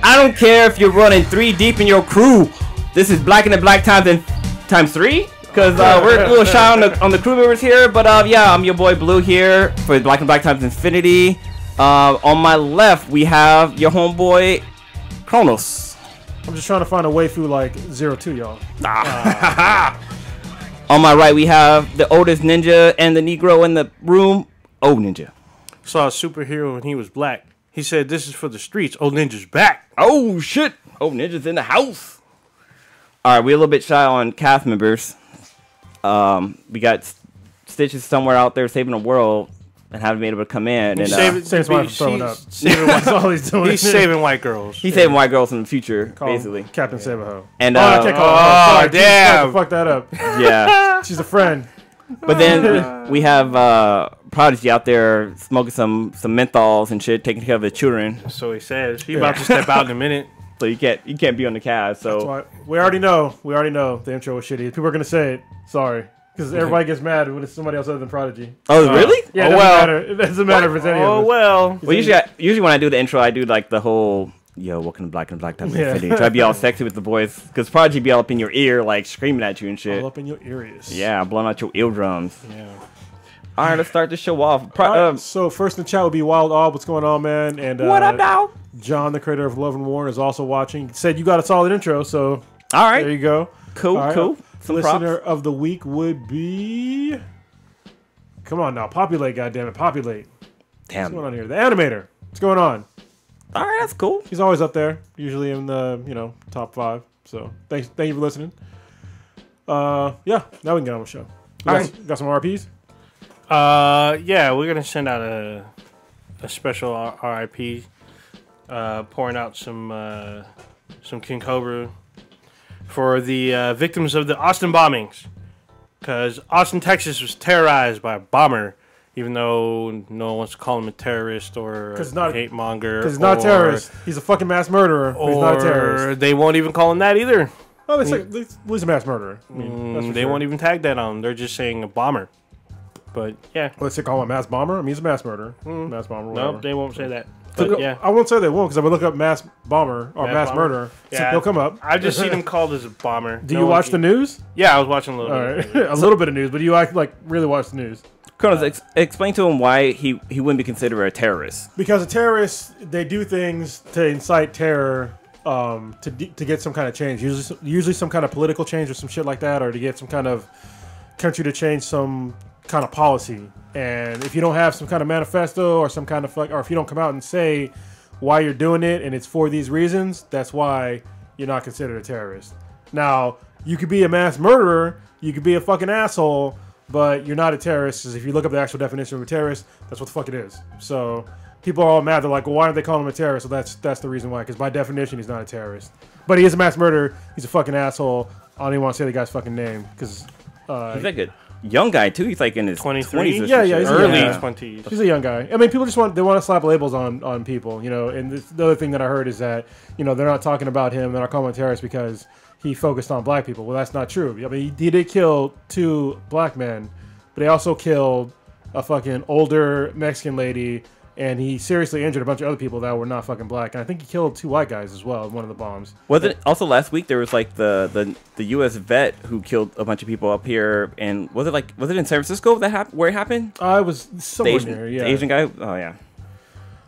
I don't care if you're running 3 deep in your crew. This is Black in the Black times 3. Because we're a little shy on the crew members here. But yeah, I'm your boy Blue here for Black and Black times Infinity. On my left, we have your homeboy Kronos. I'm just trying to find a waifu like 02, y'all. On my right, we have the oldest ninja and the Negro in the room, Old Ninja. Saw a superhero and he was black. He said, "This is for the streets. Old Ninja's back." Oh shit! Old Ninja's in the house. All right, we're a little bit shy on cast members. We got Stitches somewhere out there saving the world and haven't been able to come in. And Saves why throwing up. That's all he's doing. He's saving white girls. He's saving white girls in the future, basically. Captain Saberho. And I can't call her. Oh, damn! Fuck that up. Yeah, she's a friend. But then we have Prodigy out there smoking some menthols and shit, taking care of the children. So he says he's about to step out in a minute. So you can't be on the cast. So that's why we already know the intro was shitty. People are gonna say it. Sorry. Because everybody gets mad when it's somebody else other than Prodigy. Oh, really? Yeah, it doesn't matter if it's any of us. Oh, well. Well, usually when I do the intro, I do like the whole, yo, welcome to Black and Black Times Infinity. Try to be all sexy with the boys. Because Prodigy be all up in your ear, like screaming at you and shit. All up in your ears. Yeah, blowing out your eardrums. Yeah. All right, let's start the show off. So first in the chat would be Wild Odd. What's going on, man? And what up, now? John, the creator of Love and War, is also watching. Said you got a solid intro, so all right, there you go. Cool, right. cool. Some listener props. of the week would be. Come on now, populate, goddammit, populate. Damn. What's going on here? The animator. What's going on? All right, that's cool. He's always up there, usually in the top 5. So thank you for listening. Yeah, now we can get on with the show. Got some RPs. Yeah, we're gonna send out a special RIP, pouring out some King Cobra for the victims of the Austin bombings, because Austin, Texas was terrorized by a bomber, even though no one wants to call him a terrorist or a hate monger. Because he's not a terrorist. He's a fucking mass murderer. But he's not a terrorist. They won't even call him that either. Oh, he's a mass murderer. I mean, they won't even tag that on him. They're just saying a bomber. But yeah. Let's call him a mass bomber. I mean, he's a mass murderer. Mass bomber. Whatever. Nope, they won't say that. But yeah, I won't say they won't, because if I look up mass bomber or mass murderer, he'll come up. I've just seen him called as a bomber. Do you watch the news? Yeah, I was watching a little bit. A little bit of news, but do you really watch the news? Kronos, explain to him why he wouldn't be considered a terrorist. Because a terrorist, they do things to incite terror, to get some kind of change. Usually some kind of political change or some shit like that, or to get some kind of country to change some kind of policy. And if you don't have some kind of manifesto or some kind of or if you don't come out and say why you're doing it and it's for these reasons, that's why you're not considered a terrorist. Now, you could be a mass murderer, you could be a fucking asshole, but you're not a terrorist, because if you look up the actual definition of a terrorist, that's what the fuck it is. So people are all mad. They're like, well, why aren't they calling him a terrorist? So that's the reason why, because by definition, he's not a terrorist. But he is a mass murderer. He's a fucking asshole. I don't even want to say the guy's fucking name, because he's like a young guy too. He's like in his 20s. Yeah, he's early 20s. He's a young guy. I mean, people just want to slap labels on people, And the other thing that I heard is that they're not talking about him. They're not calling him a terrorist because he focused on black people. Well, that's not true. I mean, he did kill 2 black men, but he also killed a fucking older Mexican lady, and he seriously injured a bunch of other people that were not fucking black. And I think he killed 2 white guys as well in one of the bombs. Was it also last week there was like the U.S. vet who killed a bunch of people up here, and was it in San Francisco where it happened? It was somewhere near, yeah. The Asian guy? Oh yeah.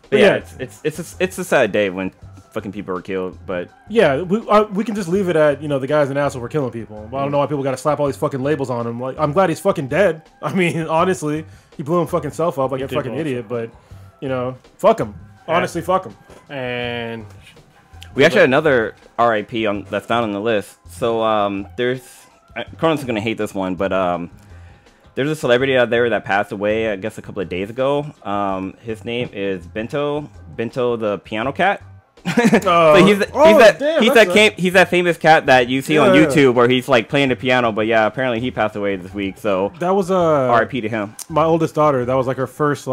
But yeah, it's a sad day when fucking people are killed, but yeah, we can just leave it at the guy's an asshole for killing people. I don't know why people got to slap all these fucking labels on him. Like, I'm glad he's fucking dead. I mean, honestly, he blew him fucking self up like a fucking idiot, but. Fuck him. Honestly, fuck him. And we actually had another RIP that's not on the list. So there's Kronos is gonna hate this one, but there's a celebrity out there that passed away, I guess, a couple of days ago. His name is Bento the piano cat. So he's that famous cat that you see on YouTube where he's like playing the piano. But yeah, apparently he passed away this week. So that was RIP to him. My oldest daughter, that was like her first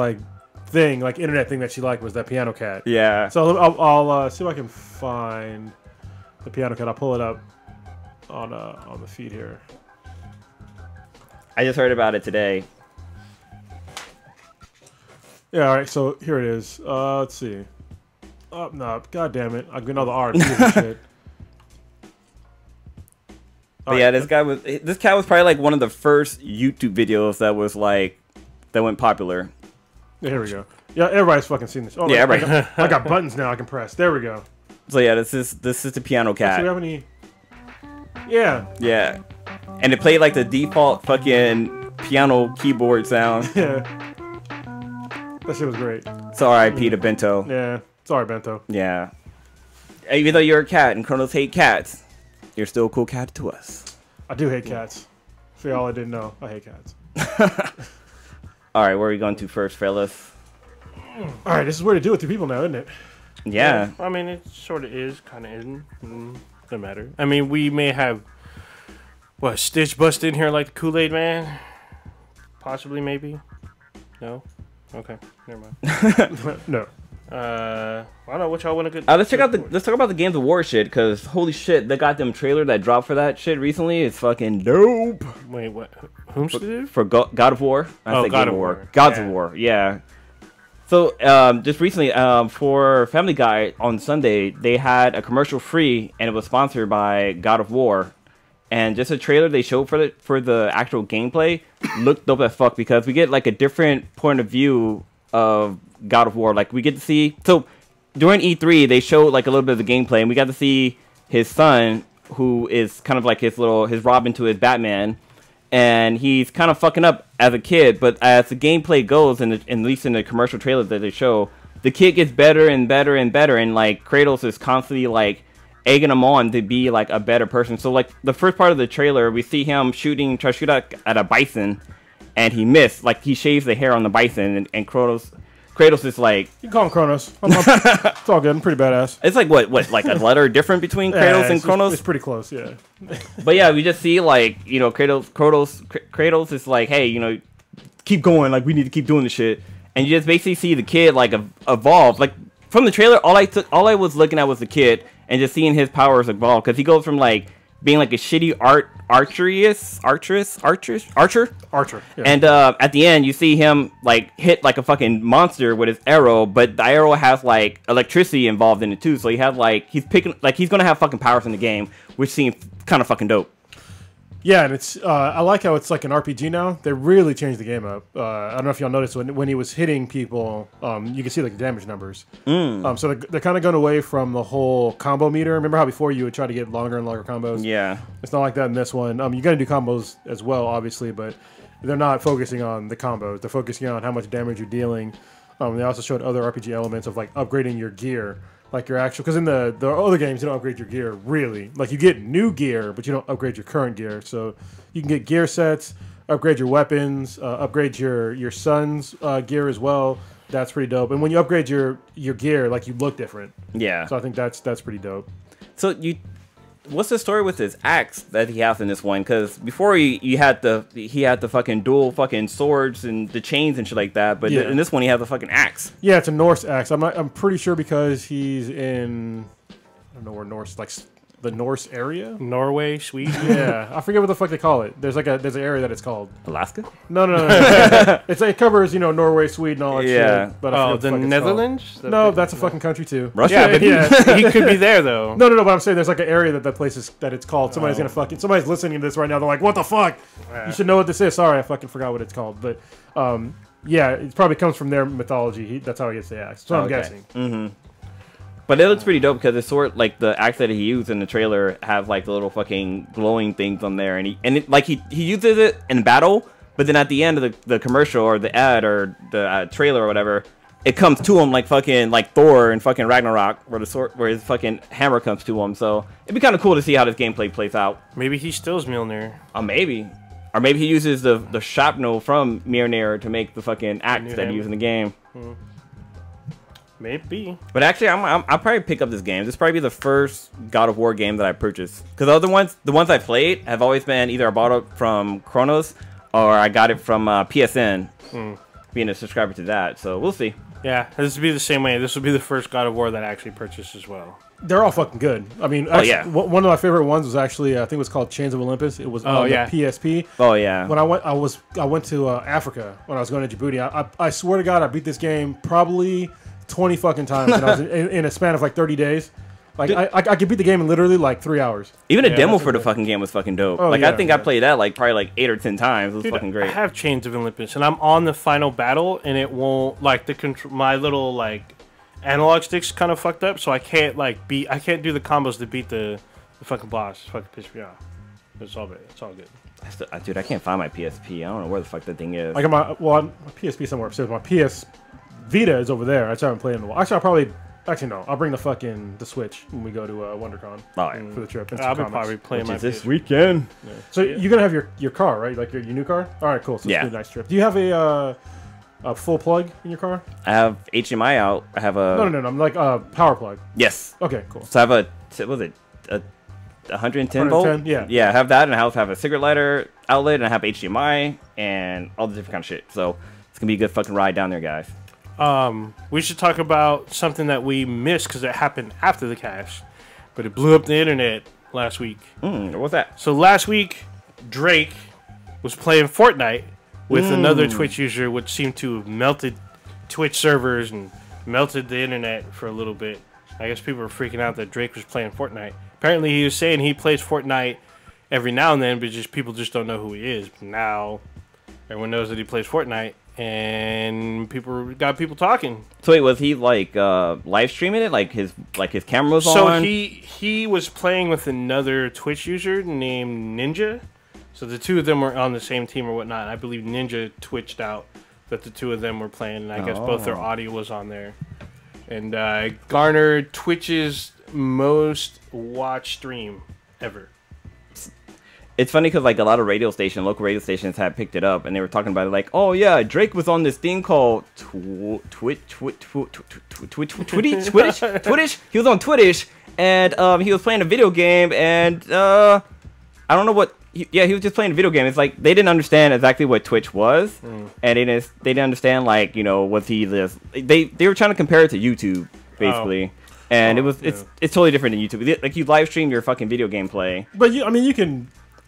internet thing that she liked, was that piano cat. Yeah. So I'll see if I can find the piano cat. I'll pull it up on the feed here. I just heard about it today. Yeah. All right. So here it is. Let's see. Oh, no, god damn it. I'm getting all the art and shit. But yeah, this cat was probably like one of the first YouTube videos that went popular. Yeah, here we go. Yeah, everybody's fucking seen this. Oh, yeah, right. right. I got buttons now I can press. There we go. So yeah, this is the piano cat. Do we have any? Yeah. Yeah, and it played like the default fucking piano keyboard sound. Yeah. That shit was great. So R.I.P. to Bento. Yeah. Sorry, Bento. Yeah. Even though you're a cat and Kronos hate cats, you're still a cool cat to us. I do hate cats. For y'all I didn't know, I hate cats. Alright, where are we going to first, fellas? Alright, this is where to do it to people now, isn't it? Yeah. I mean, it sort of is, kind of isn't. Doesn't matter. I mean, we may have, what, Stitch bust in here like the Kool-Aid Man? Possibly, maybe? No? Okay, never mind. No. I don't know what y'all want to get. Let's talk about the Games of War shit, because holy shit, the goddamn trailer that dropped for that shit recently is fucking dope. Wait, what? Whom did? For God of War? I said God Game of War. Gods of War, yeah. So, just recently, for Family Guy on Sunday, they had a commercial free, and it was sponsored by God of War. And just a trailer they showed for the actual gameplay looked dope as fuck, because we get like a different point of view of God of War. Like, we get to see, so during E3 they showed like a little bit of the gameplay, and we got to see his son, who is kind of like his Robin to his Batman, and he's kind of fucking up as a kid, but as the gameplay goes, and at least in the commercial trailers that they show, the kid gets better and better and better, and like Kratos is constantly like egging him on to be like a better person. So like the first part of the trailer, we see him try to shoot at a bison, and he missed. Like, he shaves the hair on the bison, and Kratos is like... You can call him Kronos. It's all good. I'm pretty badass. It's like, what, like a letter different between Kratos and Kronos? It's pretty close, yeah. But yeah, we just see, like, you know, Kratos is like, hey, you know, keep going. Like, we need to keep doing this shit. And you just basically see the kid, like, evolve. Like, from the trailer, all I was looking at was the kid, and just seeing his powers evolve. Because he goes from, like, being like a shitty archer. Yeah. And at the end, you see him like hit like a fucking monster with his arrow, but the arrow has like electricity involved in it too. So he has like he's gonna have fucking powers in the game, which seems kind of fucking dope. Yeah, and it's I like how it's like an RPG now. They really changed the game up. I don't know if y'all noticed when he was hitting people, you can see like the damage numbers. So they're kind of going away from the whole combo meter. Remember how before you would try to get longer and longer combos? Yeah. It's not like that in this one. You got to do combos as well, obviously, but they're not focusing on the combos. They're focusing on how much damage you're dealing. They also showed other RPG elements of like upgrading your gear. Like your actual, because in the other games you don't upgrade your gear really. Like you get new gear, but you don't upgrade your current gear. So you can get gear sets, upgrade your weapons, upgrade your son's gear as well. That's pretty dope. And when you upgrade your gear, like you look different. Yeah. So I think that's pretty dope. So what's the story with his axe that he has in this one? Because before he had the fucking dual fucking swords and the chains and shit like that, but in this one he has a fucking axe. Yeah, it's a Norse axe. I'm pretty sure because he's in, I don't know where Norse, like the Norse area, Norway, Sweden. Yeah, I forget what the fuck they call it. There's an area that it's called Alaska. No. It covers Norway, Sweden, all that shit. But I forget the what fuck Netherlands. No, that's a fucking country too. Russia. Yeah, but he could be there though. No. But I'm saying there's like an area that place is that it's called. Somebody's somebody's listening to this right now. They're like, what the fuck? You should know what this is. Sorry, I fucking forgot what it's called. But yeah, it probably comes from their mythology. That's how he gets the axe. So I'm guessing. Mm-hmm. But it looks pretty dope because it's sort like the axe that he used in the trailer have like the little fucking glowing things on there, and he uses it in battle, but then at the end of the commercial or the ad or the trailer or whatever, it comes to him like fucking like Thor and fucking Ragnarok, where his fucking hammer comes to him. So it'd be kind of cool to see how this gameplay plays out. Maybe he steals Mjolnir. Maybe. Or maybe he uses the shrapnel from Mjolnir to make the fucking axe that he used in the game. Maybe. But actually, I'll probably pick up this game. This will probably be the first God of War game that I purchased. Because the ones I played have always been either I bought it from Kronos or I got it from PSN, being a subscriber to that. So we'll see. Yeah, this will be the same way. This will be the first God of War that I actually purchased as well. They're all fucking good. I mean, actually, one of my favorite ones was actually, I think it was called Chains of Olympus. It was on the PSP. Oh yeah. When I went to Africa when I was going to Djibouti. I swear to God, I beat this game probably 20 fucking times, and I was in a span of like 30 days. Like I could beat the game in literally like 3 hours. Even a demo for the fucking game was fucking dope. Oh, like yeah, I think I played that like probably like 8 or 10 times. It was fucking great. I have Chains of Olympus, and I'm on the final battle, and it won't like my little like analog sticks kind of fucked up, so I can't I can't do the combos to beat the fucking boss. It's fucking pissed me off. It's all good. It's all good. Dude, I can't find my PSP. I don't know where the fuck that thing is. I got my PSP somewhere upstairs. My PS Vita is over there. I haven't played in a while. Actually, no. I'll bring the Switch when we go to WonderCon for the trip. I'll be probably playing my this weekend. Yeah. So you're gonna have your car, right? Like your new car. All right, cool. So it's a nice trip. Do you have a full plug in your car? I have HDMI out. I have a no. I'm like a power plug. Yes. Okay, cool. So I have a 110 volt. Yeah. I have that, and I also have a cigarette lighter outlet, and I have HDMI and all the different kind of shit. So it's gonna be a good fucking ride down there, guys. We should talk about something that we missed because it happened after the cash, but it blew up the internet last week. What's that? So last week, Drake was playing Fortnite with another Twitch user, which seemed to have melted Twitch servers and melted the internet for a little bit. I guess people were freaking out that Drake was playing Fortnite. Apparently, he was saying he plays Fortnite every now and then, but people just don't know who he is. Now, everyone knows that he plays Fortnite. And got people talking. So wait, was he like live streaming it? Like his camera was on? So he was playing with another Twitch user named Ninja. So the two of them were on the same team or whatnot. I believe Ninja twitched out that the two of them were playing, and I guess both their audio was on there. And garnered Twitch's most watched stream ever. It's funny because like a lot of local radio stations had picked it up, and they were talking about it like, oh yeah, Drake was on this thing called Twitch. He was on Twitch, and he was playing a video game, and I don't know what. He was just playing a video game. It's like they didn't understand exactly what Twitch was, and they didn't understand like was he this? They were trying to compare it to YouTube basically. And it's totally different than YouTube. Like you live stream your fucking video game play. But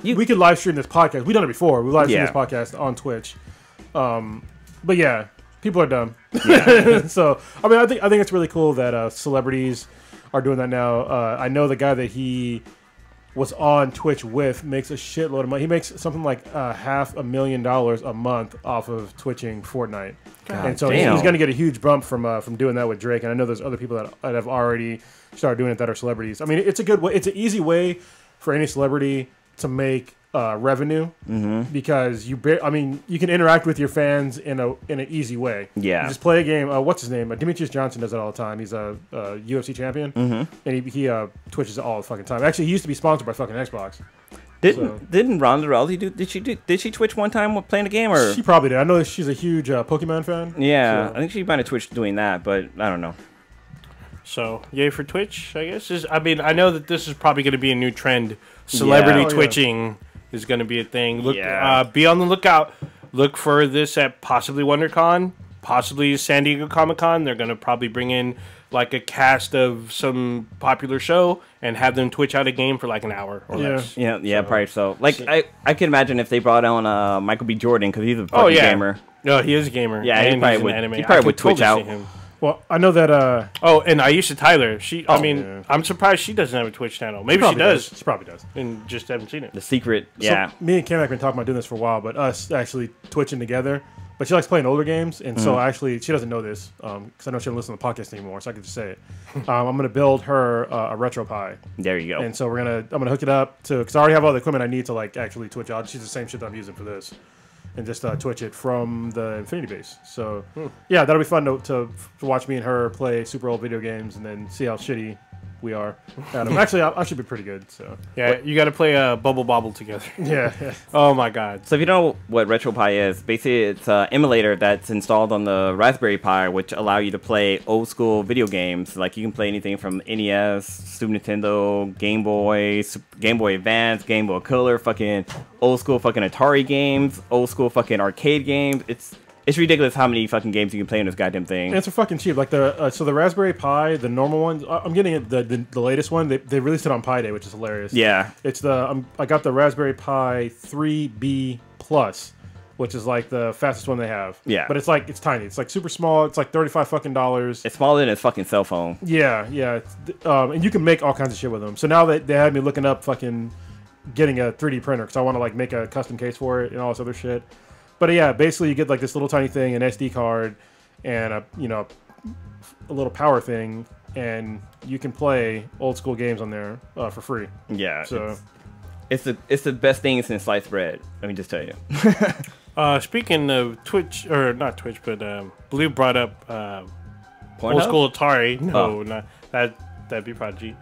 we could live stream this podcast. We've done it before. We live stream this podcast on Twitch. But yeah, people are dumb. Yeah. So I mean, I think it's really cool that celebrities are doing that now. I know the guy that he was on Twitch with makes a shitload of money. He makes something like $500,000 a month off of twitching Fortnite. God, and so he's going to get a huge bump from doing that with Drake. And I know there's other people that have already started doing it that are celebrities. I mean, it's a good way. It's an easy way for any celebrity to make revenue because you can interact with your fans in an easy way. Yeah, you just play a game. What's his name? Demetrius Johnson does it all the time. He's a UFC champion, and he twitches all the fucking time. Actually, he used to be sponsored by fucking Xbox. Didn't Ronda Rousey did she twitch one time playing a game or she probably did? I know she's a huge Pokemon fan. Yeah, so. I think she might have twitched doing that, but I don't know. So, yay for Twitch, I guess. I know that this is probably going to be a new trend. Celebrity twitching is going to be a thing. Look, be on the lookout. Look for this at possibly WonderCon, possibly San Diego Comic-Con. They're going to probably bring in like a cast of some popular show and have them twitch out a game for like an hour or less. Yeah, probably so. Like, I can imagine if they brought on Michael B. Jordan because he's a fucking gamer. No, he is a gamer. Yeah, he probably would twitch out. Well, I know that. And Aisha Tyler. I'm surprised she doesn't have a Twitch channel. Maybe she does. She probably does. And just haven't seen it. The secret. Yeah. So me and Kim have been talking about doing this for a while, but us actually twitching together. But she likes playing older games, and so actually she doesn't know this because I know she doesn't listen to the podcast anymore. So I can just say it. I'm gonna build her a RetroPie. There you go. And so I'm gonna hook it up to because I already have all the equipment I need to like actually twitch out. She's the same shit that I'm using for this. And just twitch it from the Infinity base. So, yeah, that'll be fun to watch me and her play super old video games and then see how shitty we are at them. Actually, I should be pretty good. So yeah, you got to play Bubble Bobble together. Yeah. Oh, my God. So if you don't know what RetroPie is, basically it's an emulator that's installed on the Raspberry Pi, which allow you to play old school video games. Like you can play anything from NES, Super Nintendo, Game Boy Advance, Game Boy Color, fucking old school fucking Atari games, old school fucking arcade games. It's ridiculous how many fucking games you can play on this goddamn thing. And it's fucking cheap. Like the Raspberry Pi, the normal one. I'm getting it the latest one. They released it on Pi Day, which is hilarious. Yeah. It's I got the Raspberry Pi 3B Plus, which is like the fastest one they have. Yeah. But it's tiny. It's like super small. It's like $35 fucking. It's smaller than his fucking cell phone. Yeah, yeah. And you can make all kinds of shit with them. So now that they had me looking up fucking getting a 3D printer because I want to like make a custom case for it and all this other shit. But yeah, basically you get like this little tiny thing, an SD card, and a little power thing, and you can play old school games on there for free. Yeah. So it's the best thing since sliced bread. Let me just tell you. Speaking of Twitch, or not Twitch, but Blue brought up old school Atari. No, not that'd be Prodigy.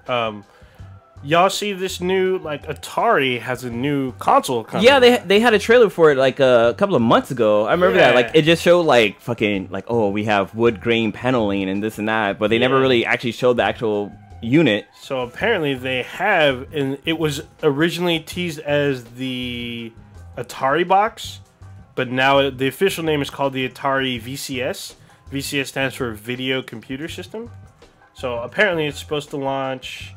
Y'all see this new, like, Atari has a new console coming. Yeah, they had a trailer for it like a couple of months ago. I remember that. Like, it just showed like fucking like, oh, we have wood grain paneling and this and that, but they never really actually showed the actual unit. So apparently they have, and it was originally teased as the Atari box, but now the official name is called the Atari VCS. VCS stands for Video Computer System. So apparently it's supposed to launch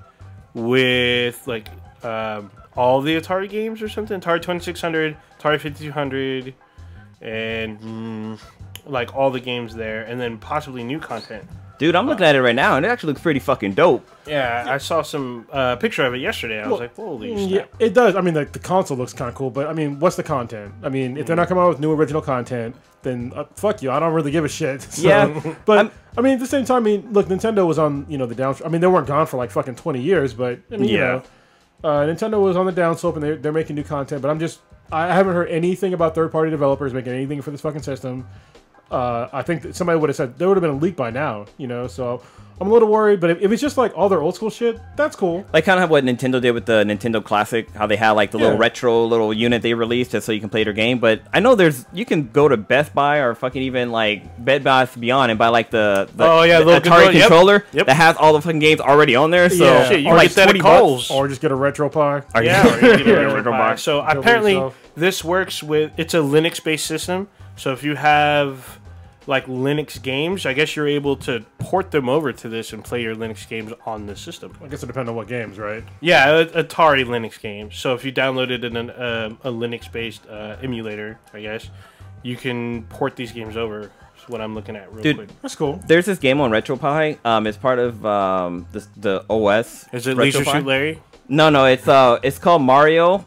with like all the Atari games or something. Atari 2600, Atari 5200, and like all the games there, and then possibly new content. Dude, I'm looking at it right now, and it actually looks pretty fucking dope. Yeah, I saw some picture of it yesterday. I was like, holy snap. yeah, it does. I mean, the console looks kind of cool, but I mean, what's the content? I mean, if they're not coming out with new original content, then fuck you. I don't really give a shit. So, Yeah, but I mean, at the same time, I mean, look, Nintendo was on the down. I mean, they weren't gone for like fucking 20 years, but I mean, Nintendo was on the downslope, and they're making new content. But I haven't heard anything about third-party developers making anything for this fucking system. I think that somebody would have said there would have been a leak by now, so I'm a little worried. But if it's just like all their old school shit, that's cool. Like kind of what Nintendo did with the Nintendo Classic, how they had like the little retro little unit they released just so you can play their game. But I know you can go to Best Buy or fucking even like Bed Bath Beyond and buy like the Atari controller that has all the fucking games already on there. So shit, you like get that at Kohl's, or just get a retro pie. Or you get a retro pie. So apparently this works with, it's a Linux based system. So if you have like Linux games, I guess you're able to port them over to this and play your Linux games on the system. I guess it depends on what games, right? Yeah, Atari Linux games. So if you downloaded a Linux-based emulator, I guess, you can port these games over. That's what I'm looking at real quick. That's cool. There's this game on RetroPie. It's part of the OS. Is it Leisure Suit Larry? No, it's called Mario.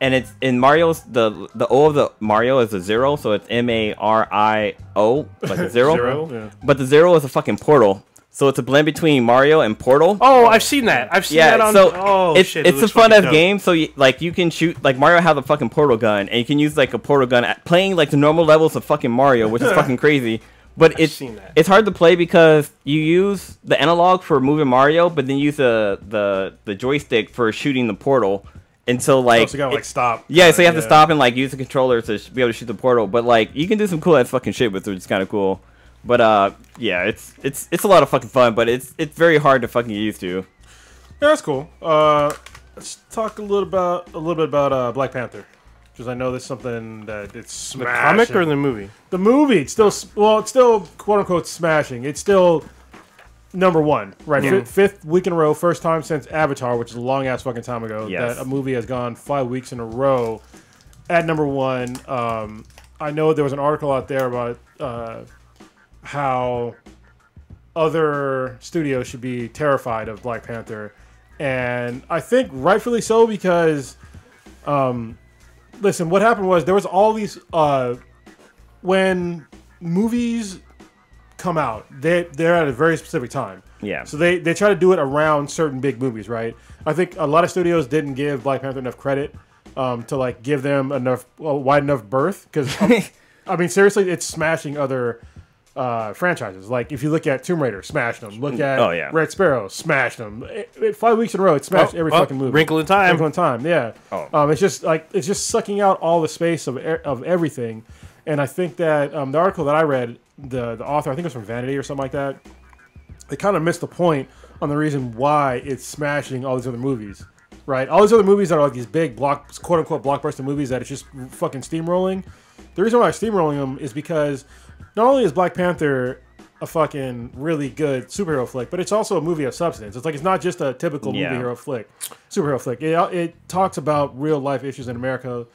And it's in Mario's the O of the Mario is a 0, so it's MARIO, like a 0. Yeah. But the 0 is a fucking portal, so it's a blend between Mario and Portal. Oh, I've seen that. I've seen that on. So it's a fun ass game. So you can shoot like Mario has a fucking portal gun, and you can use like a portal gun playing like the normal levels of fucking Mario, which is fucking crazy. But it's hard to play because you use the analog for moving Mario, but then use the joystick for shooting the portal. And so, like, so you gotta, like, stop. Yeah, so you have to stop and, like, use the controller to be able to shoot the portal. But, like, you can do some cool ass fucking shit with it, which is kind of cool. But, yeah, it's a lot of fucking fun, but it's very hard to fucking get used to. Yeah, that's cool. Let's talk a little bit about Black Panther, because I know there's something that it's smashing. The comic or the movie? The movie. It's still quote unquote smashing. It's still #1, right? Yeah. Fifth week in a row, first time since Avatar, which is a long ass fucking time ago, Yes. that a movie has gone 5 weeks in a row at #1. I know there was an article out there about how other studios should be terrified of Black Panther, and I think rightfully so, because listen, what happened was there was all these when movies come out, they're at a very specific time. Yeah. So they try to do it around certain big movies, right? I think a lot of studios didn't give Black Panther enough credit to like give them wide enough berth, because I mean seriously, it's smashing other franchises. Like if you look at Tomb Raider, smashed them. Look at Red Sparrow, smashed them. 5 weeks in a row, it smashed every fucking movie. Wrinkle in Time. Wrinkle in Time, yeah. It's just sucking out all the space of everything. And I think that the article that I read, the author, I think it was from Vanity or something like that, they kind of missed the point on the reason why it's smashing all these other movies, right? All these other movies that are like these big quote-unquote blockbuster movies that it's just fucking steamrolling. The reason why I'm steamrolling them is because not only is Black Panther a fucking really good superhero flick, but it's also a movie of substance. It's like it's not just a typical superhero flick. It talks about real life issues in America,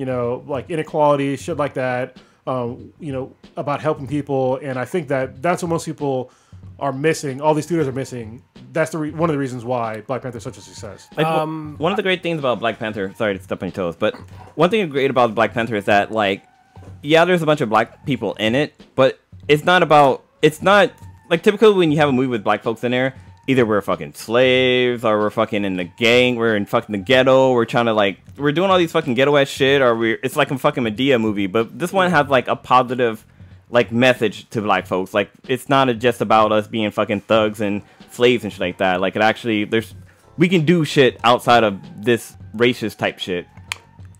you know, like inequality, shit like that. You know, about helping people, and I think that's what most people are missing. All these studios are missing. That's one of the reasons why Black Panther is such a success. Like, one of the great things about Black Panther, sorry to step on your toes, but one thing great about Black Panther is that, like, yeah, there's a bunch of black people in it, but it's not, like, typically when you have a movie with black folks in there, either we're fucking slaves, or we're fucking in the gang, we're in fucking the ghetto, we're trying to, like, we're doing all these fucking ghetto-ass shit, or it's like a fucking Medea movie, but this one has, like, a positive, like, message to black folks. Like, it's not just about us being fucking thugs and slaves and shit like that. Like, it actually, we can do shit outside of this racist type shit.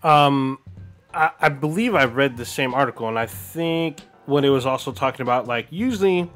I believe I've read the same article, and I think what it was also talking about, like, usually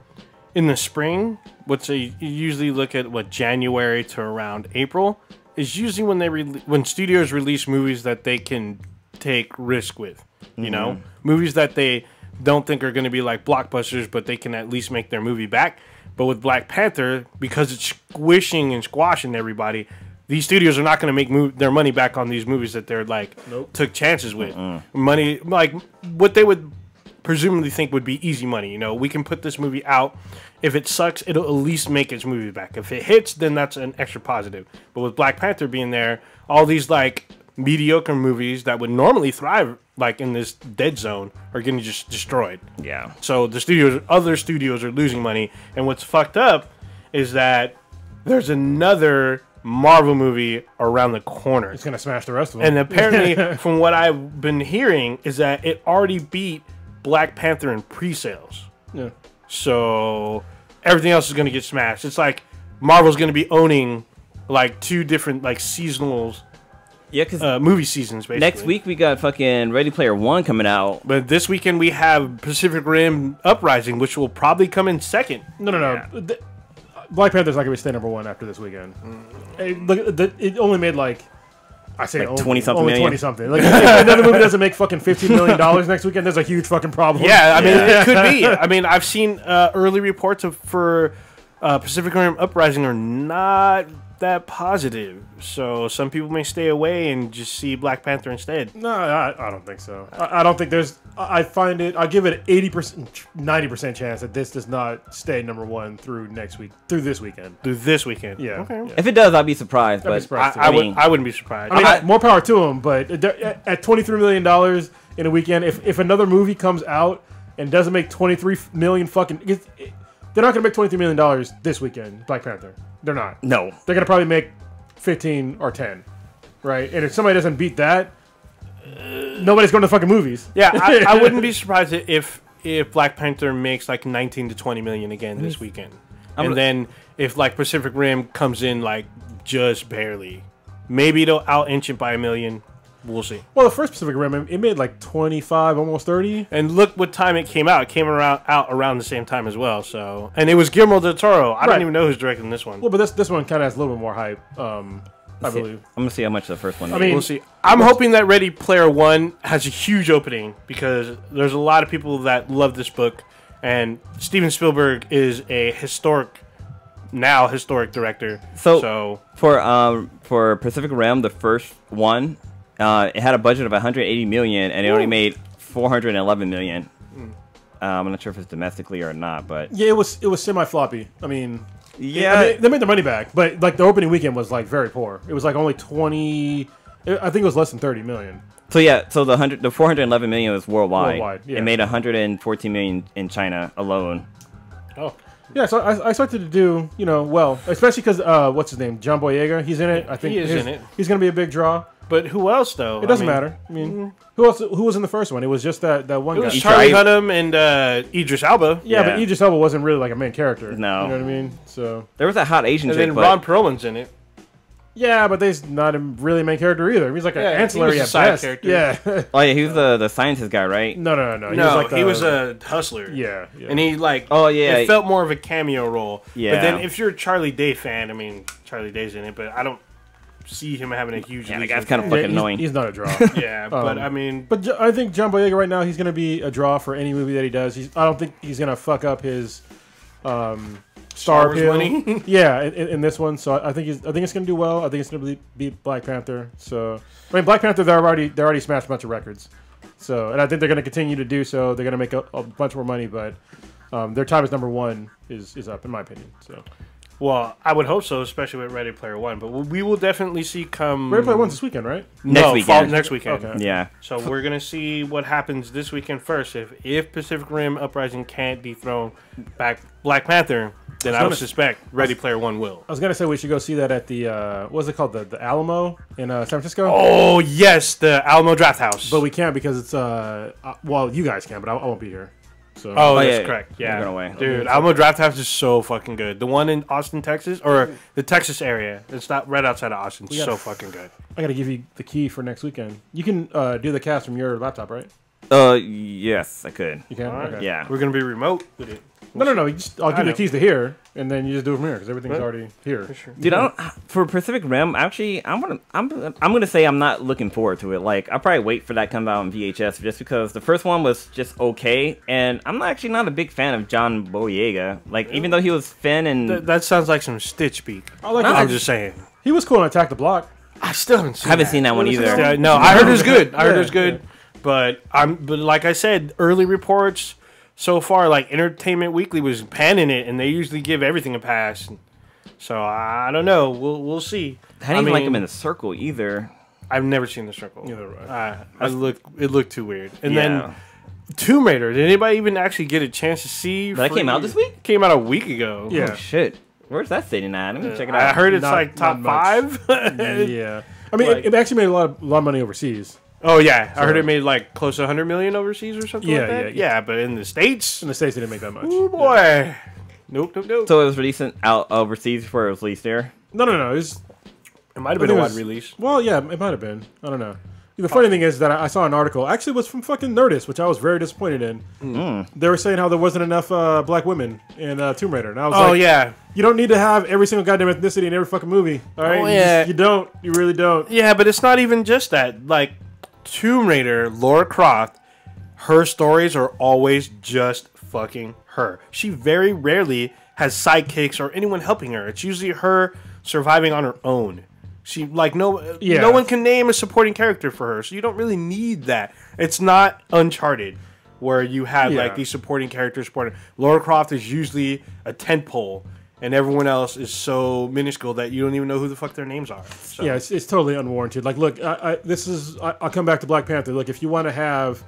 in the spring, you usually look at January to around April is usually when studios release movies that they can take risk with, you know, movies that they don't think are going to be like blockbusters, but they can at least make their movie back. But with Black Panther, because it's squishing and squashing everybody, these studios are not going to make their money back on these movies that they're like took chances with. Money, like what they would presumably think would be easy money. You know, we can put this movie out. If it sucks, it'll at least make its movie back. If it hits, then that's an extra positive. But with Black Panther being there, all these like mediocre movies that would normally thrive like in this dead zone are getting just destroyed. Yeah. So the other studios are losing money. And what's fucked up is that there's another Marvel movie around the corner. It's gonna smash the rest of them. And apparently, from what I've been hearing, is that it already beat Black Panther in pre-sales. Yeah. So everything else is gonna get smashed. It's like Marvel's gonna be owning like two different like seasonals. Yeah, because movie seasons, basically. Next week we got fucking Ready Player One coming out. But this weekend we have Pacific Rim Uprising, which will probably come in second. No. Yeah. Black Panther's not going to stay number one after this weekend. It only made like, I say like only 20-something million? 20-something. Like, if another movie doesn't make fucking $15 million next weekend, there's a huge fucking problem. Yeah, I mean, it could be. I mean, I've seen early reports for Pacific Rim Uprising are not that positive. So some people may stay away and just see Black Panther instead. No, I don't think so. I don't think there's... I find it... I'll give it an 80%, 90% chance that this does not stay number one through this weekend. Through this weekend? Yeah. Okay. Yeah. If it does, I'd be surprised. I wouldn't be surprised. I mean, more power to them, but at $23 million in a weekend, if another movie comes out and doesn't make $23 million fucking... They're not going to make $23 million this weekend, Black Panther. They're not. No. They're going to probably make 15 or 10, right? And if somebody doesn't beat that, nobody's going to fucking movies. Yeah, I wouldn't be surprised if Black Panther makes like 19 to 20 million again this weekend. And then if like Pacific Rim comes in like just barely, maybe it'll out-inch it by $1 million. We'll see. Well, the first Pacific Rim, it made like 25, almost 30. And look what time it came out. It came out around the same time as well. So, and it was Guillermo del Toro. I don't even know who's directing this one. Well, but this one kind of has a little bit more hype, I believe. I'm going to see how much the first one is. I mean, we'll see. I'm hoping that Ready Player One has a huge opening because there's a lot of people that love this book. And Steven Spielberg is a historic director. So for Pacific Rim, the first one, it had a budget of 180 million, and it only made 411 million. I'm not sure if it's domestically or not, but yeah, it was semi-floppy. I mean, yeah, they made their money back, but like the opening weekend was like very poor. It was like only 20. I think it was less than 30 million. So yeah, so the 411 million was worldwide. Yeah. It made 114 million in China alone. Oh. Yeah, so I started to do, well, especially because, what's his name? John Boyega, he's in it. I think he is in it. He's going to be a big draw. But who else, though? It doesn't matter. I mean, who else? Who was in the first one? It was just that one it guy. Was Charlie Hunnam and Idris Elba. Yeah, but Idris Elba wasn't really like a main character. No. You know what I mean? So there was that hot Asian chick. And then Ron Perlman's in it. Yeah, but he's not a really main character either. He's like an ancillary at best. Character. Yeah. Oh yeah, he was the scientist guy, right? No. He was a hustler. Yeah. And he it felt more of a cameo role. Yeah. But then if you're a Charlie Day fan, I mean, Charlie Day's in it, but I don't see him having a huge. Yeah, that guy's kind of fucking annoying. He's not a draw. Yeah, but I mean, but I think John Boyega right now he's going to be a draw for any movie that he does. I don't think he's going to fuck up his star Wars appeal. money. Yeah, in this one, so I think it's gonna do well. I think it's gonna beat Black Panther. So I mean, Black Panther they're already smashed a bunch of records. So and I think they're gonna continue to do so. They're gonna make a bunch more money, but their time as #1 is up in my opinion. So. Well, I would hope so, especially with Ready Player One. But we will definitely see come. Ready Player One's this weekend, right? Next weekend. Next weekend. Okay. Yeah. So we're gonna see what happens this weekend first. If Pacific Rim Uprising can't dethrone Black Panther, then I would suspect Ready Player One will. I was gonna say we should go see that at the what's it called, the Alamo in San Francisco. Oh yes, the Alamo Draft House. But we can't because it's well, you guys can, but I won't be here. So Oh, that's yeah, correct. Yeah, you're going away. Dude, Alamo Draft House is so fucking good. The one in Austin, Texas, or the Texas area. It's not right outside of Austin. It's so fucking good. I gotta give you the key for next weekend. You can do the cast from your laptop, right? Yes, I could. You can. Alright. Okay. Yeah. We're gonna be remote with it. No. I'll give you know. the keys to here, and then you just do it from here because everything's already here. For sure. Dude, I don't, for Pacific Rim, actually, I'm gonna say I'm not looking forward to it. Like, I'll probably wait for that to come out on VHS just because the first one was just okay, and I'm actually not a big fan of John Boyega. Like, even though he was Finn and That sounds like some Stitch speak. I'm just saying. He was cool in Attack the Block. I still haven't seen. haven't seen that one either. Yeah, no, I heard it was good. I heard it was Yeah, good, but like I said, early reports so far, like Entertainment Weekly was panning it, and they usually give everything a pass. So I don't know. We'll see. I didn't even like him in the circle either. I've never seen The Circle. Neither have I. It looked too weird. And Yeah. then Tomb Raider. Did anybody even actually get a chance to see? That came out this week? Came out a week ago. Yeah. Oh, shit. Where's that sitting at? Let me check it out. I heard it's Not- like top not much. 5. Yeah. I mean, Like- it actually made a lot of money overseas. Oh yeah, I heard it made like close to 100 million overseas or something Yeah, like that. yeah. Yeah, but in the States, In the States, they didn't make that much. oh boy, nope. So it was released out overseas before it was released there? No. It was, It might have I been a think it wide was- release. well, yeah, it might have been. I don't know. The funny thing is that I saw an article. Actually, it was from fucking Nerdist, which I was very disappointed in. They were saying how there wasn't enough black women in Tomb Raider, and I was Oh like, yeah, you don't need to have every single goddamn ethnicity in every fucking movie. All right, Oh, yeah. you don't. You really don't. yeah, but it's not even just that. Like Tomb Raider, Lara Croft, her stories are always just fucking her. She very rarely has sidekicks or anyone helping her. It's usually her surviving on her own. She no one can name a supporting character for her, so you don't really need that. It's not Uncharted, where you have like these supporting characters supporting. Lara Croft is usually a tentpole, and everyone else is so minuscule that you don't even know who the fuck their names are. So. Yeah, it's totally unwarranted. Like, look, I'll come back to Black Panther. Look, if you want to have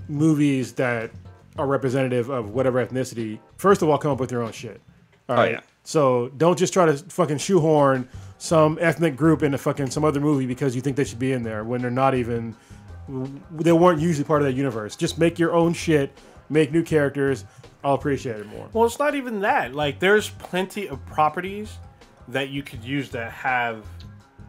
movies that are representative of whatever ethnicity, first of all, come up with your own shit. All right. yeah. So don't just try to fucking shoehorn some ethnic group into fucking some other movie because you think they should be in there when they're not even. They weren't usually part of that universe. Just make your own shit. Make new characters. I'll appreciate it more. Well, it's not even that. Like, there's plenty of properties that you could use that have,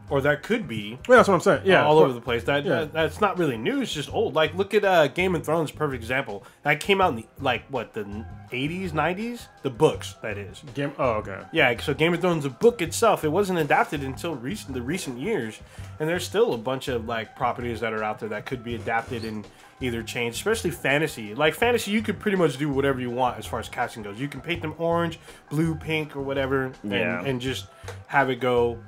or that could be, Well, that's what I'm saying. Yeah, all over the place. Yeah. That's not really new. It's just old. Like, look at Game of Thrones, perfect example. That came out in the 80s, 90s. The books, that is. Oh, okay. Yeah. So Game of Thrones, the book itself, it wasn't adapted until the recent years, and there's still a bunch of like properties that are out there that could be adapted and either changed, especially fantasy. Like fantasy, you could pretty much do whatever you want as far as casting goes. You can paint them orange, blue, pink, or whatever, and just have it go.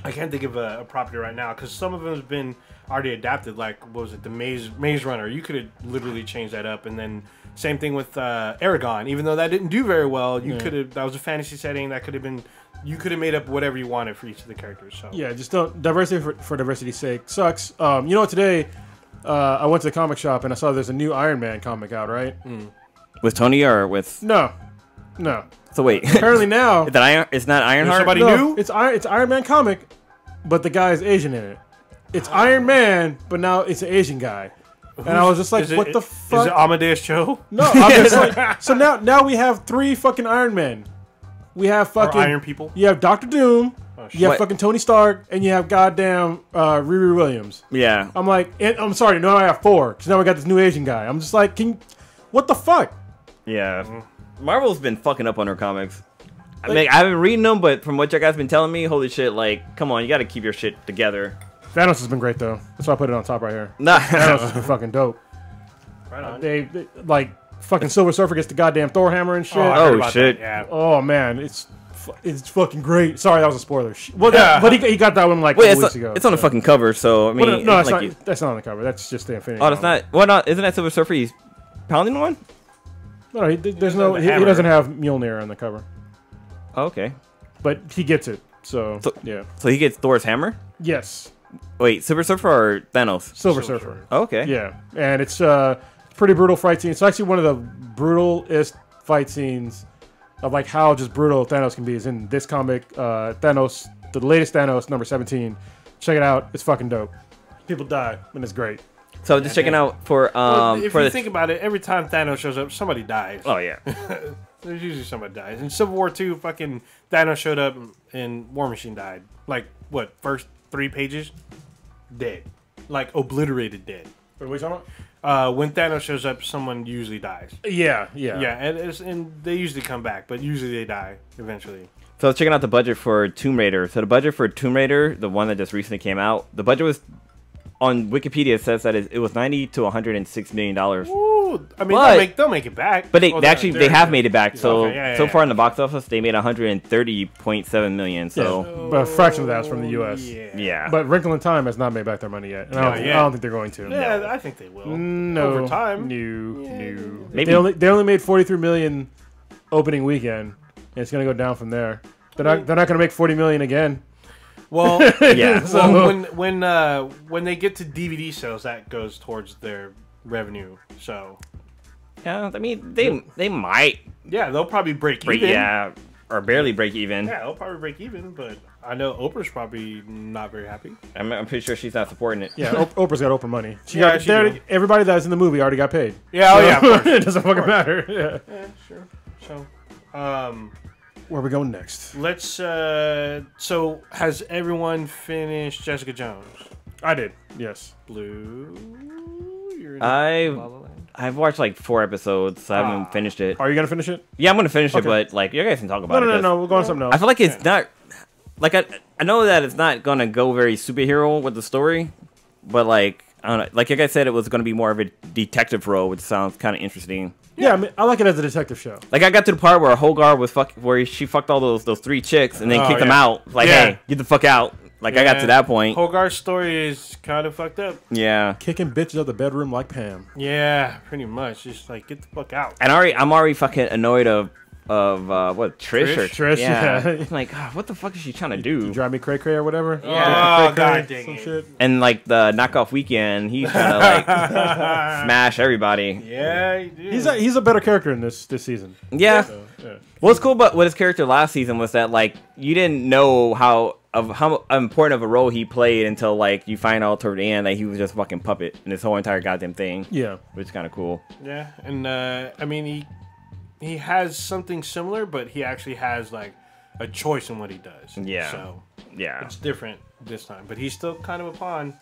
I can't think of a property right now because some of them have been already adapted. Like, what was it, the Maze Runner? You could have literally changed that up, and then same thing with Aragon. Even though that didn't do very well, you could have. That was a fantasy setting. That could have been. You could have made up whatever you wanted for each of the characters. So Yeah, just don't diversity for diversity's sake sucks. Today I went to the comic shop and I saw there's a new Iron Man comic out, right? With Tony or with... No. So wait. Apparently now It's not Ironheart? somebody no, new? it's Iron Man comic, but the guy is Asian in it. It's Iron Man, but now it's an Asian guy. And I was just like, what the fuck? Is it Amadeus Cho? No, I'm just like, so now we have 3 fucking Iron Men. We have fucking Iron people? You have Doctor Doom. shit. You have What? fucking Tony Stark, and you have goddamn Riri Williams. Yeah. I'm like, I'm sorry, now I have 4 because now we got this new Asian guy. I'm just like, what the fuck? Yeah. Marvel's been fucking up on her comics. I mean, I haven't read them, but from what you guys been telling me, holy shit, like, come on, you gotta keep your shit together. Thanos has been great though. That's why I put it on top right here. Nah. Thanos has been fucking dope. Right on. They like fucking Silver Surfer gets the goddamn Thor hammer and shit. I heard about shit. that, yeah. Oh man, it's fucking great. Sorry, that was a spoiler. Well, Yeah. but he got that one like Wait, a couple weeks ago. it's on the fucking cover, so I mean, Well, no, it's it's like not, that's not on the cover. That's just the Infinity. oh, that's Gauntlet. not. Well, not isn't that Silver Surfer? He's pounding one. No, there's no. the He hammer. doesn't have Mjolnir on the cover, Oh, okay, but he gets it. So yeah. so he gets Thor's hammer. Yes, Wait, Silver Surfer or Thanos? Silver Silver Surfer. Oh, okay. Yeah, and it's pretty brutal fight scene. It's actually one of the brutalest fight scenes of like how just brutal Thanos can be is in this comic. Thanos, the latest Thanos, number 17. Check it out. It's fucking dope. People die, and it's great. So just checking out for Well, if for you the. think about it, every time Thanos shows up, somebody dies. Oh yeah. There's usually somebody dies. In Civil War 2, fucking Thanos showed up and War Machine died. Like, what, first 3 pages? Dead. Like, obliterated dead. What are we talking about? When Thanos shows up, someone usually dies. Yeah. Yeah, and they usually come back, but usually they die eventually. So I was checking out the budget for Tomb Raider. So the budget for Tomb Raider, the one that just recently came out, the budget was on Wikipedia. It says that it was $90 to $106 million. Ooh, I mean, But- they'll make it back. But they Well, actually they have made it back. So Okay, yeah, so yeah, far yeah. in the box office, they made 130.7 million. So But a fraction of that's from the U.S. yeah. But Wrinkle in Time has not made back their money yet. And I don't think they're going to. Yeah, I think they will. No. Over time. No. Maybe- They only made 43 million opening weekend, and it's gonna go down from there. They're not gonna make 40 million again. Well, yeah. well, when they get to DVD sales, that goes towards their revenue. So Yeah, I mean they might yeah, they'll probably break break even. or barely break even. Yeah, they'll probably break even. But I know Oprah's probably not very happy. I'm pretty sure she's not supporting it. Yeah, Oprah's got Oprah money. Yeah, she do. Everybody that's in the movie already got paid. Yeah, oh yeah, of course. It doesn't fucking matter. Yeah. Yeah, sure. So, Where are we going next? let's. So, has everyone finished Jessica Jones? I did. Yes. Blue. You're in I've La La Land. I've watched like 4 episodes. So I haven't finished it. Are you gonna finish it? Yeah, I'm gonna finish it, Okay. but like you guys can talk about No, it. 'cause no. We'll go on something else. I feel like it's not like I know that it's not gonna go very superhero with the story, but like I don't know. Like you guys said, it was gonna be more of a detective role, which sounds kind of interesting. Yeah, I mean, I like it as a detective show. Like I got to the part where Hogarth was where she fucked all those 3 chicks and then Oh, kicked them yeah. out. Like, Yeah. hey, get the fuck out. Like I got to that point. Hogarth's story is kind of fucked up. Yeah. Kicking bitches out the bedroom like Pam. Yeah, pretty much. Just like get the fuck out. And I'm already fucking annoyed of what Trish or Trish, yeah. I'm like, God, what the fuck is she trying to do? You drive me cray cray or whatever. Yeah. Oh, Cray cray, God dang some it. shit. And like the knockoff weekend, he's trying to like smash everybody. Yeah, you do. He's a better character in this season. Yeah. So, yeah. What's cool about with his character last season was that like you didn't know how important of a role he played until like you find out toward the end that he was just a fucking puppet in this whole entire goddamn thing. Yeah. Which is kind of cool. Yeah, and I mean he has something similar, but he actually has like a choice in what he does. Yeah. So Yeah. it's different this time, but he's still kind of a pawn.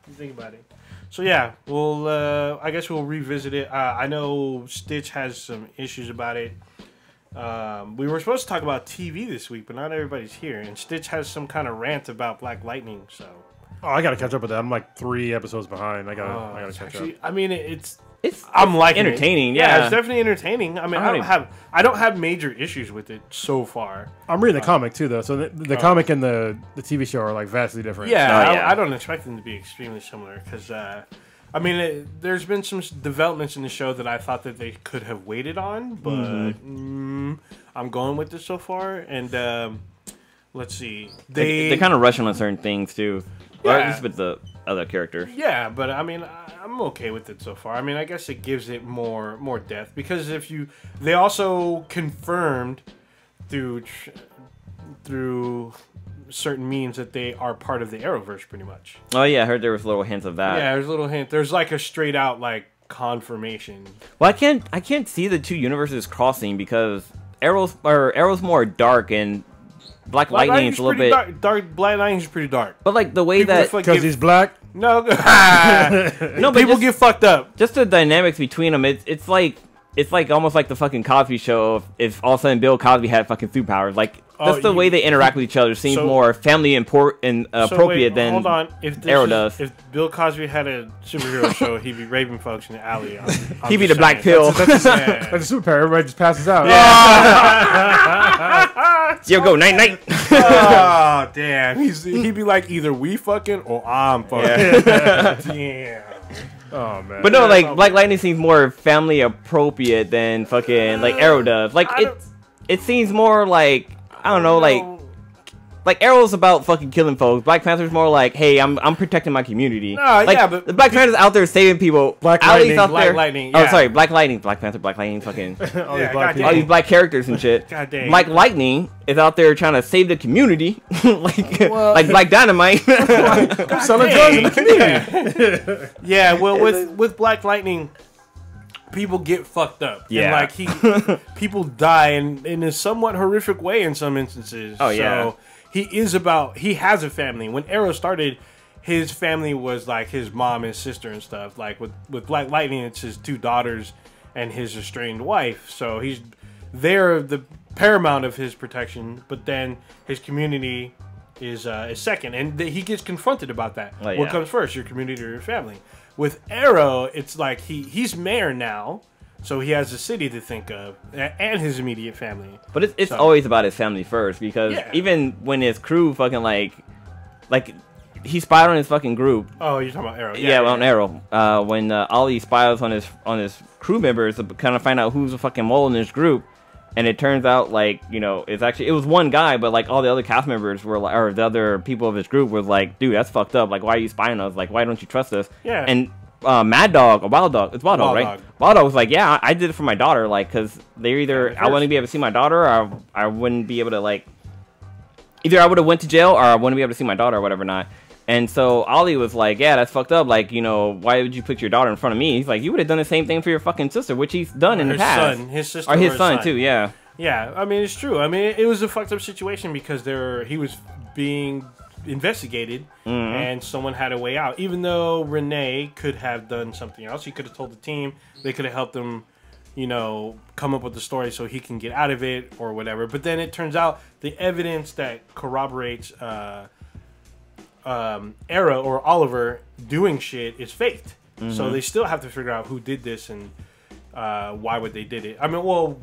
If you think about it. So yeah, we'll I guess we'll revisit it. I know Stitch has some issues about it. We were supposed to talk about TV this week, but not everybody's here, and Stitch has some kind of rant about Black Lightning. So Oh, I gotta catch up with that. I'm like 3 episodes behind. I gotta catch actually, up. I mean, it's It's I'm liking it. entertaining. Yeah. it's definitely entertaining. I mean, I don't have major issues with it so far. I'm reading the comic too, though. So the comic and the TV show are like vastly different. Yeah, Oh, yeah. I don't expect them to be extremely similar because, I mean, there's been some developments in the show that I thought that they could have waited on, but I'm going with this so far. And let's see, they kind of rushing on certain things too, or Yeah. at least with the other characters. yeah, but I mean, I'm okay with it so far. I mean, I guess it gives it more depth because they also confirmed through certain means that they are part of the Arrowverse, pretty much. Oh yeah, I heard there was little hints of that. Yeah, there's a little hint. There's like a straight out like confirmation. Well, I can't see the 2 universes crossing because Arrow's more dark and Black Lightning's a little bit dark. Black Lightning's pretty dark. But like the way People that Because he's black. no, no, but people just, get fucked up. just the dynamics between them. It's like almost like the fucking Cosby Show. If all of a sudden Bill Cosby had fucking superpowers, like that's the way they interact with each other. Seems more family appropriate than hold on. Arrow does. If Bill Cosby had a superhero show, he'd be raping folks in the alley. He'd be the black pill. That's a superpower. Everybody just passes out. Yo, go night. Oh damn! He'd be like either we fucking or I'm fucking. Damn. Oh man. But no, like Black Lightning seems more family appropriate than fucking like Arrow does. Like it seems more like I don't know, like Arrow's about fucking killing folks. Black Panther's more like, hey, I'm protecting my community. No, like, yeah, but the Black Panther's out there saving people. Black Lightning, Oh, sorry, Black Lightning, Black Panther, Black Lightning, fucking all these black characters and shit. God dang. Black Lightning is out there trying to save the community, like Black Dynamite. I'm selling drugs in the community. Yeah, well, with Black Lightning, people get fucked up. Yeah. And like people die in a somewhat horrific way in some instances. Oh yeah. So he has a family. When Arrow started, his family was like his mom and sister and stuff. Like with Black Lightning, it's his 2 daughters and his estranged wife. So they're the paramount of his protection. But then his community is second, and he gets confronted about that. Oh, yeah. What comes first, your community or your family? With Arrow, it's like he's mayor now. So he has a city to think of, and his immediate family. But it's always about his family first, because Yeah. even when his crew fucking like he spied on his fucking group. Oh, you're talking about Arrow? Yeah, on Arrow. When Ollie spies on his crew members to kind of find out who's the fucking mole in his group, and it turns out like it was one guy, but like all the other cast members were like, or the other people of his group was like, dude, that's fucked up. Like, why are you spying on us? Like, why don't you trust us? Yeah. And Mad Dog, or Wild Dog, it's Wild Dog, right? Dog. Wild Dog was like, yeah, I did it for my daughter, like, because they're either I wouldn't be able to see my daughter, or I wouldn't be able to like, either I would have went to jail, or I wouldn't be able to see my daughter, or whatever not. And so Ollie was like, yeah, that's fucked up. Like, why would you put your daughter in front of me? He's like, you would have done the same thing for your fucking sister, which he's done in the past. His sister, or his son too, yeah. Yeah, I mean, it's true. I mean, it was a fucked up situation because he was being investigated, and someone had a way out. Even though Renee could have done something else, he could have told the team. They could have helped him, come up with the story so he can get out of it or whatever. But then it turns out the evidence that corroborates Arrow or Oliver doing shit is faked. So they still have to figure out who did this and why would they did it. I mean, well,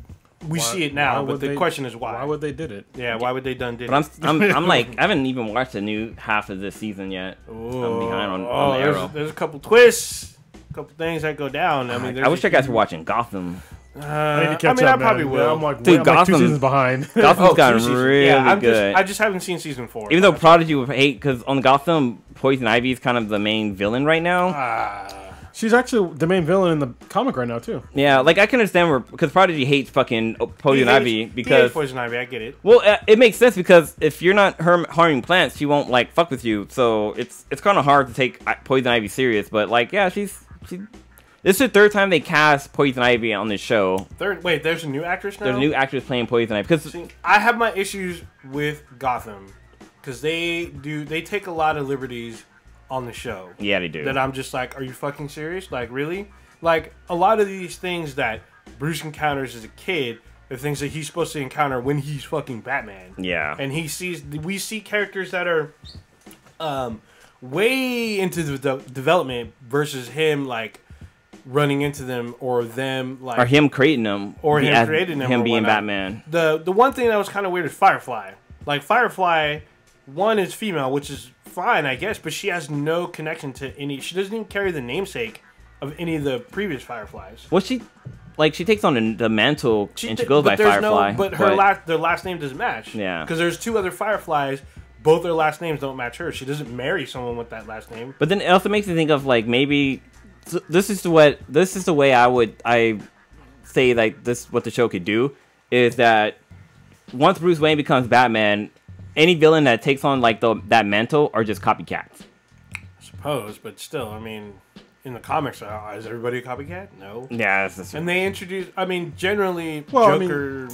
we see it now, but the question is why. Why would they did it? Yeah, why would they done did but it? I'm like, I haven't even watched the new half of this season yet. I'm behind on the Arrow. There's a couple twists, a couple things that go down. I mean, I wish you guys were watching Gotham. I need to catch up, I man. probably will. I'm like, Dude, I'm like 2 Gotham- seasons behind. Gotham's gotten 2 seasons. really good. I just haven't seen season 4. Even though Prodigy would hate, because on Gotham, Poison Ivy is kind of the main villain right now. She's actually the main villain in the comic right now too. Yeah, like I can understand because Prodigy hates fucking Poison Ivy because Poison Ivy, I get it. Well, it makes sense because if you're not harming plants, she won't like fuck with you. So it's kind of hard to take Poison Ivy serious. But like, yeah, this is the 3rd time they cast Poison Ivy on this show. Wait, there's a new actress now. There's a new actress playing Poison Ivy. Because I have my issues with Gotham because they take a lot of liberties on the show. Yeah, they do. That I'm just like, are you fucking serious? Like, really? Like, a lot of these things that Bruce encounters as a kid are things that he's supposed to encounter when he's fucking Batman. Yeah. And we see characters that are way into the development versus him, like, running into them or them, like... Or him creating them. Or him creating them. Him or being whatnot. Batman. The one thing that was kind of weird is Firefly. Like, Firefly, one is female, which is fine, I guess, but she has no connection to any... She doesn't even carry the namesake of any of the previous Fireflies. Well, she takes on the mantle and she goes by Firefly. Their last name doesn't match. Yeah. Because there's 2 other Fireflies, both their last names don't match her. She doesn't marry someone with that last name. But then it also makes me think of, like, maybe... This is the way I say, like, what the show could do, is that once Bruce Wayne becomes Batman... Any villain that takes on like that mantle are just copycats. I suppose, but still, I mean, in the comics, is everybody a copycat? No. Yeah, that's and they introduce. I mean, generally, Well, Joker.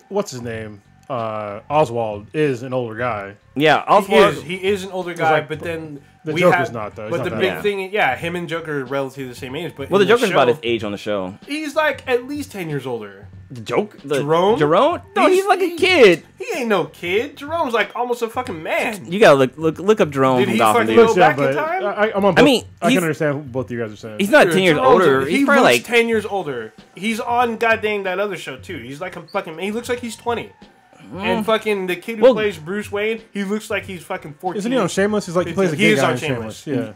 What's his name? Oswald is an older guy. Yeah, Oswald. He is an older guy, like, but then the Joker's not though. He's But not the that big old. thing, him and Joker are relatively the same age. But Well, the Joker's show, about his age on the show. He's like at least 10 years older. Jerome? No, he's like a kid. He ain't no kid. Jerome's like almost a fucking man. You gotta look up Jerome. Did from he Gotham, fucking dude. go back in time? I'm on both. I mean, I can understand what both of you guys are saying. He's not 10 years older. He He's probably looks like 10 years older. He's on goddamn that other show too. He's like a fucking. He looks like he's 20. And fucking the kid who plays Bruce Wayne, he looks like he's fucking 14. Isn't he on Shameless? He's like he plays a gay guy on Shameless. Yeah.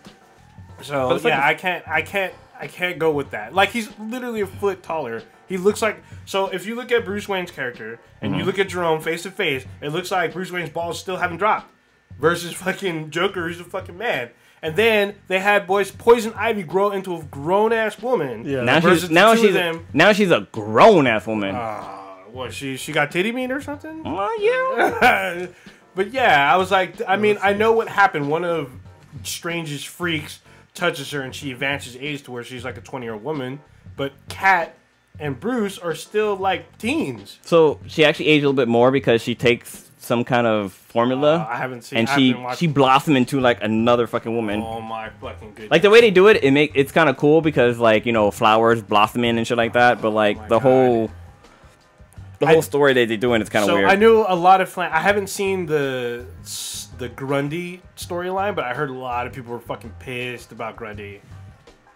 So yeah, I can't go with that. Like he's literally a foot taller. He looks like so. If you look at Bruce Wayne's character and you look at Jerome face to face, it looks like Bruce Wayne's balls still haven't dropped. Versus fucking Joker, who's a fucking man. And then they had Poison Ivy grow into a grown ass woman. Yeah. Now she's a grown ass woman. What she got titty meat or something? Yeah. But yeah, I was like, I mean, I know what happened. One of Strange's freaks touches her and she advances age to where she's like a 20-year-old woman. But Cat and Bruce are still like teens. So she actually aged a little bit more because she takes some kind of formula. I haven't seen. And she blossomed into like another fucking woman. Oh my fucking goodness! Like the way they do it, it's kind of cool because like flowers blossoming and shit like that. But like the whole story that they're doing is kind of weird. I knew a lot of. I haven't seen the Grundy storyline, but I heard a lot of people were fucking pissed about Grundy.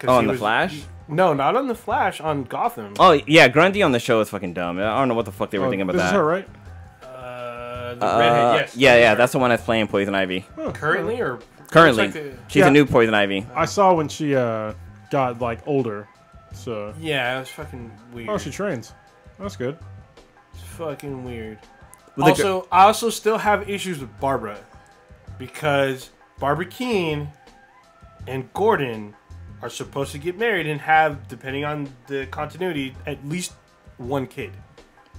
Oh, on the Flash? No, not on the Flash. On Gotham. Oh yeah, Grundy on the show is fucking dumb. I don't know what the fuck they were thinking about that. This is her, right? The redhead, yes. Yeah, that's the one that's playing Poison Ivy. Currently, or currently, she's a new Poison Ivy. I saw when she got like older. So yeah, it was fucking weird. Oh, she trains. That's good. It's fucking weird. Also, I also still have issues with Barbara because Barbara Keene and Gordon are supposed to get married and have, depending on the continuity, at least one kid.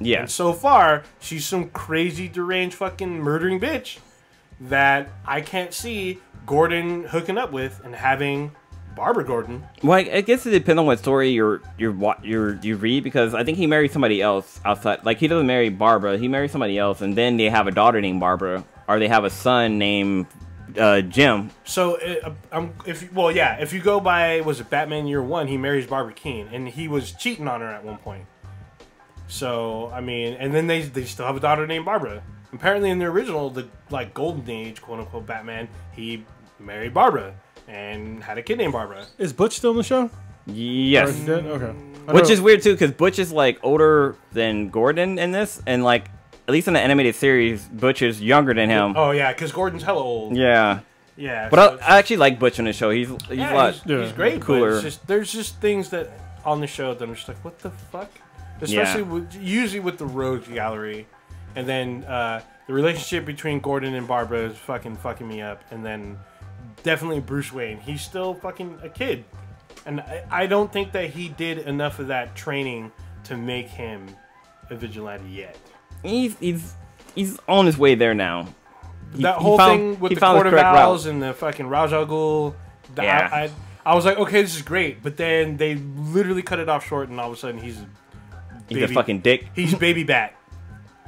Yeah. And so far, she's some crazy, deranged, fucking murdering bitch that I can't see Gordon hooking up with and having Barbara Gordon. Well, I guess it depends on what story you read, because I think he married somebody else outside. Like, he doesn't marry Barbara, he marries somebody else, and then they have a daughter named Barbara, or they have a son named Jim. So, if you go by, was it Batman Year One, he marries Barbara Keene, and he was cheating on her at one point. So, I mean, and then they still have a daughter named Barbara. Apparently, in the original, the like golden age, quote unquote, Batman, he married Barbara and had a kid named Barbara. Is Butch still in the show? Yes. Okay. Which is weird too, because Butch is like older than Gordon in this, and like at least in the animated series, Butch is younger than him. Oh yeah, because Gordon's hella old. Yeah. Yeah. But so I actually like Butch in the show. He's he's great. Cooler. But there's just things that on the show that I'm just like, what the fuck? Especially usually with the Rogues Gallery, and then the relationship between Gordon and Barbara is fucking me up, and then definitely Bruce Wayne. He's still fucking a kid, and I don't think that he did enough of that training to make him a vigilante yet. He's on his way there now. That whole thing with the Court of Owls and the fucking Ra's al Ghul. Yeah. I was like, okay, this is great, but then they literally cut it off short, and all of a sudden he's a fucking dick. He's baby bat.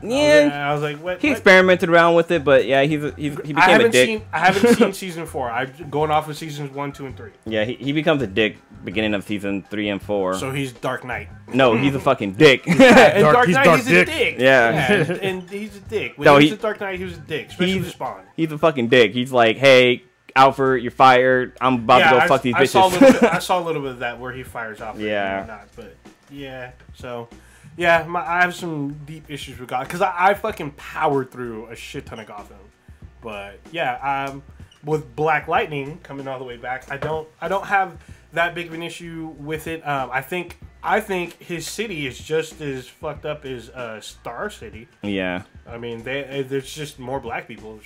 Yeah, I was like, what? He experimented around with it, but yeah, he became a dick. I haven't seen season 4. I'm going off of seasons 1, 2, and 3. Yeah, he becomes a dick beginning of season 3 and 4. So he's Dark Knight. No, he's a fucking dick. Yeah, in Dark Knight, he's a dick. Yeah. And he's a dick. When he was in Dark Knight, he was a dick, especially with Spawn. He's a fucking dick. He's like, hey, Alfred, you're fired. I'm about to go fuck these bitches. I saw a little bit of that where he fires Alfred. Yeah. And whatnot, but yeah, so. Yeah, I have some deep issues with Gotham because I fucking powered through a shit ton of Gotham, but yeah, with Black Lightning coming all the way back, I don't have that big of an issue with it. I think his city is just as fucked up as Star City. Yeah, I mean there's just more black people.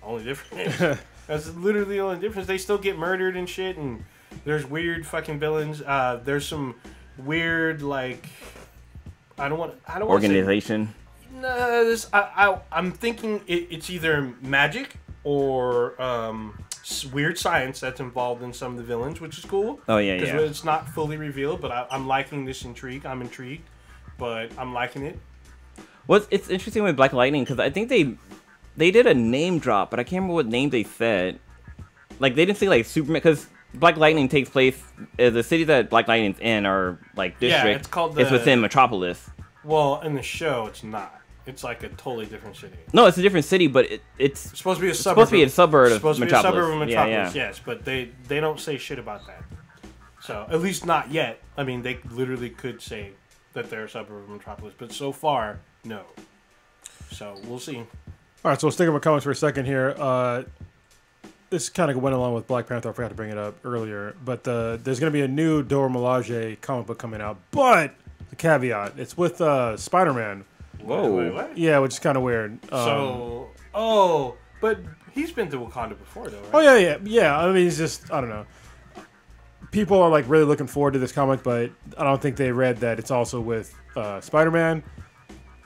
Only difference. That's literally the only difference. They still get murdered and shit, and there's weird fucking villains. There's some weird like. I don't want organization. No, I'm thinking it's either magic or weird science that's involved in some of the villains, which is cool. Oh yeah, yeah. It's not fully revealed, but I'm liking this intrigue. I'm intrigued, but I'm liking it. Well, it's interesting with Black Lightning because I think they did a name drop, but I can't remember what name they said. Like they didn't say like Superman because. Black Lightning takes place. The city that Black Lightning's in, or like district, it's called. It's within Metropolis. Well, in the show, it's not. It's like a totally different city. No, it's a different city, but it's supposed to be a suburb. Supposed to be a suburb of supposed Metropolis. to be a suburb of Metropolis, Yeah. yes, but they don't say shit about that. So at least not yet. I mean, they literally could say that they're a suburb of Metropolis, but so far, no. So we'll see. All right, so we'll stick with comics for a second here. This kind of went along with Black Panther. I forgot to bring it up earlier, but there's going to be a new Dora Milaje comic book coming out. But the caveat, it's with Spider-Man. Whoa. Wait, what? Yeah, which is kind of weird. But he's been to Wakanda before, though, right? Oh yeah. I mean, he's just, I don't know. People are like really looking forward to this comic, but I don't think they read that it's also with Spider-Man.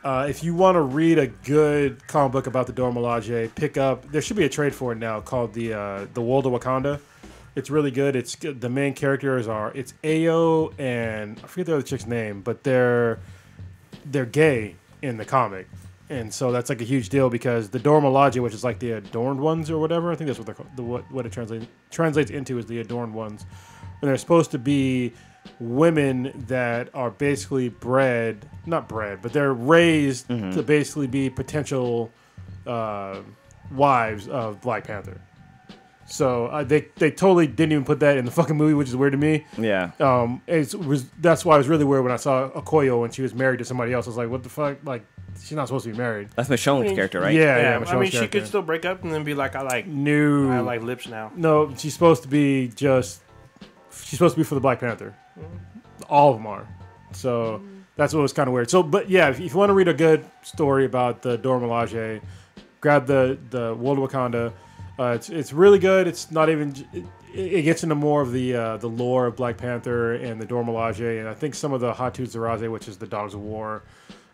If you want to read a good comic book about the Dora Milaje, pick up. There should be a trade for it now called the World of Wakanda. It's really good. It's good. The main characters it's Ayo and I forget the other chick's name, but they're gay in the comic, and so that's like a huge deal because the Dora Milaje, which is like the adorned ones or whatever, I think that's what they're called. What it translates into is the adorned ones, and they're supposed to be women that are basically not bred, but they're raised to basically be potential wives of Black Panther. So they totally didn't even put that in the fucking movie, which is weird to me. Yeah. That's why it was really weird when I saw Okoye when she was married to somebody else. I was like, what the fuck? Like, she's not supposed to be married. That's Michonne's character, right? Yeah. I mean, she could still break up and then be like, I like lips now. No, she's supposed to be for the Black Panther. All of them are. So that's what was kind of weird. So, but yeah, if you want to read a good story about the Dora Milaje, grab the World of Wakanda. It's really good. It's not even. It gets into more of the lore of Black Panther and the Dora Milaje, and I think some of the Hatu Zeraze, which is the Dogs of War.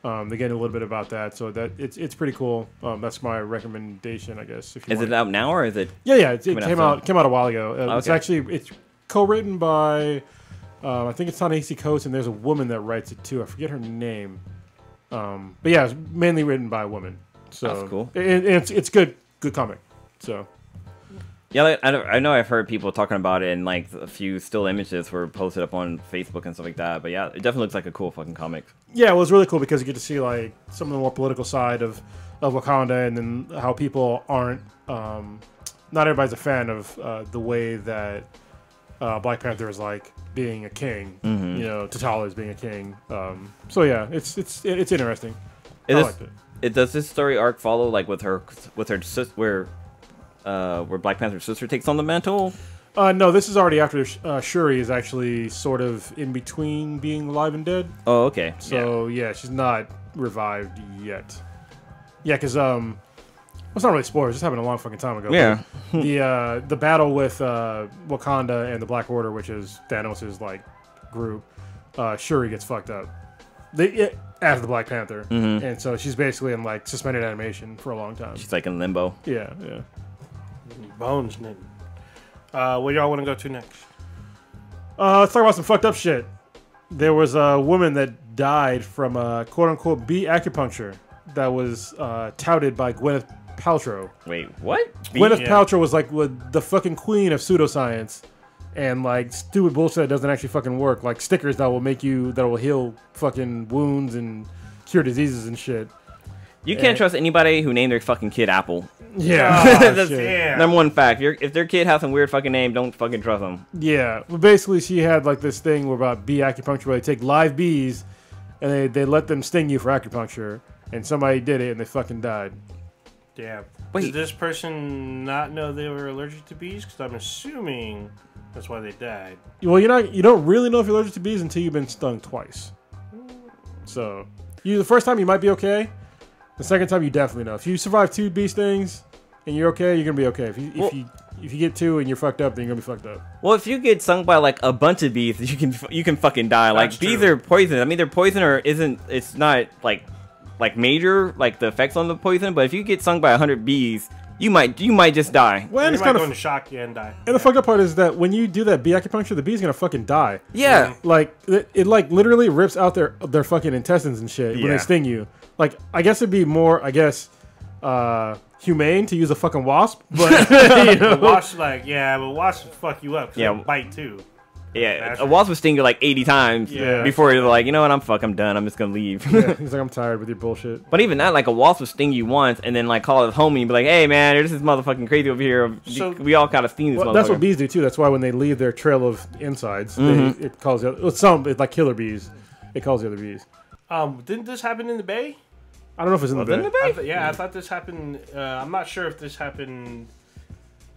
They get a little bit about that, so that it's pretty cool. That's my recommendation, I guess. Is it out now or is it? Yeah. It came out a while ago. Okay. It's co-written by I think it's Ta-Nehisi Coates, and there's a woman that writes it too. I forget her name. But yeah, it's mainly written by a woman. So that's cool. It's good comic. So yeah, I know I've heard people talking about it, and like a few still images were posted up on Facebook and stuff like that. But yeah, it definitely looks like a cool fucking comic. Yeah, it was really cool because you get to see like some of the more political side of Wakanda, and then how people aren't. Not everybody's a fan of the way that Black Panther is like being a king. You know, T'Challa is being a king. So yeah, it's interesting. I liked it. Does this story arc follow like with her sister where Black Panther's sister takes on the mantle? No, this is already after Shuri is actually sort of in between being alive and dead. Oh, okay. So yeah, she's not revived yet. Yeah, because it's not really spoilers. This happened a long fucking time ago. Yeah. The battle with Wakanda and the Black Order, which is Thanos' like group, Shuri gets fucked up. As the Black Panther, and so she's basically in like suspended animation for a long time. She's like in limbo. Yeah. Bones knitting. Where y'all want to go to next? Let's talk about some fucked up shit. There was a woman that died from quote-unquote bee acupuncture that was touted by Gwyneth Paltrow. Wait, what? Gwyneth Paltrow was like the fucking queen of pseudoscience and like stupid bullshit that doesn't actually fucking work. Like stickers that will heal fucking wounds and cure diseases and shit. You can't trust anybody who named their fucking kid Apple. Yeah. That's number one fact. If their kid has some weird fucking name, don't fucking trust them. Yeah. Well, basically, she had like this thing about bee acupuncture where they take live bees and they let them sting you for acupuncture. And somebody did it and they fucking died. Yeah. Wait. Did this person not know they were allergic to bees? Because I'm assuming that's why they died. Well, you don't really know if you're allergic to bees until you've been stung twice. So, the first time you might be okay. The second time you definitely know. If you survive 2 bee stings and you're okay, you're gonna be okay. If you get 2 and you're fucked up, then you're gonna be fucked up. Well, if you get stung by like a bunch of bees, you can fucking die. Like bees are poison. I mean, they're poison or isn't. It's not like major like the effects on the poison. But if you get stung by 100 bees, you might just die. Well, you might go into shock and die. And the fucked up part is that when you do that bee acupuncture, the bee's gonna fucking die. Yeah. Like it like literally rips out their fucking intestines and shit when they sting you. Like I guess it'd be more humane to use a fucking wasp, but The wasp but wasps fuck you up. 'Cause they bite too. Yeah, a wasp would sting you like 80 times before you're like, you know what, I'm done. I'm just gonna leave. Yeah, he's like, I'm tired with your bullshit. But even that, like a wasp would sting you once and then like call his homie and be like, hey man, there's this motherfucking crazy over here. So, we all kind of sting this motherfucker. That's what bees do too. That's why when they leave their trail of insides, it calls it's like killer bees. It calls the other bees. Didn't this happen in the Bay? I don't know if it's in the Bay. In the Bay? I thought this happened. I'm not sure if this happened.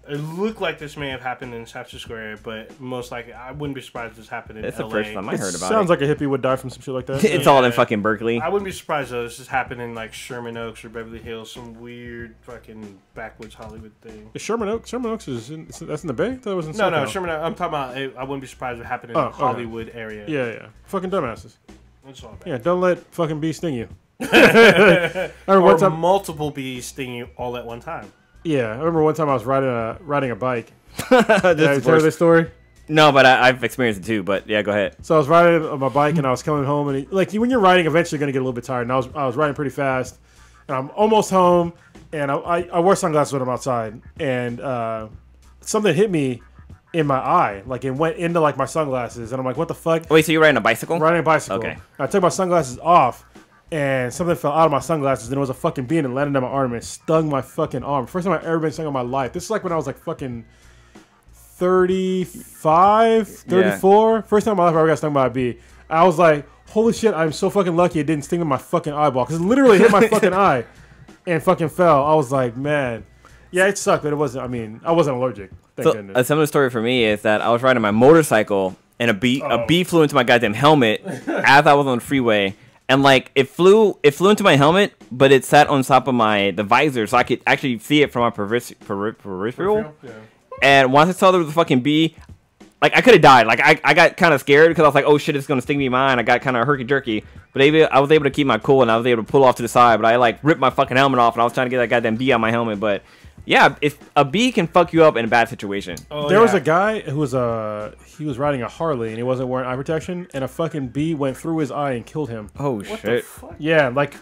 It looked like this may have happened in San Francisco area, but most likely, I wouldn't be surprised if this happened in LA. It's the first time I heard about it. Sounds like a hippie would die from some shit like that. It's all in fucking Berkeley. I wouldn't be surprised though. This just happened in like Sherman Oaks or Beverly Hills, some weird fucking backwoods Hollywood thing. Sherman Oaks that's in the Bay? That was in No, Sherman Oaks. I'm talking about. I wouldn't be surprised if it happened in the Hollywood area. Yeah. Fucking dumbasses. That's all bad. Yeah, don't let fucking bees sting you. Or multiple bees sting you all at one time. Yeah, I remember one time I was riding a bike. Did I tell you this story? No, but I've experienced it too. But yeah, go ahead. So I was riding on my bike and I was coming home, and when you're riding, eventually you're gonna get a little bit tired. And I was riding pretty fast, and I'm almost home, and I wear sunglasses when I'm outside, and something hit me in my eye, like it went into like my sunglasses, and I'm like, what the fuck? Wait, so you're riding a bicycle? Riding a bicycle. Okay. I took my sunglasses off, and something fell out of my sunglasses, and it was a fucking bee, and it landed on my arm, and it stung my fucking arm. First time I've ever been stung in my life. This is like when I was like fucking 35, 34. First time in my life I ever got stung by a bee. I was like, holy shit, I'm so fucking lucky it didn't sting in my fucking eyeball, because it literally hit my fucking eye and fucking fell. I was like, man. Yeah, it sucked, but it wasn't, I wasn't allergic. Thank goodness. A similar story for me is that I was riding my motorcycle, and a bee flew into my goddamn helmet as I was on the freeway. And like it flew into my helmet, but it sat on top of the visor, so I could actually see it from my peripheral. Yeah. And once I saw there was a fucking bee, like I could have died. Like I got kind of scared because I was like, oh shit, it's gonna sting me in my eye. And I got kind of herky jerky, but I was able to keep my cool, and I was able to pull off to the side. But I like ripped my fucking helmet off, and I was trying to get that goddamn bee on my helmet. But yeah, if a bee can fuck you up in a bad situation. There was a guy who was he was riding a Harley and he wasn't wearing eye protection, and a fucking bee went through his eye and killed him. Oh what shit! The fuck? Yeah, like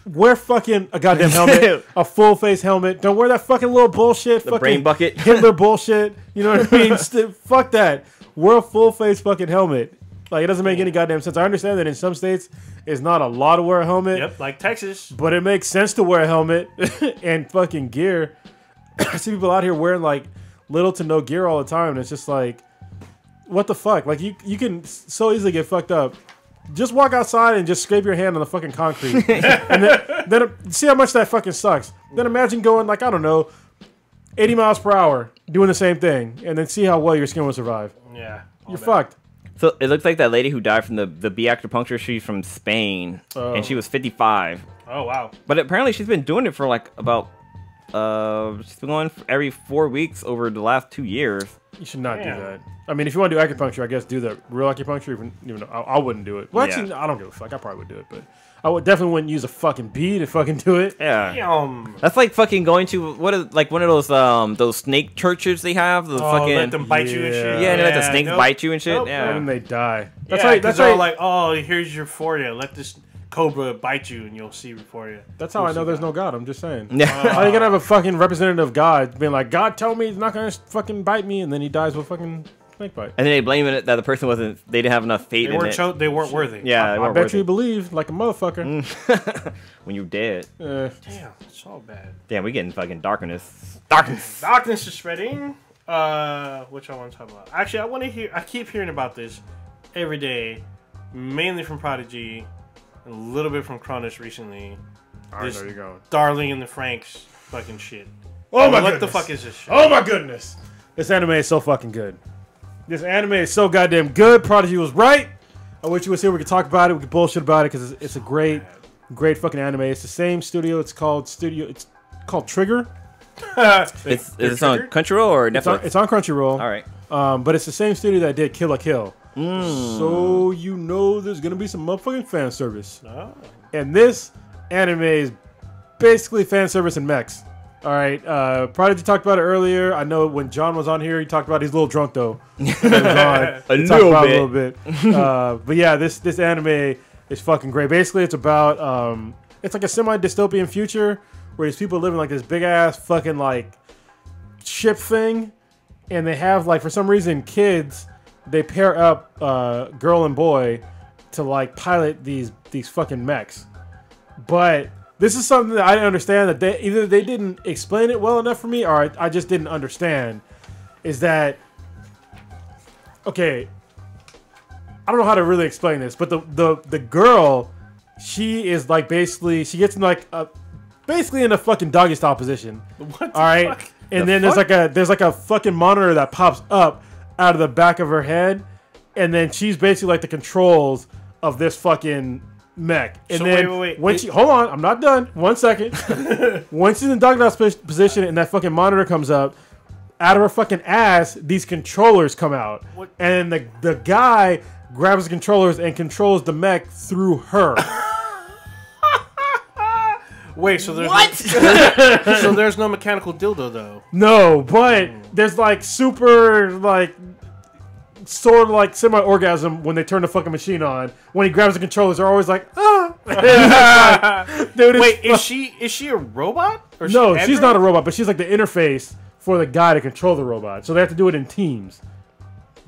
wear fucking a goddamn helmet, a full face helmet. Don't wear that fucking little bullshit. The brain bucket, Hitler bullshit. You know what I mean? Fuck that. Wear a full face fucking helmet. Like, it doesn't make any goddamn sense. I understand that in some states it's not a law to wear a helmet. Yep, like Texas. But it makes sense to wear a helmet and fucking gear. I see people out here wearing like little to no gear all the time, and it's just like, what the fuck? Like you can so easily get fucked up. Just walk outside and just scrape your hand on the fucking concrete, and then see how much that fucking sucks. Then imagine going like, I don't know, 80 miles per hour doing the same thing, and then see how well your skin will survive. Yeah, you're fucked. So it looks like that lady who died from the bee acupuncture, she's from Spain, and she was 55. Oh wow! But apparently she's been doing it for like about she's been going every 4 weeks over the last 2 years. You should not do that. I mean, if you want to do acupuncture, I guess do the real acupuncture. Even though I wouldn't do it. Well, actually, I don't give a fuck. I probably would do it, but I definitely wouldn't use a fucking bee to fucking do it. Yeah, that's like fucking going to like one of those snake churches they have. The fucking let them bite you and shit. Yeah, and let the snakes bite you and shit. Yeah, and they die. That's right. That's right. Like, oh, here's your euphoria. Let this cobra bite you, and you'll see euphoria. That's how I know there's no God. I'm just saying. Yeah. How you gonna have a fucking representative of God being like, God told me he's not gonna fucking bite me, and then he dies with fucking snake bite. And then they blame it that the person they didn't have enough faith in it. They weren't worthy. Yeah, I bet you believed like a motherfucker. When you're dead. Damn, it's all bad. Damn, we getting fucking darkness. Darkness is spreading. Which I want to talk about. Actually, I keep hearing about this every day, mainly from Prodigy, and a little bit from Cronus recently. I know you're going. Darling in the Franxx fucking shit. Oh my goodness. What the fuck is this shit? Oh my goodness. This anime is so fucking good. This anime is so goddamn good. Prodigy was right. I wish you was here. We could talk about it. We could bullshit about it because it's a great fucking anime. It's the same studio. It's called Trigger. Is it on Crunchyroll or Netflix? It's on Crunchyroll. All right. But it's the same studio that did Kill la Kill. So you know there's gonna be some motherfucking fan service. Oh. And this anime is basically fan service and mechs. All right. Prodigy talked about it earlier. I know when John was on here, he talked about he's a little drunk though. a little bit. But yeah, this anime is fucking great. Basically, it's about it's like a semi-dystopian future where these people live in like this big ass fucking like ship thing, and they have like for some reason kids they pair up girl and boy to like pilot these fucking mechs. But this is something that I didn't understand, that they didn't explain it well enough for me, or I just didn't understand. Is that okay? I don't know how to really explain this, but the girl, she is like basically she gets in like basically in a fucking doggy style position. What? All right, fuck? and then there's like a fucking monitor that pops up out of the back of her head, and then she's basically like the controls of this fucking mech. And so then wait. when she hold on, I'm not done. 1 second. Once she's in the doggy style position and that fucking monitor comes up, out of her fucking ass, these controllers come out, What? and the guy grabs the controllers and controls the mech through her. Wait, so there's What? so there's no mechanical dildo though. No, but there's like super like sort of like semi-orgasm when they turn the fucking machine on. When he grabs the controllers, they're always like, ah. Dude, Wait, is she a robot? Or no, she she's not a robot, but she's like the interface for the guy to control the robot. So they have to do it in teams.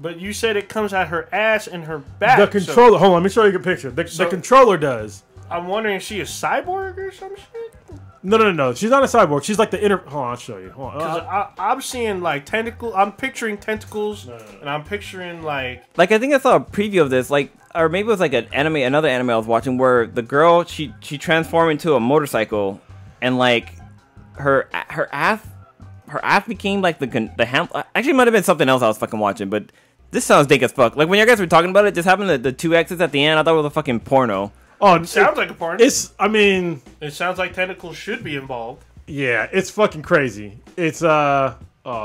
But you said it comes out her ass and her back. The controller, hold on, let me show you a picture. The controller does. I'm wondering, is she a cyborg or some shit? No. She's not a cyborg. She's like the inner. Hold on, I'll show you. Hold on. I'm seeing like tentacles. I'm picturing tentacles, and I'm picturing like. Like I think I saw a preview of this, like, or maybe it was like another anime I was watching, where the girl she transformed into a motorcycle, and like her ass became like the ham. Actually, it might have been something else I was fucking watching, but this sounds dank as fuck. Like when you guys were talking about it, just having the two X's at the end, I thought it was a fucking porno. Oh, It sounds like a porn. I mean, It sounds like tentacles should be involved. yeah, it's fucking crazy. It's oh,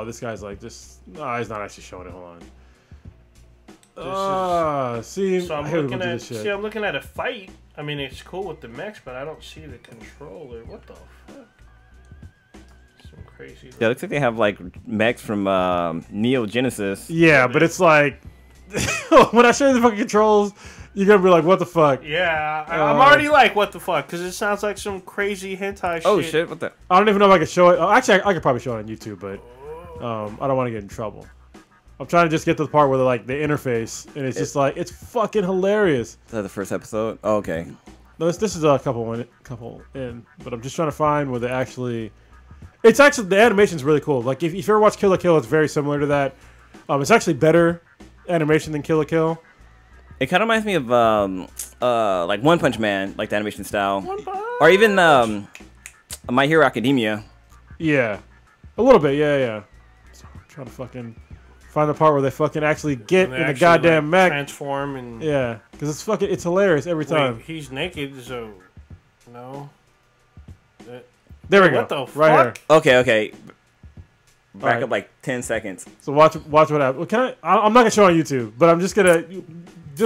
this guy's like just. No, he's not actually showing it. Hold on. See, So I'm I hate when looking we do at. this shit. See, I'm looking at a fight. I mean, it's cool with the mechs, but I don't see the controller. What the fuck? Some crazy. Yeah, it looks like they have like mechs from Neo Genesis. Yeah, but it's like when I show you the fucking controls, you're gonna be like, "What the fuck?" Yeah, I'm already like, what the fuck? Because it sounds like some crazy hentai shit. Oh shit! What the? I don't even know if I could show it. Oh, actually, I could probably show it on YouTube, but I don't want to get in trouble. I'm trying to just get to the part where like the interface, and it's just like it's fucking hilarious. Is that the first episode? Oh, okay. No, this is a couple in, but I'm just trying to find where they actually. It's actually the animation's really cool. Like if you ever watch Kill la Kill, it's very similar to that. It's actually better animation than Kill la Kill. It kind of reminds me of like One Punch Man, like the animation style, or even My Hero Academia. Yeah, a little bit. Yeah. So I'm trying to fucking find the part where they fucking actually get And they in the actually, goddamn like, mech. transform and. Yeah, because it's hilarious every time. Wait, he's naked, so no. There we go. What the right fuck? here. Okay. Back Alright. up like 10 seconds. So watch what happens. Well, I'm not gonna show it on YouTube, but I'm just gonna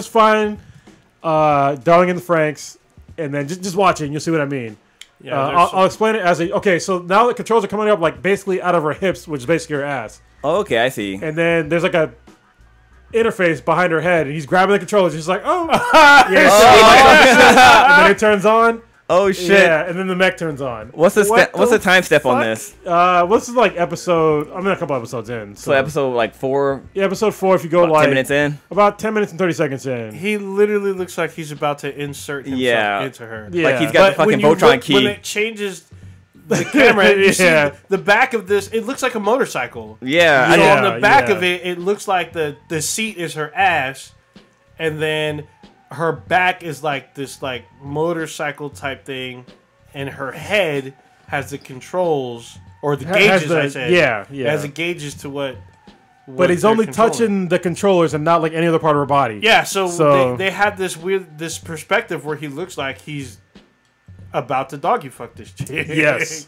find Darling in the Franxx, and then just watch it, and you'll see what I mean. Yeah, I'll explain it as okay. So now the controls are coming up like basically out of her hips, which is basically her ass, Oh, okay, I see. and then there's like a interface behind her head, and he's grabbing the controllers. He's like, oh, yeah, and then it turns on. Oh shit! Yeah, and then the mech turns on. What's the time step on this? This is like episode. I'm in a couple episodes in. So episode like 4, Yeah, episode 4. If you go about like 10 minutes in. about 10 minutes and 30 seconds in. He literally looks like he's about to insert himself Yeah. into her. Yeah. Like he's got the when fucking you Voltron look- key. When it changes the camera, you see Yeah. the back of this. It looks like a motorcycle. Yeah, So Yeah, on the back yeah. of it, it looks like the seat is her ass, and then her back is like this like motorcycle type thing, and her head has the controls or the Has gauges. the- I said, yeah. It has the gauges to what. But he's only touching the controllers and not like any other part of her body. Yeah, so, So- they have this perspective where he looks like he's about to doggy fuck this chick. Yes.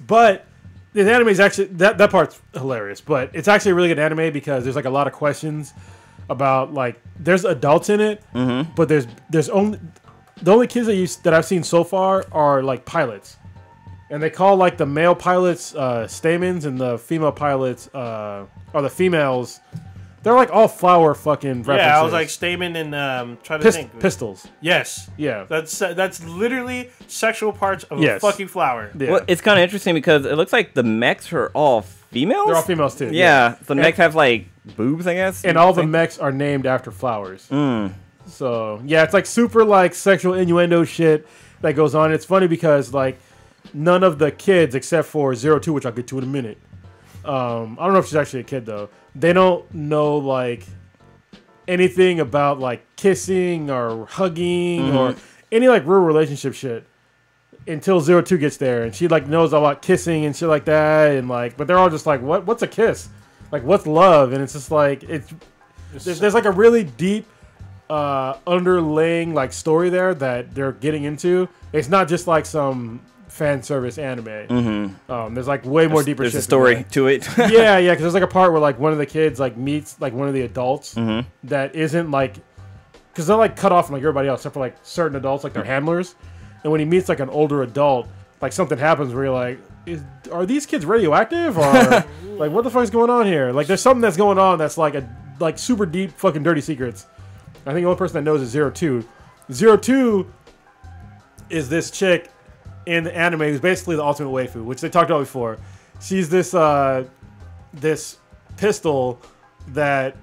But the anime is actually that part's hilarious. But it's actually a really good anime because there's like a lot of questions about like there's adults in it, but there's only the only kids that I've seen so far are like pilots, and they call like the male pilots stamens and the female pilots or the females. They're like all flower fucking references. Yeah, I was like Stamen and try to think. Pistols. Yes. Yeah. That's literally sexual parts of Yes. a fucking flower. Yeah. Well, it's kind of interesting because it looks like the mechs are all females. They're all females too. Yeah, the mechs have like boobs, I guess. And all the mechs are named after flowers. So yeah, it's like super like sexual innuendo shit that goes on. It's funny because like none of the kids except for 02, which I'll get to in a minute. I don't know if she's actually a kid though. They don't know like anything about like kissing or hugging or any like real relationship shit until 02 gets there, and she like knows about kissing and shit like that, and like, but they're all just like, what's a kiss? Like, what's love? And it's just like there's like a really deep underlaying like story there that they're getting into. It's not just like some fan service anime. There's like way more deeper. There's shit a story to it. yeah, because there's like a part where like one of the kids like meets like one of the adults that isn't like, because they're like cut off from like everybody else except for like certain adults, like their handlers. And when he meets like an older adult, like something happens where you're like, are these kids radioactive or like what the fuck is going on here? Like there's something that's going on that's like like super deep fucking dirty secrets. I think the only person that knows is 02. 02 is this chick in the anime who's basically the ultimate waifu, which they talked about before. She's this this pistol that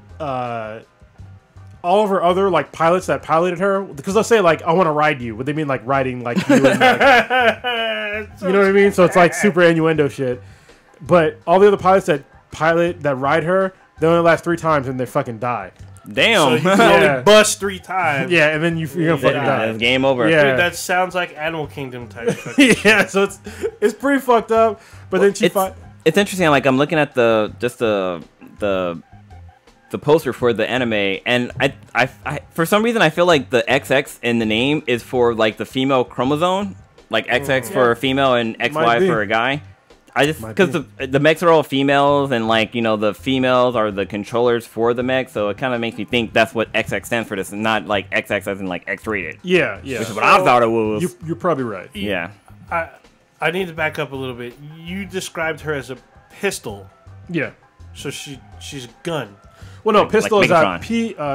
all of her other like pilots that piloted her, because they'll say like I want to ride you, but they mean like riding like you, and, like, you know what I mean? So it's like super innuendo shit. But all the other pilots that ride her, they only last 3 times and they fucking die. Damn. So you can only bust 3 times. Yeah, and then you're gonna fucking die. It's game over. Yeah. Dude, that sounds like Animal Kingdom type shit. Yeah, so it's pretty fucked up. But then it's interesting. Like I'm looking at the poster for the anime, and I for some reason I feel like the XX in the name is for like the female chromosome, like XX for a female and XY for a guy. I just because the mechs are all females, and like you know the females are the controllers for the mech, so it kind of makes me think that's what XX stands for. This and not like XX as in like X-rated. Yeah. Which is what I thought it was. You're probably right. Yeah. I need to back up a little bit. You described her as a pistol. Yeah. So she's a gun. Well, no, pistol like is Pistil.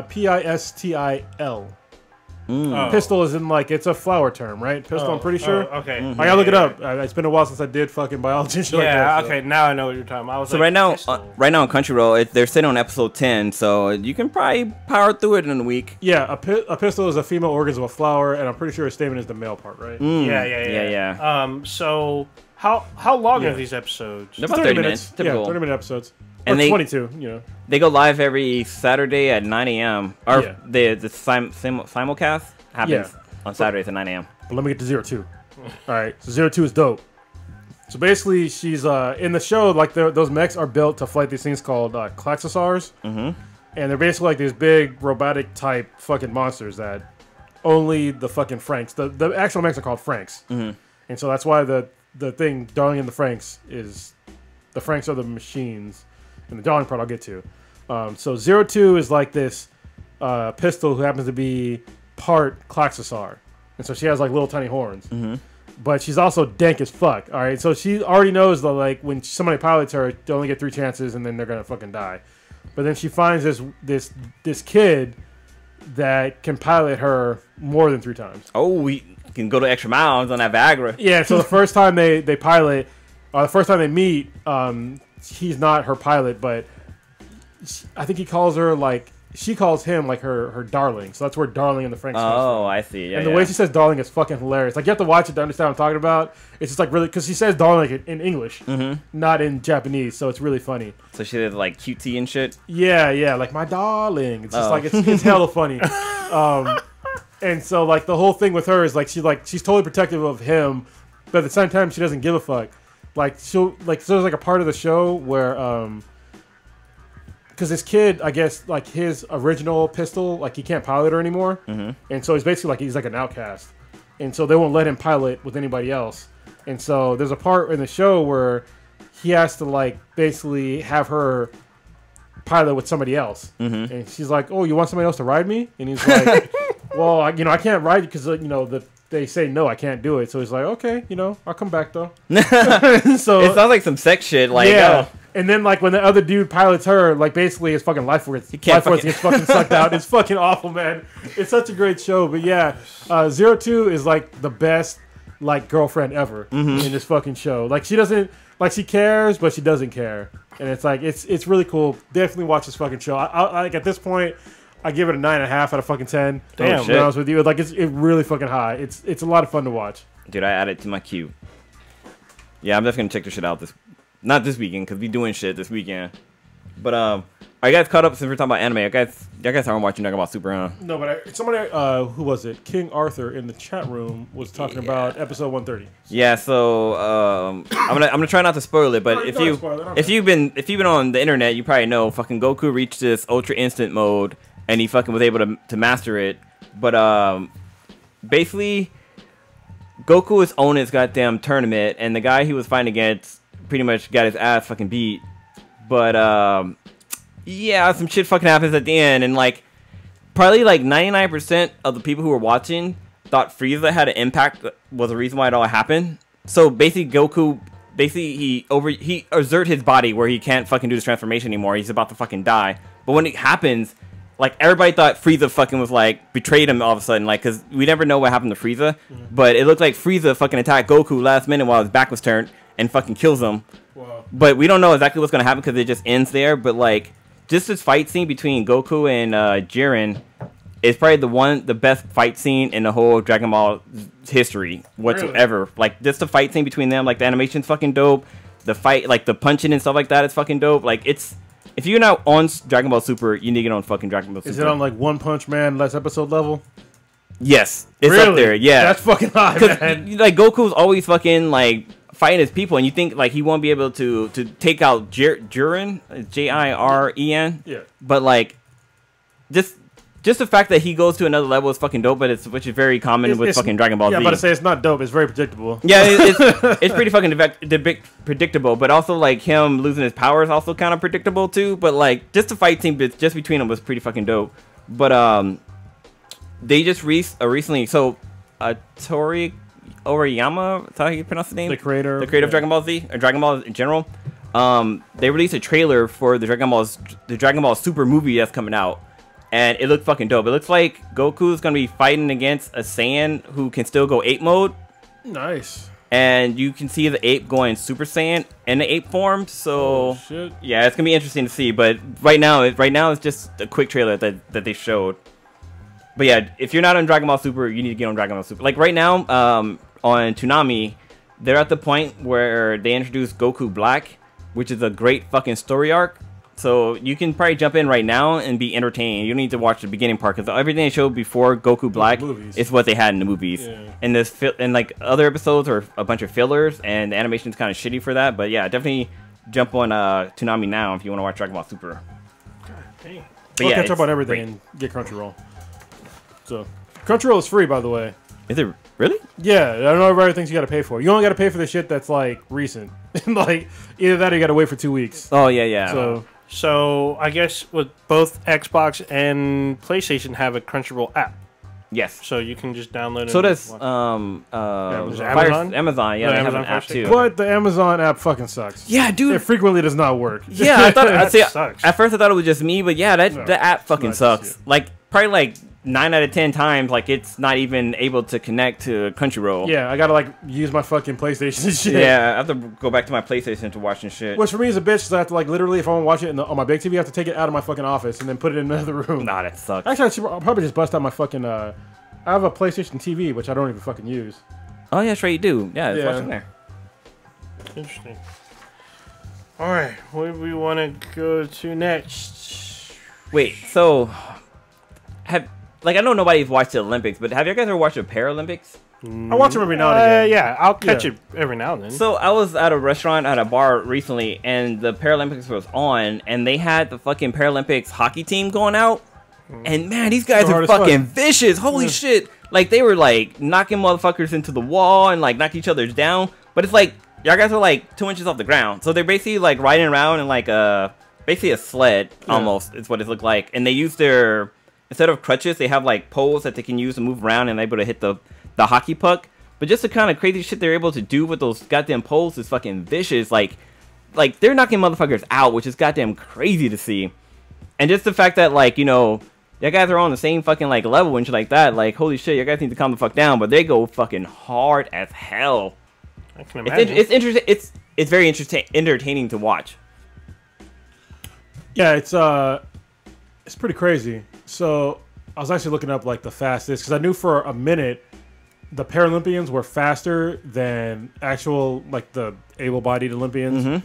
Pistol is in like it's a flower term, right? Pistol, I'm pretty sure. Okay. I gotta look it up. It's been a while since I did fucking biology and shit like that. Okay. Now I know what you're talking about. I was So like, right now on Crunchyroll, they're sitting on episode 10, so you can probably power through it in a week. Yeah, a pistol is a female organ of a flower, and I'm pretty sure a stamen is the male part, right? Yeah. So how long are these episodes? They're about 30 minutes. Typical. Yeah, 30-minute episodes. And or 22, you know. They go live every Saturday at 9 a.m. Or the simulcast happens on Saturdays at 9 a.m. But let me get to 02. All right, so 02 is dope. So basically, she's in the show, like those mechs are built to fight these things called Klaxosars. And they're basically like these big robotic type fucking monsters that only the fucking Franks, the actual mechs are called Franks. And so that's why the thing, Darling in the Franks, is the Franks are the machines. And the Darling part I'll get to. So 02 is like this pistol who happens to be part Klaxosar. And so she has like little tiny horns. But she's also dank as fuck. All right, so she already knows that like when somebody pilots her, they only get 3 chances and then they're gonna fucking die. But then she finds this kid that can pilot her more than 3 times. Oh, we can go to extra miles on that Viagra. Yeah, so the first time they pilot, the first time they meet, he's not her pilot, but I think he calls her like she calls him like her darling. So that's where Darling in the Franks comes from. Oh, I see. Yeah, and the way she says darling is fucking hilarious. Like you have to watch it to understand what I'm talking about. It's just like really because she says darling like in English, not in Japanese. So it's really funny. So she did like cutesy and shit. Yeah, like my darling. It's just like it's hella funny. And so like the whole thing with her is like she's totally protective of him, but at the same time she doesn't give a fuck. Like so there's like a part of the show where because this kid, I guess like his original pistol, like he can't pilot her anymore, and so he's basically like he's like an outcast, and so they won't let him pilot with anybody else. And so there's a part in the show where he has to like basically have her pilot with somebody else, and she's like, "Oh, you want somebody else to ride me?" And he's like, "Well, I can't ride you because they say no, I can't do it." So he's like, "Okay, I'll come back though." So it sounds like some sex shit. Like, yeah. And then like when the other dude pilots her, like basically his fucking life force gets fucking sucked out. It's fucking awful, man. It's such a great show. But yeah, 02 is like the best like girlfriend ever in this fucking show. Like she doesn't like she cares, but she doesn't care, and it's like it's really cool. Definitely watch this fucking show. I like at this point, I give it a 9.5 out of fucking 10. Damn, to be honest with you, like it's really fucking high. It's a lot of fun to watch. Dude, I added it to my queue. Yeah, I'm just gonna check this shit out not this weekend, because we doing shit this weekend. But are you guys caught up since we're talking about anime? You guys aren't watching Dragon Ball Super, huh? No, but somebody, who was it? King Arthur in the chat room was talking about episode 130. Yeah, so I'm gonna try not to spoil it, but if you've been on the internet, you probably know fucking Goku reached this Ultra Instant mode, and he fucking was able to master it. But basically, Goku is owning his goddamn tournament, and the guy he was fighting against pretty much got his ass fucking beat. But yeah, some shit fucking happens at the end, and like probably like 99% of the people who were watching thought Frieza had an impact, was the reason why it all happened. So basically, Goku he exerted his body where he can't fucking do this transformation anymore. He's about to fucking die. But when it happens, like everybody thought Frieza fucking was like betrayed him all of a sudden, like because we never know what happened to Frieza. But it looked like Frieza fucking attacked Goku last minute while his back was turned and fucking kills him. Wow. But we don't know exactly what's gonna happen because it just ends there. But like, just this fight scene between Goku and Jiren is probably the best fight scene in the whole Dragon Ball history whatsoever. Really? Like, just the fight scene between them, like the animation's fucking dope. The fight, like the punching and stuff like that, is fucking dope. Like, it's, if you're not on Dragon Ball Super, you need to get on fucking Dragon Ball Super. Is it on like One Punch Man last episode level? Yes, it's really? Up there. Yeah, that's fucking high, man. Like Goku's always fucking like fighting his people, and you think like he won't be able to take out Jiren, Jiren. Yeah. But like, just the fact that he goes to another level is fucking dope. But which is very common with fucking Dragon Ball Z. Yeah, but to say it's not dope. It's very predictable. Yeah, it's pretty fucking predictable. But also like him losing his power is also kind of predictable too. But like just the fight scene just between them was pretty fucking dope. But they just recently Tori Oriyama, that's how you pronounce the name? The creator of Dragon Ball Z, or Dragon Ball in general. They released a trailer for the Dragon Ball Super movie that's coming out, and it looked fucking dope. It looks like Goku's gonna be fighting against a Saiyan who can still go ape mode. Nice. And you can see the ape going Super Saiyan in the ape form. So shit. Yeah, it's gonna be interesting to see. But right now it's just a quick trailer that they showed. But yeah, if you're not on Dragon Ball Super, you need to get on Dragon Ball Super. Like right now, on Toonami, they're at the point where they introduced Goku Black, which is a great fucking story arc. So you can probably jump in right now and be entertained. You don't need to watch the beginning part, because everything they showed before Goku Black is what they had in the movies. Yeah. And like other episodes are a bunch of fillers, and the animation's kind of shitty for that. But yeah, definitely jump on Toonami now if you want to watch Dragon Ball Super. God dang. But yeah, catch up on everything and get Crunchyroll. So Crunchyroll is free, by the way. Is it really? Yeah, I don't know everybody thinks you got to pay for it. You only got to pay for the shit that's like recent. Like either that or you got to wait for 2 weeks. Oh yeah. So I guess with both Xbox and PlayStation have a Crunchyroll app. Yes. So you can just download it. So does Amazon? Amazon, yeah, they have an app too. But the Amazon app fucking sucks. Yeah, dude. It frequently does not work. Yeah, I thought I'd say sucks. At first I thought it was just me, but yeah, the app fucking sucks. Like probably like 9 out of 10 times, like it's not even able to connect to Crunchyroll. Yeah, I gotta like use my fucking PlayStation and shit. Yeah, I have to go back to my PlayStation to watching shit. Which for me is a bitch, because I have to like literally, if I want to watch it on my big TV, I have to take it out of my fucking office and then put it in another room. Nah, that sucks. Actually, I'll probably just bust out my fucking. I have a PlayStation TV, which I don't even fucking use. Oh yeah, that's right, you do. Yeah, it's watching there. Interesting. All right, where do we want to go to next? Wait, so I know nobody's watched the Olympics, but have you guys ever watched the Paralympics? I watch them every now and again. Yeah, I'll catch it every now and then. So I was at a restaurant at a bar recently, and the Paralympics was on, and they had the fucking Paralympics hockey team going out. And man, these guys are fucking vicious. Holy shit. Like, they were like knocking motherfuckers into the wall and like knocking each other down. But it's like, y'all guys are like 2 inches off the ground. So they're basically like riding around in like basically a sled almost is what it looked like. And they use their, instead of crutches, they have like poles that they can use to move around and they're able to hit the hockey puck. But just the kind of crazy shit they're able to do with those goddamn poles is fucking vicious. Like they're knocking motherfuckers out, which is goddamn crazy to see. And just the fact that, like, you know, y'all guys are on the same fucking like level and shit like that. Like, holy shit, you guys need to calm the fuck down. But they go fucking hard as hell. I can imagine. It's interesting. it's very entertaining to watch. Yeah, it's pretty crazy. So I was actually looking up like the fastest because I knew for a minute the Paralympians were faster than actual like the able-bodied Olympians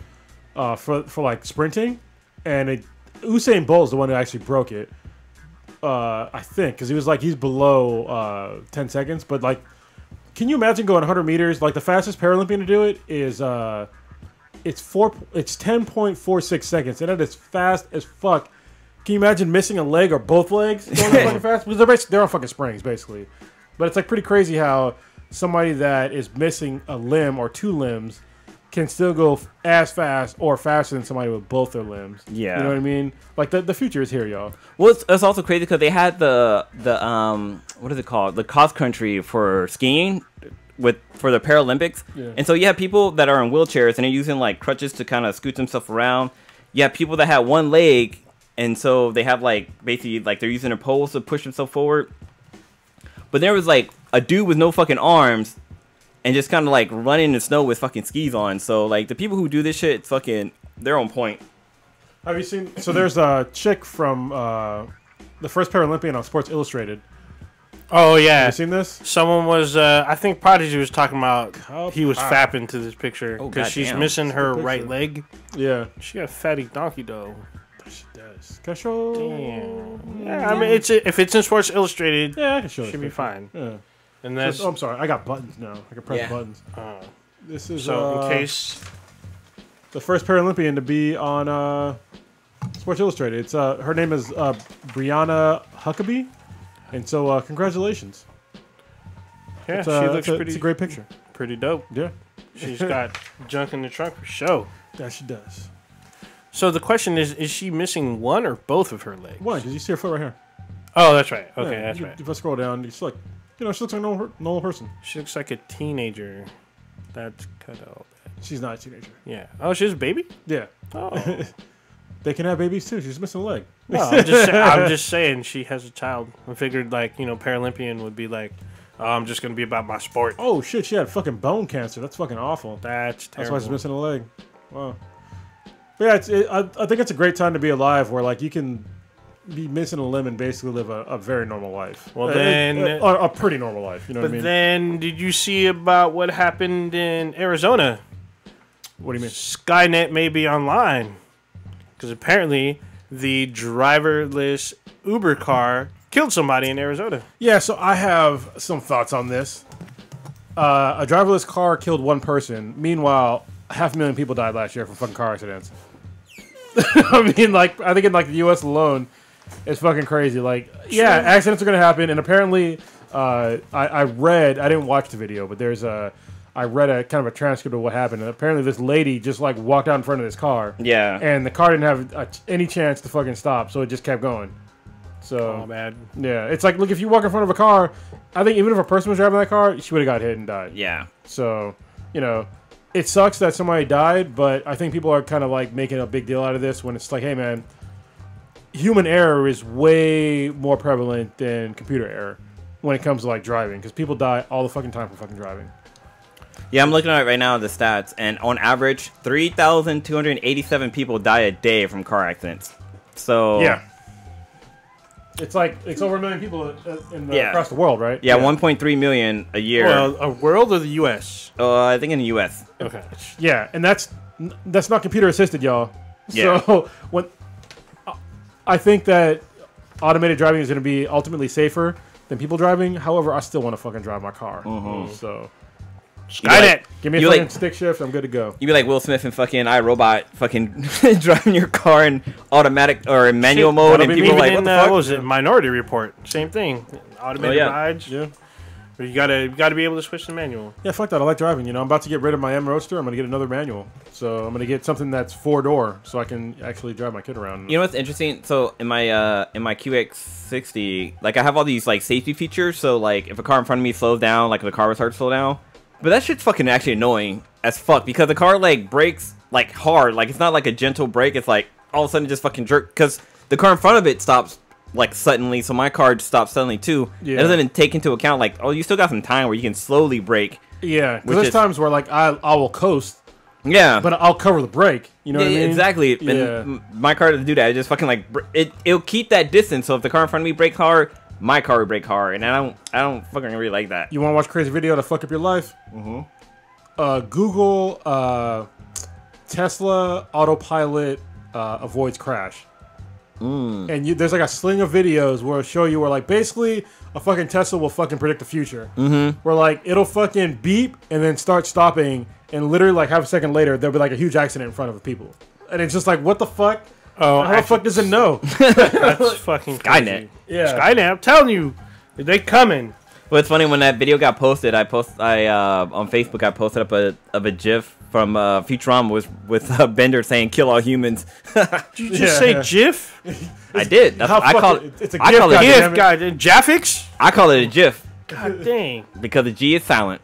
for like sprinting, and Usain Bolt is the one who actually broke it. I think because he's below 10 seconds, but like, can you imagine going 100 meters? Like the fastest Paralympian to do it is it's 10.46 seconds, and that is fast as fuck. Can you imagine missing a leg or both legs going fucking fast? Because they're on fucking springs basically. But it's like pretty crazy how somebody that is missing a limb or two limbs can still go as fast or faster than somebody with both their limbs. Yeah, you know what I mean? Like the future is here, y'all. Well, it's also crazy because they had the what is it called? The cross country for skiing for the Paralympics. Yeah. And so you have people that are in wheelchairs and they're using like crutches to kind of scoot themselves around. You have people that have one leg, and so they have like basically like they're using their poles to push themselves forward. But there was like a dude with no fucking arms and just kind of like running in the snow with fucking skis on. So like the people who do this shit, it's fucking, they're on point. Have you seen? So there's a chick from the first Paralympian on Sports Illustrated. Oh yeah, have you seen this? Someone was, I think Prodigy was talking about. He was fapping to this picture because she's missing her right leg. Yeah, she got a fatty donkey though. She does. Can I show? Damn. Yeah, I mean, if it's in Sports Illustrated, yeah, I can show. Should be fine. Yeah. And that's. Oh, I'm sorry. I got buttons now. I can press buttons. This is so in case the first Paralympian to be on Sports Illustrated. It's her name is Brianna Huckabee, and so congratulations. Yeah, she looks pretty. It's a great picture. Pretty dope. Yeah, she's got junk in the trunk for show. That she does. So the question is she missing one or both of her legs? One, because you see her foot right here. Oh, that's right. Okay, yeah, that's right. If I scroll down, it's like, she looks like a normal person. She looks like a teenager. That's cut out. She's not a teenager. Yeah. Oh, she's a baby? Yeah. Oh. They can have babies too. She's missing a leg. No, I'm just saying she has a child. I figured like, Paralympian would be like, oh, I'm just going to be about my sport. Oh, shit. She had fucking bone cancer. That's fucking awful. That's terrible. That's why she's missing a leg. Wow. But yeah, I think it's a great time to be alive where, like, you can be missing a limb and basically live a very normal life. Well, then... A pretty normal life, you know what I mean? But then, did you see about what happened in Arizona? What do you mean? Skynet may be online. Because apparently, the driverless Uber car killed somebody in Arizona. Yeah, so I have some thoughts on this. A driverless car killed one person. Meanwhile, 500,000 people died last year from fucking car accidents. I mean, like, I think in like the U.S. alone, it's fucking crazy. Like, yeah, accidents are gonna happen, and apparently, I read, I didn't watch the video, but I read a kind of a transcript of what happened, and apparently this lady just like walked out in front of this car. Yeah. And the car didn't have any chance to fucking stop, so it just kept going. So. Oh man. Yeah, it's like, look, if you walk in front of a car, I think even if a person was driving that car, she would have got hit and died. Yeah. So, it sucks that somebody died, but I think people are kind of like making a big deal out of this when it's like, hey man, human error is way more prevalent than computer error when it comes to like driving, because people die all the fucking time from fucking driving. Yeah, I'm looking at it right now, the stats, and on average, 3,287 people die a day from car accidents. So yeah, it's like it's over 1 million people across the world, right? Yeah, 1.3 million a year. Well, a world or the U.S.? I think in the U.S. Okay. Yeah, and that's not computer assisted, y'all. Yeah. So when I think that automated driving is going to be ultimately safer than people driving. However, I still want to fucking drive my car. So Skynet, give me a fucking stick shift. I'm good to go. You be like Will Smith and fucking iRobot, fucking driving your car in automatic or in manual mode, and people are like, what the fuck? What was it? Minority Report, same thing. Automated rides. Yeah. But you gotta be able to switch to manual. Yeah, fuck that. I like driving. I'm about to get rid of my M Roadster. I'm gonna get another manual. So I'm gonna get something that's 4-door, so I can actually drive my kid around. You know what's interesting? So in my QX60, like I have all these like safety features. So like if a car in front of me slows down, like if the car was hard to slow down. But that shit's fucking actually annoying as fuck because the car like brakes like hard. Like it's not like a gentle brake. It's like all of a sudden it just fucking jerk because the car in front of it stops like suddenly. So my car stops suddenly too. Yeah. It doesn't even take into account like, oh, you still got some time where you can slowly brake. Yeah, because there's times where like I will coast Yeah. But I'll cover the brake. You know what I mean? Exactly. Yeah. And my car doesn't do that. It just fucking like it'll keep that distance. So if the car in front of me brakes hard, my car will brake hard, and I don't fucking really like that. You want to watch a crazy video to fuck up your life? Google Tesla autopilot avoids crash. And there's like a sling of videos where it'll show you where like basically a fucking Tesla will fucking predict the future. Where like it'll fucking beep and then start stopping, and literally like half a second later there'll be like a huge accident in front of the people, and it's just like, what the fuck? Oh, how the fuck does it know? That's fucking crazy. Skynet. Yeah, Skynet. I'm telling you, they coming. Well, it's funny when that video got posted. I on Facebook. I posted up a GIF from Futurama with Bender saying "kill all humans." Did you just say GIF? I did. That's, I call it. It's a I GIF. call it GIF, guy. Jaffix? I call it a GIF God dang. because the G is silent,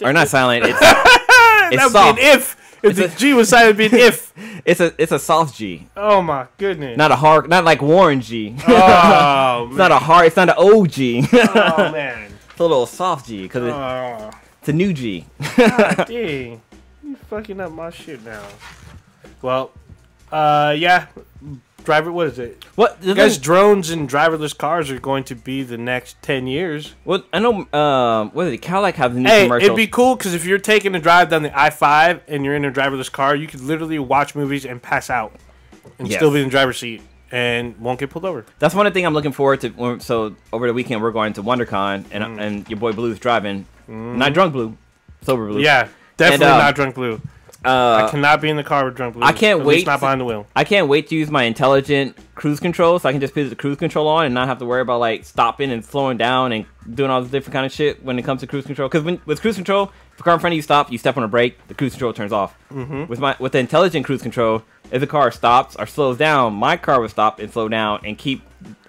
or not silent. It's That would soft. be an if. If the G was silent, it'd be an if. it's a soft G, Oh my goodness. not a hard, not like Warren G. Oh, It's not a hard. It's not an OG. It's oh man. a little soft G because Oh, it's a new G. God dang. You fucking up my shit now. Well, yeah. Driver, what is it? What? I guess drones and driverless cars are going to be the next 10 years. Well, I know. What is it? Cadillac has a new Hey, commercial. it'd be cool because if you're taking a drive down the I-5 and you're in a driverless car, you could literally watch movies and pass out and Yes. still be in the driver's seat and won't get pulled over. That's one thing I'm looking forward to. So over the weekend we're going to WonderCon, and your boy Blue's driving. Not drunk Blue, sober Blue. Yeah, definitely not drunk Blue. I cannot be in the car with drunk Blue. I can't At wait least not behind the wheel. I can't wait to use my intelligent cruise control, so I can just put the cruise control on and not have to worry about like stopping and slowing down and doing all this different kind of shit when it comes to cruise control. Because with cruise control, if a car in front of you stops, you step on a brake, the cruise control turns off. With the intelligent cruise control, if the car stops or slows down, my car will stop and slow down and keep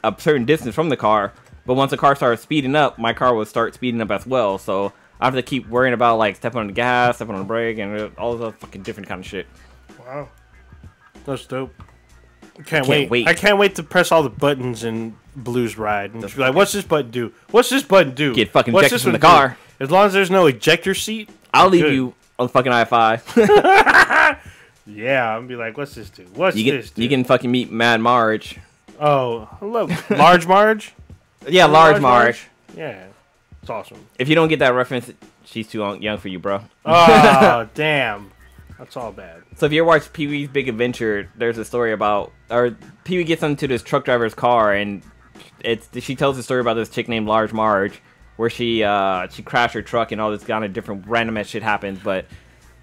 a certain distance from the car. But once the car starts speeding up, my car will start speeding up as well. So I have to keep worrying about like stepping on the gas, stepping on the brake, and all this other fucking different kind of shit. Wow, that's dope. Can't wait. I can't wait to press all the buttons in Blue's ride. And just be like, what's this button do? What's this button do? Get fucking What's ejected this from one the car. do? As long as there's no ejector seat, I'll I'm leave good. you on the fucking I-5. Yeah, I'm be like, what's this do? What's You this do? can, you can fucking meet Mad Marge. Oh, hello, Large Marge. Yeah, Large Marge. Yeah, it's awesome. If you don't get that reference, she's too young for you, bro. Oh, damn. That's all bad. So if you ever watch Pee-wee's Big Adventure, there's a story about, or Pee-wee gets into this truck driver's car, and she tells a story about this chick named Large Marge, where she crashed her truck and all this kind of different random ass shit happens, but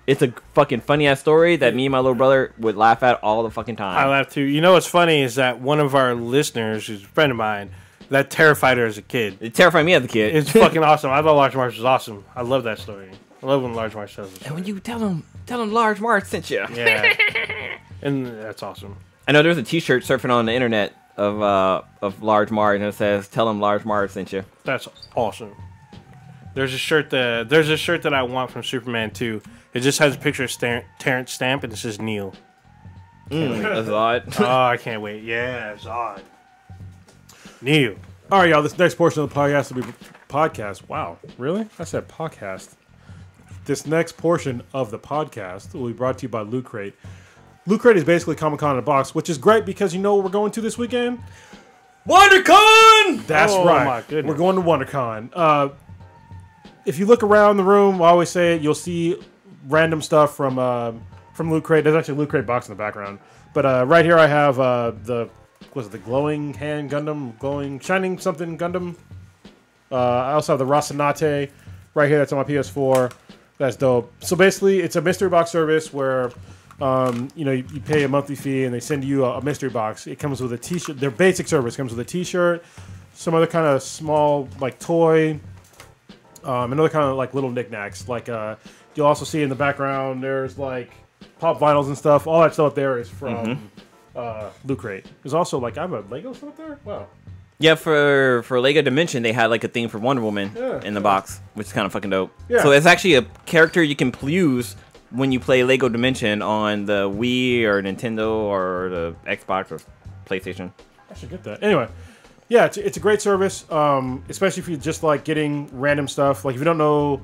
it's a fucking funny ass story that me and my little brother would laugh at all the fucking time. I laugh too. You know what's funny is that one of our listeners, who's a friend of mine, that terrified her as a kid. It terrified me as a kid. It's fucking awesome. I thought Large Marge was awesome. I love that story. I love when Large Marge tells the And story. when you tell him Large Marge sent you. Yeah. And that's awesome. I know there's a T-shirt surfing on the internet of Large Marge, and it says, "Tell him Large Marge sent you." That's awesome. There's a shirt that I want from Superman 2. It just has a picture of Terrence Stamp and it says Neil. That's odd. Oh, I can't wait. Yeah, it's odd. Neil. All right, y'all. This next portion of the podcast will be podcast. Wow, really? I said podcast. This next portion of the podcast will be brought to you by Loot Crate. Loot Crate is basically Comic-Con in a box, which is great because you know what we're going to this weekend? WonderCon! That's Oh, right. my goodness. We're going to WonderCon. If you look around the room, I always say it, you'll see random stuff from Loot Crate. There's actually a Loot Crate box in the background. But right here I have the glowing hand Gundam, glowing shining something Gundam. I also have the Rasenate right here. That's on my PS4. That's dope. So basically, it's a mystery box service where you pay a monthly fee and they send you a mystery box. It comes with a T-shirt. Their basic service comes with a T-shirt, some other kind of small like toy, another kind of like little knickknacks. Like you'll also see in the background there's like pop vinyls and stuff. All that stuff there is from Loot Crate. There's also like I have a Lego stuff there. Wow. Yeah, for Lego Dimension, they had like a theme for Wonder Woman in the box, which is kind of fucking dope. Yeah. So it's actually a character you can use when you play Lego Dimension on the Wii or Nintendo or the Xbox or PlayStation. I should get that. Anyway, yeah, it's a great service, especially if you just like getting random stuff. Like if you don't know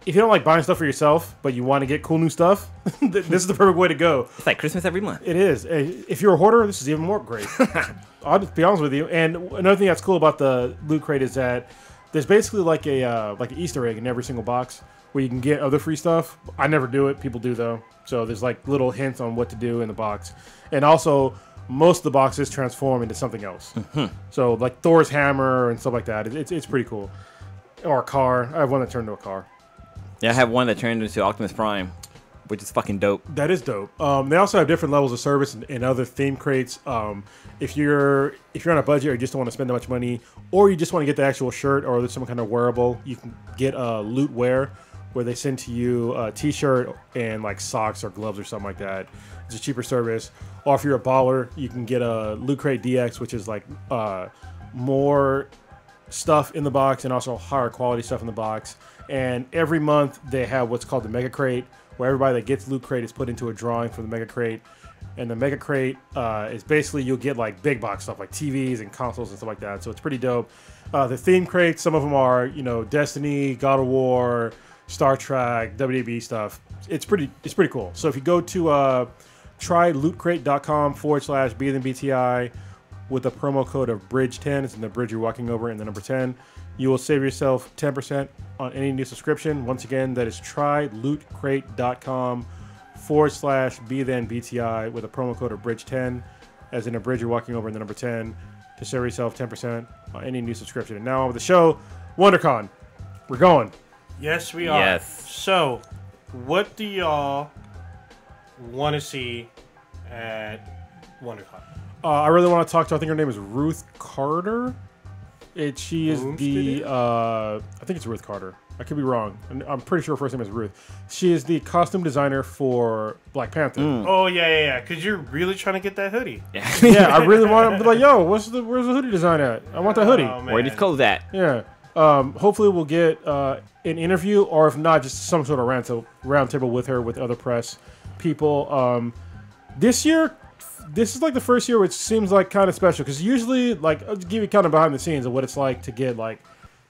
if you don't like buying stuff for yourself, but you want to get cool new stuff, this is the perfect way to go. It's like Christmas every month. It is. If you're a hoarder, this is even more great. I'll just be honest with you. And another thing that's cool about the Loot Crate is that there's basically like an Easter egg in every single box where you can get other free stuff. I never do it. People do, though. So there's like little hints on what to do in the box. And also, most of the boxes transform into something else. So like Thor's hammer and stuff like that. It's pretty cool. Or a car. I have one that turned into a car. Yeah, I have one that turned into Optimus Prime, which is fucking dope. That is dope. They also have different levels of service and other theme crates. If you're on a budget or you just don't want to spend that much money, or you just want to get the actual shirt or some kind of wearable, you can get Loot Wear, where they send to you a t-shirt and like socks or gloves or something like that. It's a cheaper service. Or if you're a baller, you can get a Loot Crate DX, which is like more stuff in the box and also higher quality stuff in the box. And every month they have what's called the Mega Crate, where everybody that gets Loot Crate is put into a drawing for the Mega Crate. And the Mega Crate is basically you'll get like big box stuff like TVs and consoles and stuff like that. So it's pretty dope. The theme crates, some of them are, you know, Destiny, God of War, Star Trek, WWE stuff. It's pretty cool. So if you go to trylootcrate.com/BTI with the promo code of Bridge10, it's in the bridge you're walking over and the number 10, you will save yourself 10% on any new subscription. Once again, that is trylootcrate.com/BTI with a promo code of Bridge10, as in a bridge you're walking over and the number 10, to save yourself 10% on any new subscription. And now with the show, WonderCon. We're going. Yes, we are. Yes. So, what do y'all want to see at WonderCon? I really want to talk to, I think her name is Ruth Carter. She is the, I think it's Ruth Carter. I could be wrong. I'm pretty sure her first name is Ruth. She is the costume designer for Black Panther. Oh, yeah. Because you're really trying to get that hoodie. Yeah, I really want to be like, yo, where's the hoodie design at? I want that hoodie. Oh, man. Where these clothes at? Yeah. Hopefully we'll get an interview, or if not, just some sort of round table with her, with other press people. This year, this is like the first year which seems like kind of special, because usually, like, I'll give you kind of behind the scenes of what it's like to get like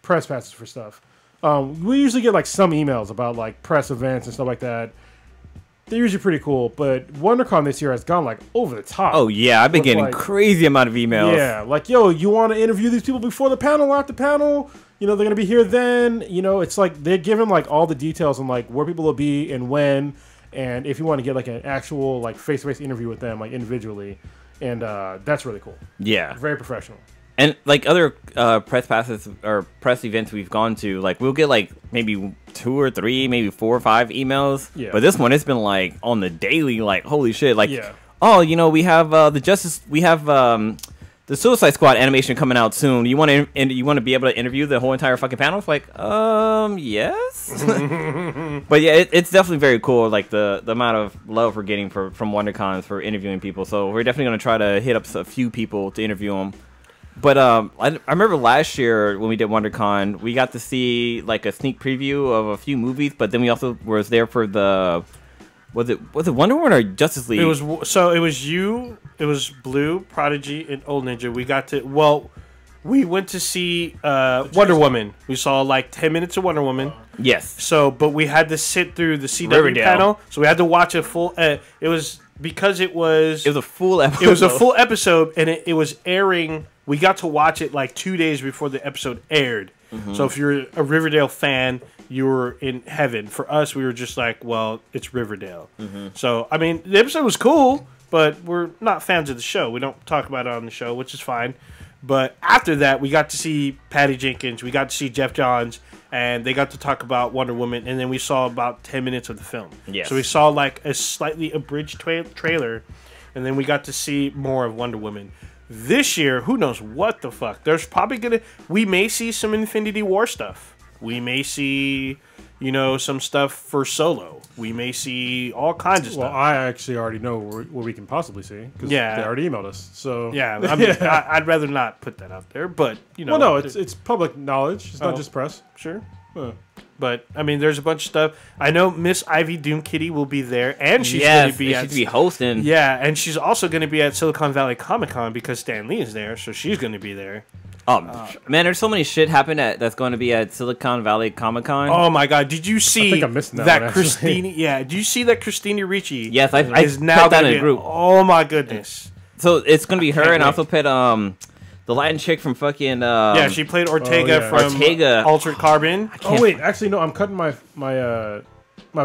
press passes for stuff. We usually get like some emails about like press events and stuff like that. They're usually pretty cool, but WonderCon this year has gone like over the top. Oh yeah, I've been getting like, crazy amount of emails. Yeah, like, yo, you want to interview these people before the panel, after the panel? You know, they're gonna be here then. You know, it's like they're giving like all the details on like where people will be and when, and if you want to get like an actual like face-to-face interview with them, like individually, and that's really cool. Yeah, Very professional. and like other press passes or press events we've gone to, like we'll get like maybe 2 or 3, maybe 4 or 5 emails. Yeah. But this one, it's been like on the daily, like holy shit, like Yeah. oh, you know, we have the Suicide Squad animation coming out soon. You want to be able to interview the whole entire fucking panel? It's like, yes. But yeah, it's definitely very cool. Like the amount of love we're getting from WonderCon for interviewing people. So we're definitely gonna try to hit up a few people to interview them. But I remember last year when we did WonderCon, we got to see like a sneak preview of a few movies. But then we also was there for the was it Wonder Woman or Justice League? It was you, it was Blue, Prodigy, and Old Ninja. We went to see Wonder Woman. We saw like 10 minutes of Wonder Woman. Yes. So, but we had to sit through the CW Riverdale panel. So we had to watch a full. It was because it was a full episode. It was a full episode, and it was airing. We got to watch it like 2 days before the episode aired. So if you're a Riverdale fan, you were in heaven. For us, we were just like, well, it's Riverdale. So, I mean, the episode was cool, but we're not fans of the show. We don't talk about it on the show, which is fine. But after that, we got to see Patty Jenkins. We got to see Jeff Johns, and they got to talk about Wonder Woman. And then we saw about 10 minutes of the film. Yes. So we saw like a slightly abridged trailer, and then we got to see more of Wonder Woman. This year, who knows what the fuck? There's probably we may see some Infinity War stuff. We may see, you know, some stuff for Solo. We may see all kinds of stuff. Well, I actually already know what we can possibly see, because Yeah. they already emailed us. So Yeah, I mean, I'd rather not put that out there, but you know. well, no, it's public knowledge. It's not just press. Sure. Huh. But I mean, there's a bunch of stuff. I know Miss Ivy Doom Kitty will be there, and she's yes, going to be she's hosting. Yeah, and she's also going to be at Silicon Valley Comic Con because Stan Lee is there, so she's going to be there. Man, there's so many shit that's going to be at Silicon Valley Comic Con. Oh my god, did you see I think I'm missing that one, Christina? Yeah, did you see that Christina Ricci? Yes, I is now put that in gonna a group. Oh my goodness. So it's going to be her, and wait. I also put the Latin chick from fucking yeah, she played Ortega from Ortega. Altered Carbon. Oh wait, actually no, I'm cutting my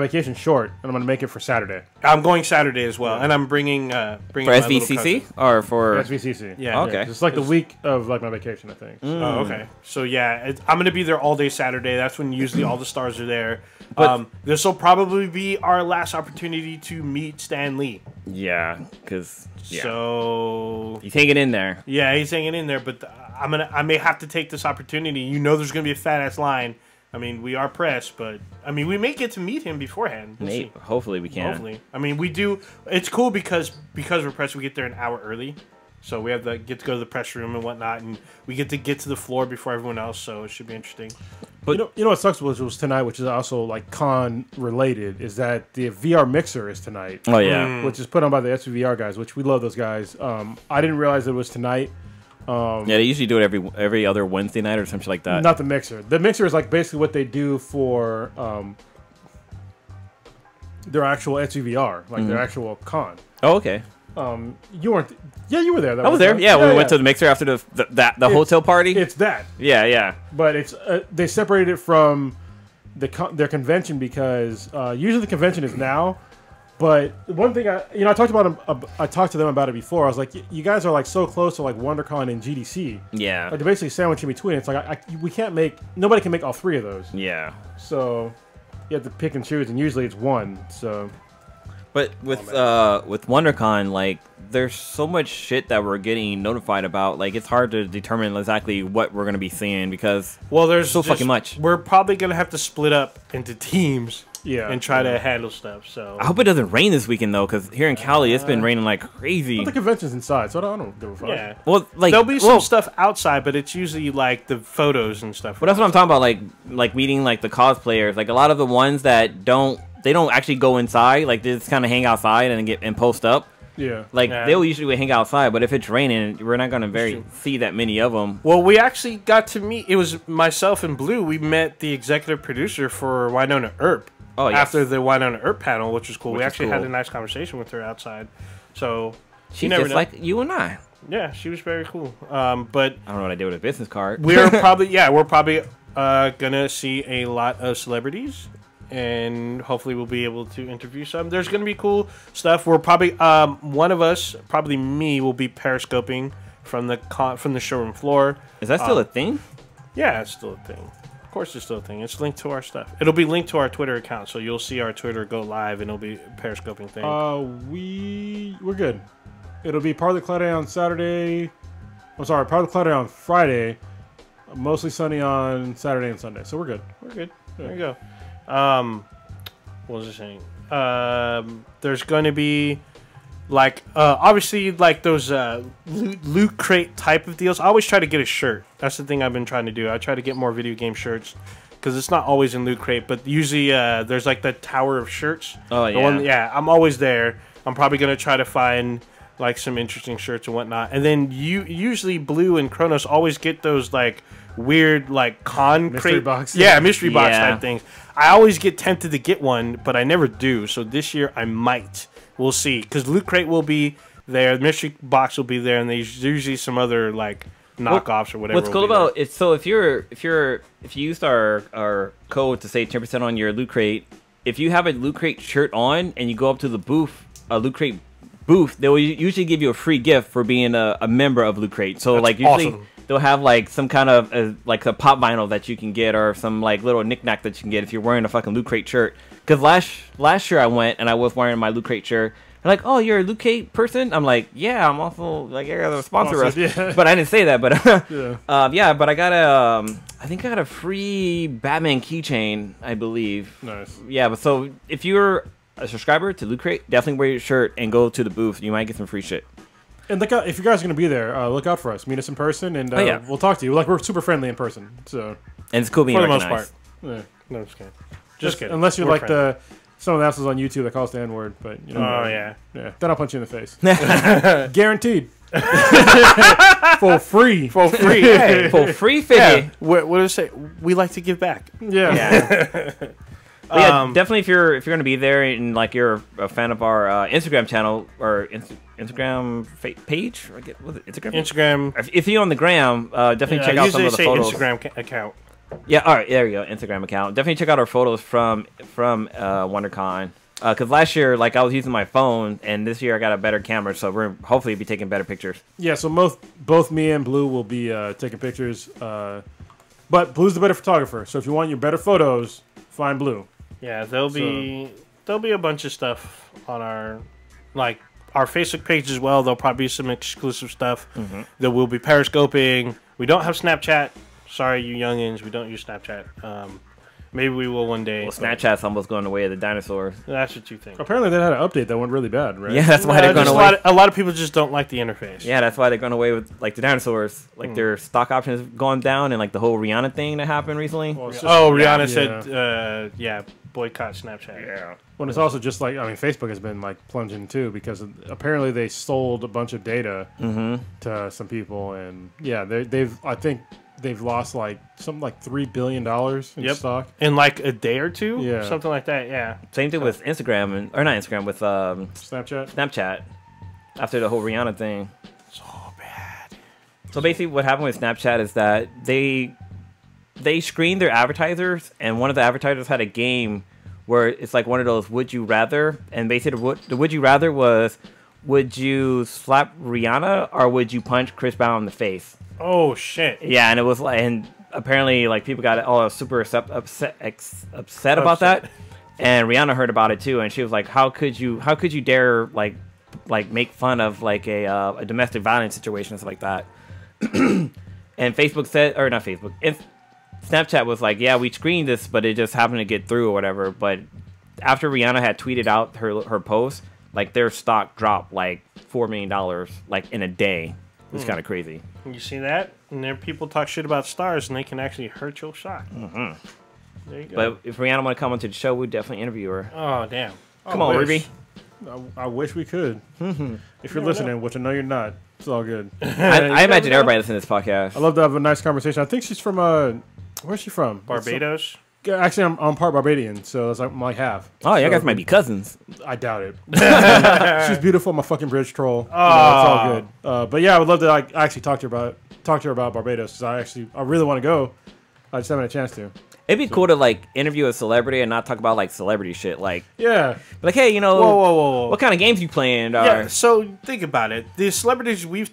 vacation short, and I'm gonna make it for Saturday. I'm going Saturday as well, and I'm bringing For my little SVCC cousin. or for SVCC. Yeah. Okay. It's like the week of like my vacation, I think. So. Oh, okay. So yeah, I'm gonna be there all day Saturday. That's when usually all the stars are there. But- This will probably be our last opportunity to meet Stan Lee. Yeah, because So he's hanging in there. yeah, he's hanging in there. But I may have to take this opportunity. You know, there's gonna be a fat ass line. I mean, we are pressed, but I mean, we may get to meet him beforehand. We'll see. Hopefully we can. Hopefully. I mean, we do. It's cool because we're pressed. We get there an hour early, so we have to get to go to the press room and whatnot, and we get to the floor before everyone else. So it should be interesting. But you know what sucks was tonight, which is also like con related, is that the VR mixer is tonight. Oh yeah. Which is put on by the SVR guys, which we love those guys. I didn't realize it was tonight. Yeah, they usually do it every other Wednesday night or something like that. Not the mixer. The mixer is like basically what they do for their actual SVR, like their actual con. Oh, okay. You weren't. Yeah, you were there. I was there. Yeah, we went to the mixer after the hotel party. It's that. Yeah. But it's they separated it from their convention because usually the convention is now. But one thing I talked to them about it before. I was like, you guys are like so close to like WonderCon and GDC. Yeah. Like they're basically sandwiched in between. It's like nobody can make all three of those. Yeah. So you have to pick and choose, and usually it's one. So. But with WonderCon, like, there's so much shit that we're getting notified about. Like, it's hard to determine exactly what we're gonna be seeing because there's so fucking much. We're probably gonna have to split up into teams. Yeah, and try to handle stuff. So I hope it doesn't rain this weekend though, because here in Cali it's been raining like crazy. But the convention's inside, so I don't give a fuck. Yeah. Well, like there'll be some stuff outside, but it's usually like the photos and stuff. Well, that's what I'm talking about. Like meeting like the cosplayers. Like a lot of the ones that don't actually go inside. Like they just kind of hang outside and post up. Yeah. Like they'll usually hang outside, but if it's raining, we're not gonna see that many of them. Well, we actually got to meet. It was myself and Blue. We met the executive producer for Winona Earp. Oh, yes. After the Winona Earp panel, which was cool. Which we is actually cool. had a nice conversation with her outside. So she's just like you and I. Yeah, she was very cool. But I don't know what I did with a business card. we're probably gonna see a lot of celebrities, and hopefully we'll be able to interview some. There's gonna be cool stuff. We're probably one of us, probably me, will be periscoping from the showroom floor. Is that still a thing? Yeah, it's still a thing. Of course, it's still a thing. It's linked to our stuff. It'll be linked to our Twitter account, so you'll see our Twitter go live, and it'll be a periscoping thing. We're good. It'll be part of the Cloud Day on Saturday. I'm sorry, part of the Cloud Day on Friday. Mostly sunny on Saturday and Sunday. So we're good. We're good. There you go. What was I saying? There's going to be like obviously like those loot crate type of deals. I always try to get a shirt. That's the thing I've been trying to do. I try to get more video game shirts because it's not always in loot crate, but usually there's like the tower of shirts. Oh yeah. I'm always there. I'm probably gonna try to find like some interesting shirts and whatnot. And then usually Blue and Kronos always get those like weird like con mystery crate box. Yeah, mystery box Yeah. type things. I always get tempted to get one, but I never do. So this year I might. We'll see, because Loot Crate will be there, the mystery box will be there, and there's usually some other like knockoffs or whatever. What's cool about it? So if you used our code to save 10% on your Loot Crate, if you have a Loot Crate shirt on and you go up to the booth, a Loot Crate booth, they will usually give you a free gift for being a member of Loot Crate. So That's like usually awesome. They'll have like some kind of like a pop vinyl that you can get, or some like little knickknack that you can get if you're wearing a fucking Loot Crate shirt. Because last year I went and I was wearing my Loot Crate shirt. They're like, oh, you're a Loot Crate person? I'm like, yeah, I'm also like, I got a sponsor us. Yeah. But I didn't say that. But Yeah. but I got I think I got a free Batman keychain, I believe. Nice. Yeah, but so if you're a subscriber to Loot Crate, definitely wear your shirt and go to the booth. You might get some free shit. And look out, if you guys are going to be there, look out for us. Meet us in person, and we'll talk to you. Like, we're super friendly in person. So And it's cool being for the most recognized. part. yeah. No, just kidding. Just kidding. Unless you're We're like friendly. some of the assholes on YouTube that calls the N-word, but you know. Oh yeah. Yeah, then I'll punch you in the face. Guaranteed. For free. For free. Hey. For free Yeah. 50. What does it say? We like to give back. Yeah. Yeah. But yeah, definitely if you're going to be there and like you're a fan of our Instagram channel or Instagram page, or was it Instagram? Instagram. If you're on the gram, definitely check out some of the photos. Instagram account. Yeah, all right, there you go, Instagram account. Definitely check out our photos from WonderCon. Because last year, like I was using my phone, and this year I got a better camera, so we're hopefully be taking better pictures. Yeah, so both me and Blue will be taking pictures. But Blue's the better photographer, so if you want your better photos, find Blue. Yeah, there'll be a bunch of stuff on our Facebook page as well. There'll probably be some exclusive stuff that we'll be periscoping. We don't have Snapchat. Sorry, you youngins, we don't use Snapchat. Maybe we will one day. Well, Snapchat's almost going away of the dinosaurs. That's what you think. Apparently they had an update that went really bad, right? Yeah, that's why they're going away. A lot of people just don't like the interface. Yeah, that's why they're going away with like the dinosaurs. Like their stock options gone down, and like the whole Rihanna thing that happened recently. Well, it's just- Rihanna yeah. said, boycott Snapchat. Yeah. When it's also just like, I mean, Facebook has been like plunging too because apparently they sold a bunch of data to some people, and yeah, I think they've lost like something like $3 billion in stock in like a day or two. Yeah. Something like that. Yeah. Same thing with Instagram or not Instagram with Snapchat after the whole Rihanna thing. So bad. So basically, what happened with Snapchat is that they screened their advertisers, and one of the advertisers had a game where it's like one of those would you rather, and basically the would you rather was, would you slap Rihanna or would you punch Chris Brown in the face? Oh shit. Yeah, and it was like, and apparently like people got all super upset about that, and Rihanna heard about it too, and she was like, how could you dare like make fun of like a domestic violence situation and stuff like that. And Facebook said, or not Facebook, Snapchat was like, yeah, we screened this, but it just happened to get through or whatever. But after Rihanna had tweeted out her post, like their stock dropped like $4 million like in a day. It's kind of crazy. You see that? And there people talk shit about stars, and they can actually hurt your stock. There you go. But if Rihanna want to come onto the show, we'd definitely interview her. Oh damn! Come on, Ruby. I wish we could. If you're listening, which I know you're not, it's all good. I imagine everybody listening to this podcast. I love to have a nice conversation. I think she's from where's she from? Barbados. Actually, I'm part Barbadian, so it's like I'm like half. Oh, you so, guys might be cousins. I doubt it. She's beautiful. I'm a fucking bridge troll. Oh, it's all good. But yeah, I would love to actually talk to her about Barbados because I really want to go. I just haven't had a chance to. It'd be cool to like interview a celebrity and not talk about like celebrity shit. Like, yeah, like hey, you know, whoa. what kind of games you playing? Yeah. So think about it. The celebrities they've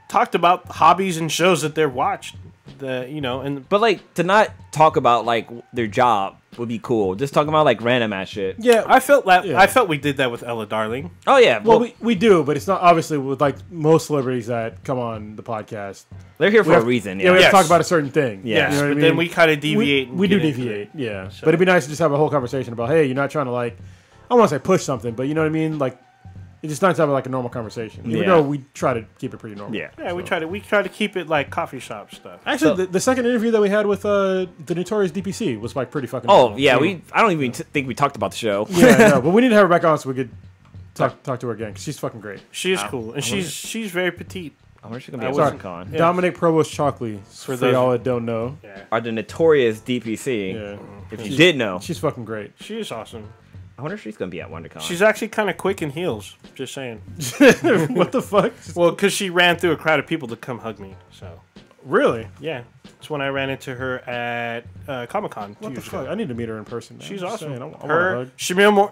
talked about hobbies and shows that they've watched. But like to not talk about like their job would be cool. Just talking about like random ass shit. Yeah, I felt we did that with Ella Darling. Oh yeah. Well, we do, but it's not obviously with like most celebrities that come on the podcast. They're here for a reason. Yeah, we have to talk about a certain thing. Yes, you know what I mean? Then we kind of deviate. We do deviate. Yeah, so. But it'd be nice to just have a whole conversation about, hey, you're not trying to like, I don't want to say push something, but you know what I mean, like. It's just nice to have like a normal conversation, even though we try to keep it pretty normal. Yeah, so. We try to keep it like coffee shop stuff. Actually, the second interview that we had with the notorious DPC was like pretty fucking. Oh yeah, I don't even think we talked about the show. Yeah, no, but we need to have her back on so we could talk to her again because she's fucking great. She is cool, and she's very petite. I wonder if she's gonna be at WonderCon. Dominic Provost Chalkley, for y'all that don't know, are the notorious DPC. Yeah. If you did know, she's fucking great. She is awesome. I wonder if she's gonna be at WonderCon. She's actually kind of quick in heels. Just saying. What the fuck? Well, because she ran through a crowd of people to come hug me. So. Really? Yeah. It's when I ran into her at Comic-Con. What the fuck? I need to meet her in person. Man. She's awesome. I want her, a hug. Shamir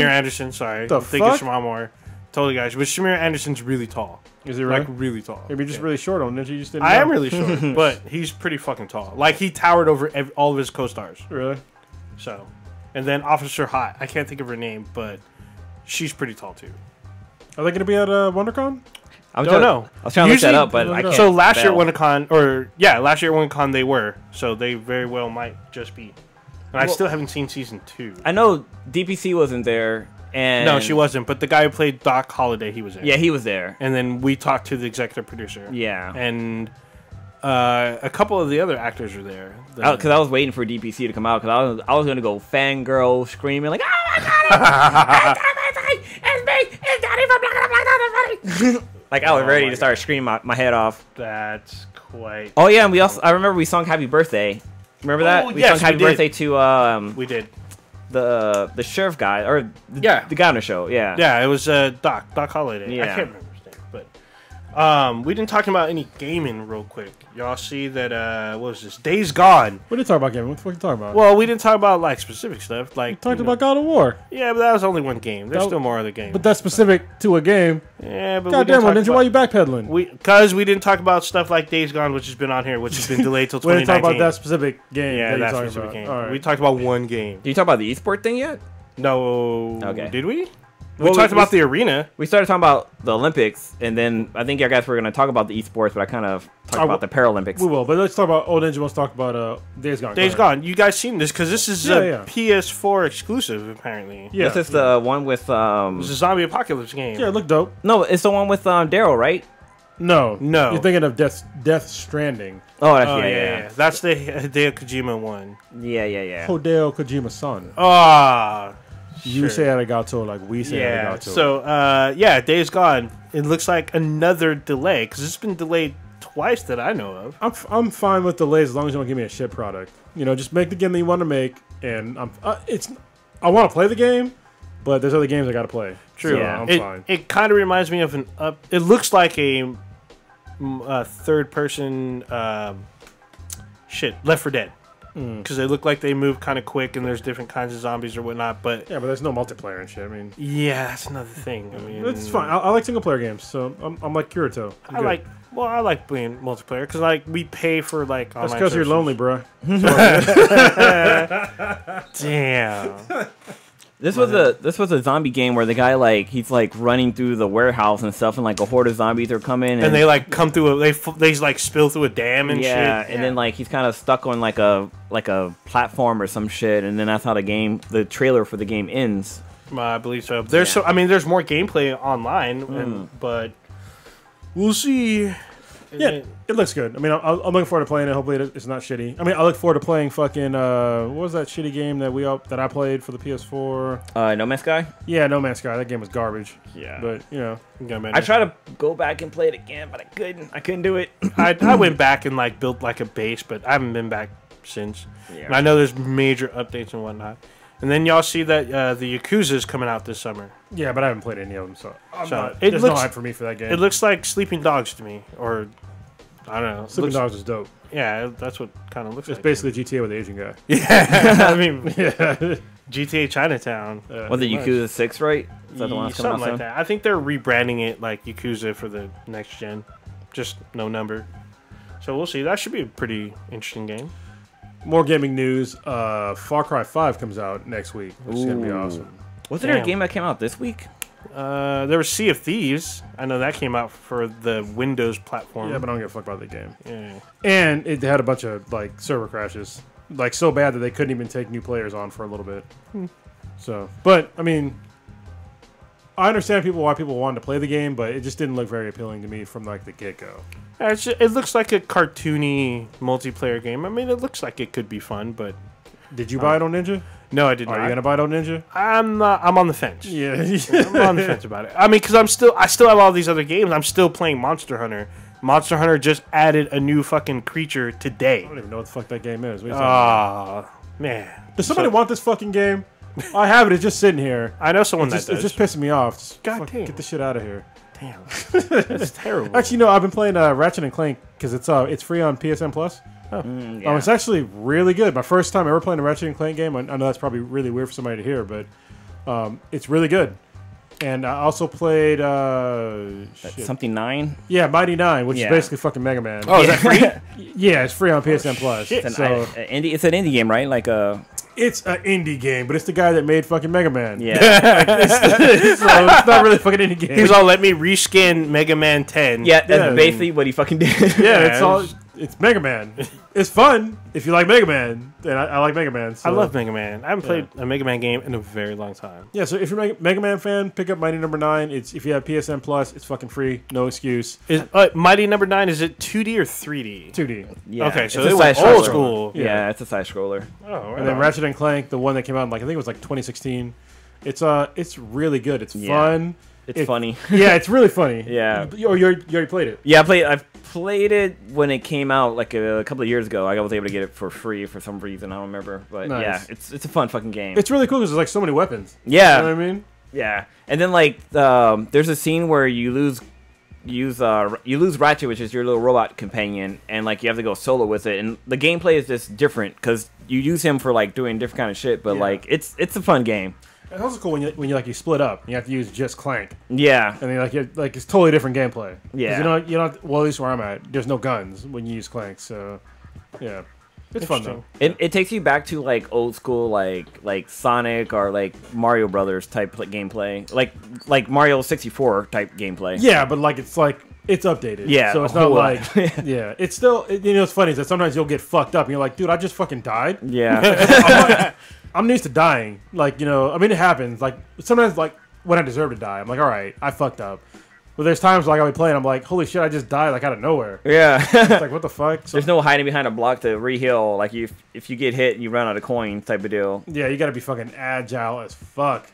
Anderson. Sorry, the I'm thinking fuck? Shamar Moore. Totally, guys. But Shamir Anderson's really tall. Is he really? Like really tall? Maybe just really short on it. You just didn't. I am really short, but he's pretty fucking tall. Like he towered over all of his co-stars. Really? So. And then Officer Hot. I can't think of her name, but she's pretty tall too. Are they going to be at WonderCon? I was trying to look that up, but I can't. So last year at WonderCon, they were. So they very well might just be. And I still haven't seen season 2. I know DPC wasn't there, and no, she wasn't. But the guy who played Doc Holliday, he was there. Yeah, he was there. And then we talked to the executive producer. Yeah, and a couple of the other actors were there. Because I was waiting for DPC to come out because I was gonna go fangirl screaming like, oh my god, it's me, Like I was Oh ready my to start screaming my head off. That's quite. Oh yeah, and we also I remember we sung Happy Birthday. Remember that? Oh, We yes, sung Happy we did. Birthday to We did. the sheriff guy or the guy on the show. Yeah. Yeah, it was Doc Holiday. I Yeah. can't remember his name, but we didn't talk about any gaming real quick. Y'all see that? What was this? Days Gone. We didn't talk about gaming. What the fuck are you talking about? Well, we didn't talk about like specific stuff. Like we talked about God of War. Yeah, but that was only one game. There's That- still more other games. But that's specific to a game. Yeah, but God damn, Ninja, why you backpedaling? Because we didn't talk about stuff like Days Gone, which has been on here, which has been delayed till We didn't 2019. talk about that specific game. Yeah, that that you're talking specific about. game. All right. We talked about one game. Did you talk about the esport thing yet? No. Okay. Did we? Well, We talked about the arena. We started talking about the Olympics, and then I think you guys were going to talk about the esports, but I kind of talked about the Paralympics. We will, but let's talk about. Ninja wants to talk about Days Gone. Days Go ahead. Gone. You guys seen this? Because this is a PS4 exclusive, apparently. Yeah. This is the one with It was a zombie apocalypse game. Yeah, it looked dope. No, it's the one with Daryl, right? No. No. You're thinking of Death Stranding. Oh, that's Oh, yeah. That's the Hideo Kojima one. Yeah. Hideo Kojima-san. Ah. You say arigato like we say Yeah. arigato. So, Days Gone. It looks like another delay because it's been delayed twice that I know of. I'm fine with delays as long as you don't give me a shit product. You know, just make the game that you want to make, and I want to play the game, but there's other games I got to play. True. So Yeah. I'm it, fine. It kind of reminds me of an up. It looks like a third person. Left 4 Dead. Because they look like they move kind of quick, and there's different kinds of zombies or whatnot. But Yeah, but there's no multiplayer and shit. I mean, yeah, that's another thing. I mean, it's fine. I like single player games, so I'm like Kirito. I'm good. I like playing multiplayer because like we pay for like. That's because you're lonely, bro. Damn. This was a zombie game where the guy he's running through the warehouse and stuff, and like a horde of zombies are coming, And they like come through. They like spill through a dam and shit. and then he's kind of stuck on like a platform or some shit, and then that's how the trailer for the game ends. I believe so. There's there's more gameplay online, but we'll see. Yeah, it looks good. I mean, I'm looking forward to playing it. Hopefully, it's not shitty. I mean, I look forward to playing fucking what was that shitty game that I played for the PS4? No Man's Sky. Yeah, No Man's Sky. That game was garbage. Yeah, But you know, I tried to go back and play it again, but I couldn't. I couldn't do it. I went back and like built like a base, but I haven't been back since. Yeah. And I know there's major updates and whatnot. And then y'all see that the Yakuza is coming out this summer. yeah, but I haven't played any of them, so So, there's no hype for me for that game. It looks like Sleeping Dogs to me, or I don't know. Sleeping Dogs is dope. Yeah, that's what kind of looks It's like. basically GTA with the Asian guy. Yeah, I mean Yeah. GTA Chinatown. Was it Yakuza 6, right? Is that the one that's coming out Something like soon? that. I think they're rebranding it like Yakuza for the next gen, just no number. So we'll see. That should be a pretty interesting game. More gaming news. Far Cry 5 comes out next week, which is gonna be awesome. Wasn't there a Damn. game that came out this week? There was Sea of Thieves. I know that came out for the Windows platform. Yeah, but I don't give a fuck about the game. Yeah. And it had a bunch of like server crashes, like so bad that they couldn't even take new players on for a little bit. So, but I mean, I understand why people wanted to play the game, but it just didn't look very appealing to me from like the get go. It looks like a cartoony multiplayer game. I mean, it looks like it could be fun, but Did you buy it on Ninja? no, I did Are not. you gonna buy it on Ninja? I'm on the fence. Yeah. I'm on the fence about it. I mean, because I still have all these other games. I'm still playing Monster Hunter. Monster Hunter just added a new fucking creature today. I don't even know what the fuck that game is. What are you talking about? Man. Does somebody want this fucking game? I have it. It's just sitting here. I know someone It's that does. just pissing me off. Just God damn. Get the shit out of here. Damn. That's terrible. Actually, no. I've been playing Ratchet and Clank because it's free on PSN Plus. Yeah. It's actually really good. My first time ever playing a Ratchet and Clank game. I know that's probably really weird for somebody to hear, but it's really good. And I also played Something 9. yeah, Mighty 9, which Yeah. is basically fucking Mega Man. Oh, is that free? Yeah, it's free on PSN Plus. shit. It's So it's an indie game, right? Like it's an indie game, but it's the guy that made fucking Mega Man. yeah. So it's not really a fucking indie game. He was all, let me reskin Mega Man 10. Yeah, that's Yeah. basically what he fucking did. yeah, Yeah, it's Mega Man. It's fun if you like Mega Man, and I like Mega Man. So. I love Mega Man. I haven't played a Mega Man game in a very long time. Yeah, so if you're a Mega Man fan, pick up Mighty Number 9. If you have PSN Plus, it's fucking free, no excuse. Is Mighty Number 9, is it 2D or 3D? 2D. Yeah, Okay, it's so a it went side old scroller. school. Yeah, it's a side scroller. Oh, right And then on. Ratchet and Clank, the one that came out in I think it was like 2016. It's really good. It's Yeah. fun. It's funny. Yeah, it's really funny. Yeah. Oh, you already played it? Yeah, I've played it when it came out like a couple of years ago. I was able to get it for free for some reason. I don't remember, but Nice. yeah, it's a fun fucking game. It's really cool because there's like so many weapons. Yeah. You know what I mean? Yeah, and then like there's a scene where you lose Ratchet, which is your little robot companion, and like you have to go solo with it, and the gameplay is just different because you use him for like doing different kind of shit. But like it's a fun game. It's also cool when you split up. You have to use just Clank. Yeah, And then it's totally different gameplay. 'Cause Yeah. you know. Well, at least where I'm at, there's no guns when you use Clank. So, yeah, it's fun though. it takes you back to like old school like Sonic or like Mario Brothers type gameplay, like Mario 64 type gameplay. Yeah, but it's updated. Yeah, so it's a not whole like lot. yeah. It's still it's funny is that sometimes you'll get fucked up and you're like, dude, I just fucking died. Yeah. I'm used to dying. Like, I mean, it happens. Like, sometimes, like, when I deserve to die, I'm like, all right, I fucked up. But there's times, like, I'll be playing, I'm like, holy shit, I just died, like, out of nowhere. Yeah. It's like, what the fuck? So, There's no hiding behind a block to re-heal. Like, if you get hit and you run out of coins type of deal. yeah, you gotta be fucking agile as fuck.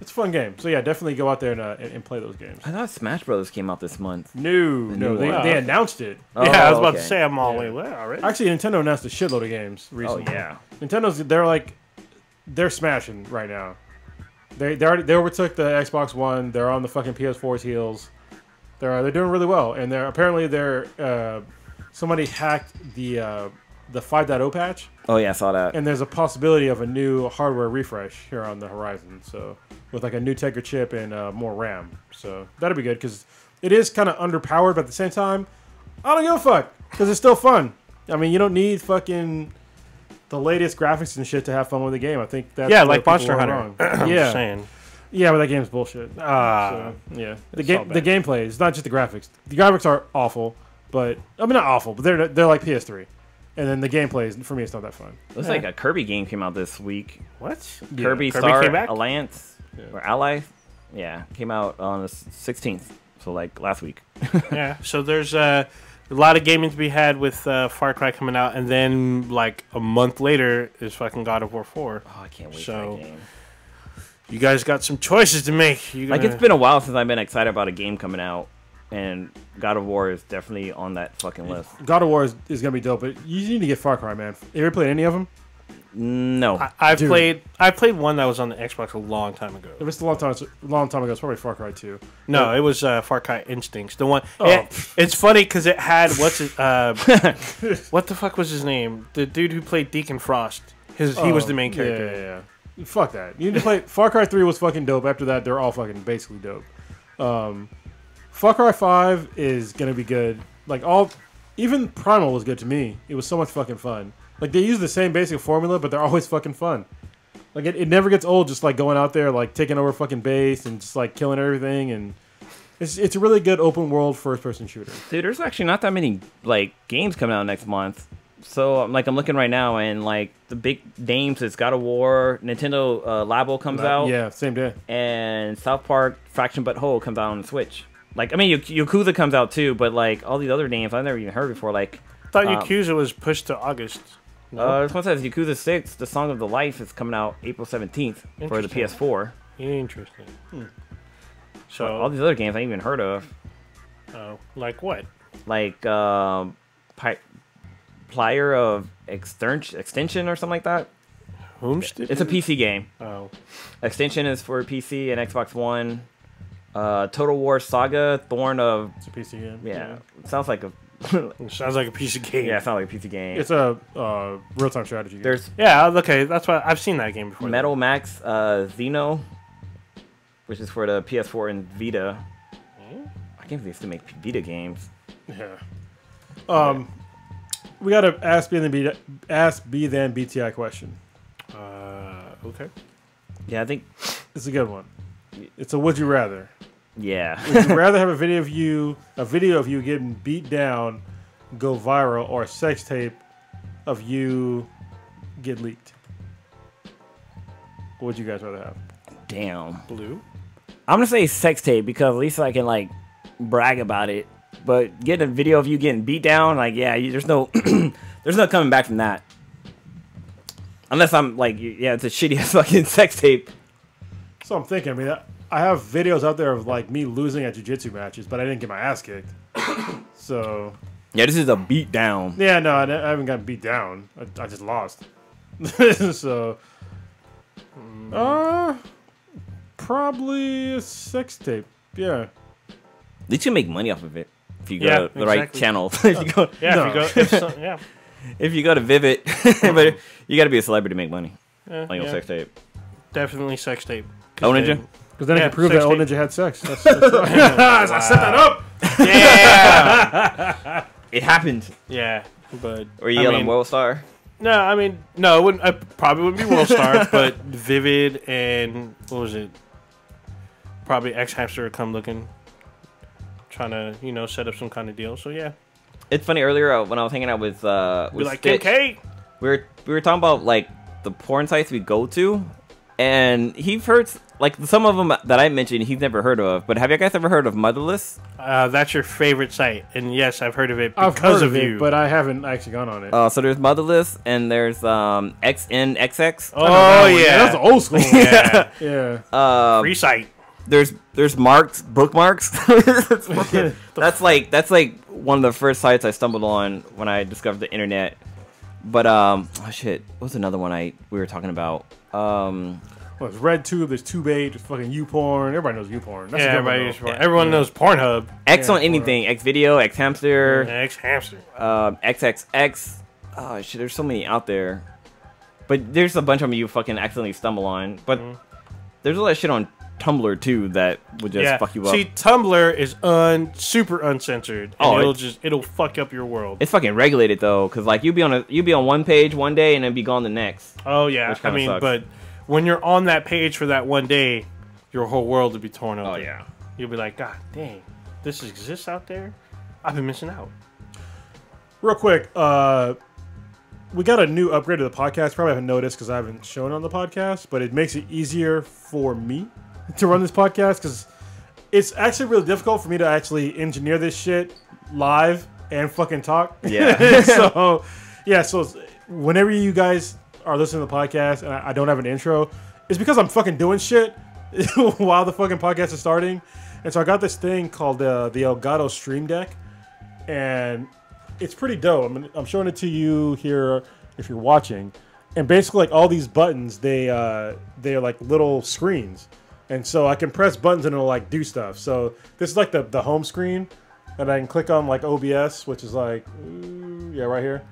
It's a fun game. So, yeah, definitely go out there and play those games. I thought Smash Brothers came out this month. No, new they one. announced it. Oh, Yeah, I was about to okay. say I'm all Yeah. way well already. Actually, Nintendo announced a shitload of games Oh, recently. yeah. They're smashing right now. They overtook the Xbox One. They're on the fucking PS4's heels. They're doing really well, and somebody hacked the 5.0 patch, Oh, yeah, I saw that. and there's a possibility of a new hardware refresh here on the horizon. So with like a new Tegra chip and more RAM, so that'll be good because it is kind of underpowered, but at the same time, I don't give a fuck because it's still fun. I mean, you don't need fucking the latest graphics and shit to have fun with the game. I think that's Yeah, where like people Monster are Hunter. wrong. I'm Yeah, just saying. yeah, but that game's bullshit. Ah, So, yeah, it's all the bad. gameplay is not just the graphics. The graphics are awful, but I mean not awful, but they're like PS3, and then the gameplay is for me it's not that fun. Looks like a Kirby game came out this week. what? Yeah. Kirby Kirby Star came back? Alliance Yeah. or Ally. Yeah, came out on the 16th. So like last week. Yeah, so there's a lot of gaming to be had with Far Cry coming out, and then like a month later is fucking God of War 4. Oh, I can't wait So, for that game. You guys got some choices to make. Like it's been a while since I've been excited about a game coming out, and God of War is definitely on that fucking list. God of War is gonna be dope, but you need to get Far Cry, man. You ever played any of them? No. I've Dude. played one that was on the Xbox a long time ago. If it's a long time ago, it's probably Far Cry 2. No, it was Far Cry Instincts. The one. Oh. It's funny because it had what the fuck was his name? The dude who played Deacon Frost. He was the main character. Yeah. Fuck that. You need to play. Far Cry 3 was fucking dope. After that, they're all fucking basically dope. Far Cry 5 is gonna be good. Even Primal was good to me. It was so much fucking fun. Like they use the same basic formula, but they're always fucking fun. Like it never gets old. Just like going out there, like taking over fucking base and just like killing everything. And it's a really good open world first person shooter. Dude, there's actually not that many like games coming out next month. So I'm looking right now, and like the big names is God of War, Nintendo Labo comes out, Yeah, same day. and South Park Fraction But Whole comes out on the Switch. Like I mean, Yakuza comes out too, but like all these other names I've never even heard before. Like I thought Yakuza was pushed to August. this one says Yakuza 6, The Song of the Life is coming out April 17th for the Interesting. PS4. Interesting. So all these other games I ain't even heard of, Like what? like Plier of Extension or something like that. It's a PC game. Oh, Extension is for PC and Xbox One. Total War Saga, Thorn of It's a PC game. yeah. It sounds like a sounds like a piece of game. yeah, it sounds like a PC game. It's a real time strategy game. There's Yeah. Okay. That's why I've seen that game before. Metal Max Xeno, which is for the PS4 and Vita. I can't believe they still make Vita games. Yeah. We got to ask B then BTI question. Okay. Yeah, I think It's a good one. It's a would you rather. yeah. Would you rather have a video of you getting beat down go viral, or a sex tape of you get leaked? What would you guys rather have? Damn. Blue. I'm gonna say sex tape because at least I can like brag about it. But getting a video of you getting beat down, like yeah, there's no there's no coming back from that. Unless I'm like yeah, it's a shitty ass fucking sex tape. So I'm thinking. I mean, I have videos out there of like me losing at jiu-jitsu matches, but I didn't get my ass kicked. So Yeah, this is a beat down. yeah, no, I haven't gotten beat down. I just lost. So probably a sex tape. Yeah. They should make money off of it if you go Yeah, to the right exactly. channel. If you go, Yeah, No. if you go, if so, yeah, if you go to Vivid, but you got to be a celebrity to make money. yeah, Like on yeah. sex tape. Definitely sex tape. 'Cause Oh, Ninja? they- Because then I Yeah, can prove sex that old tape. ninja had sex. That's I set that up. Yeah, It happened. yeah, but Or you I yelling mean, World Star. No, I mean, no, it wouldn't. I probably wouldn't be World Star, but Vivid and what was it? Probably X Hamster would come looking, trying to set up some kind of deal. So yeah, It's funny, earlier when I was hanging out with be like Stitch, Kim K. we were talking about like the porn sites we go to, and he's heard like some of them that I mentioned he's never heard of. But have you guys ever heard of Motherless? That's your favorite site, and yes, I've heard of it I've because heard of you. it, but I haven't actually gone on it. So there's Motherless and there's XNXX. oh yeah, that's yeah, old school. yeah, Yeah. free site. There's marked bookmarks. that's like one of the first sites I stumbled on when I discovered the internet. But oh shit, what's another one we were talking about? Well, there's RedTube, there's TubeAid, there's fucking YouPorn. Everybody knows YouPorn. That's a Yeah, good one, everybody, though. everyone knows Pornhub. X Yeah, on anything, X video, X hamster, X Hamster. XXX. Oh shit, there's so many out there. But there's a bunch of them you fucking accidentally stumble on. But there's a lot of shit on Tumblr too that would just fuck you up. See, Tumblr is super uncensored. And Oh, it'll fuck up your world. It's fucking regulated though, cause like you be on one page one day and then be gone the next. Oh yeah, Which I kinda mean, sucks. but when you're on that page for that one day, your whole world will be torn up. Oh yeah. You'll be like, God dang, this exists out there? I've been missing out. Real quick, we got a new upgrade to the podcast. Probably haven't noticed because I haven't shown it on the podcast, but it makes it easier for me to run this podcast because it's actually really difficult for me to actually engineer this shit live and fucking talk. Yeah. So whenever you guys are listening to the podcast and I don't have an intro, it's because I'm fucking doing shit while the fucking podcast is starting. And so I got this thing called the Elgato Stream Deck, and it's pretty dope. I'm showing it to you here if you're watching. And basically, like all these buttons, they're like little screens, and so I can press buttons and it'll like do stuff. So this is like the home screen, and I can click on like OBS, which is like yeah, right here.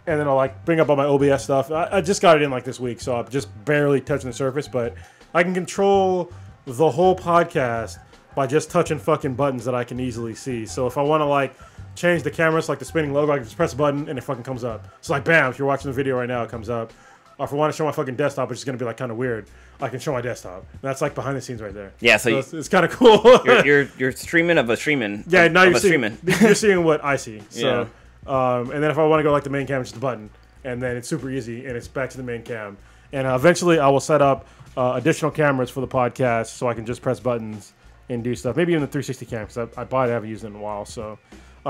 And then I'll like bring up all my OBS stuff. I just got it in like this week, so I'm just barely touching the surface, but I can control the whole podcast by just touching fucking buttons that I can easily see. So if I want to like change the cameras, like the spinning logo, I can just press a button and it fucking comes up. So like bam, if you're watching the video right now, it comes up. Or if I want to show my fucking desktop, which is going to be like kind of weird, I can show my desktop. That's like behind the scenes right there. Yeah, so it's kind of cool. you're streaming of a streaming. Yeah, now of you're a seeing, you're seeing what I see. So, Yeah. and then if I want to go like the main cam, it's just a button, and then it's super easy, and it's back to the main cam. And eventually, I will set up additional cameras for the podcast, so I can just press buttons and do stuff. Maybe even the 360 cam, because I bought it, I haven't used it in a while. So,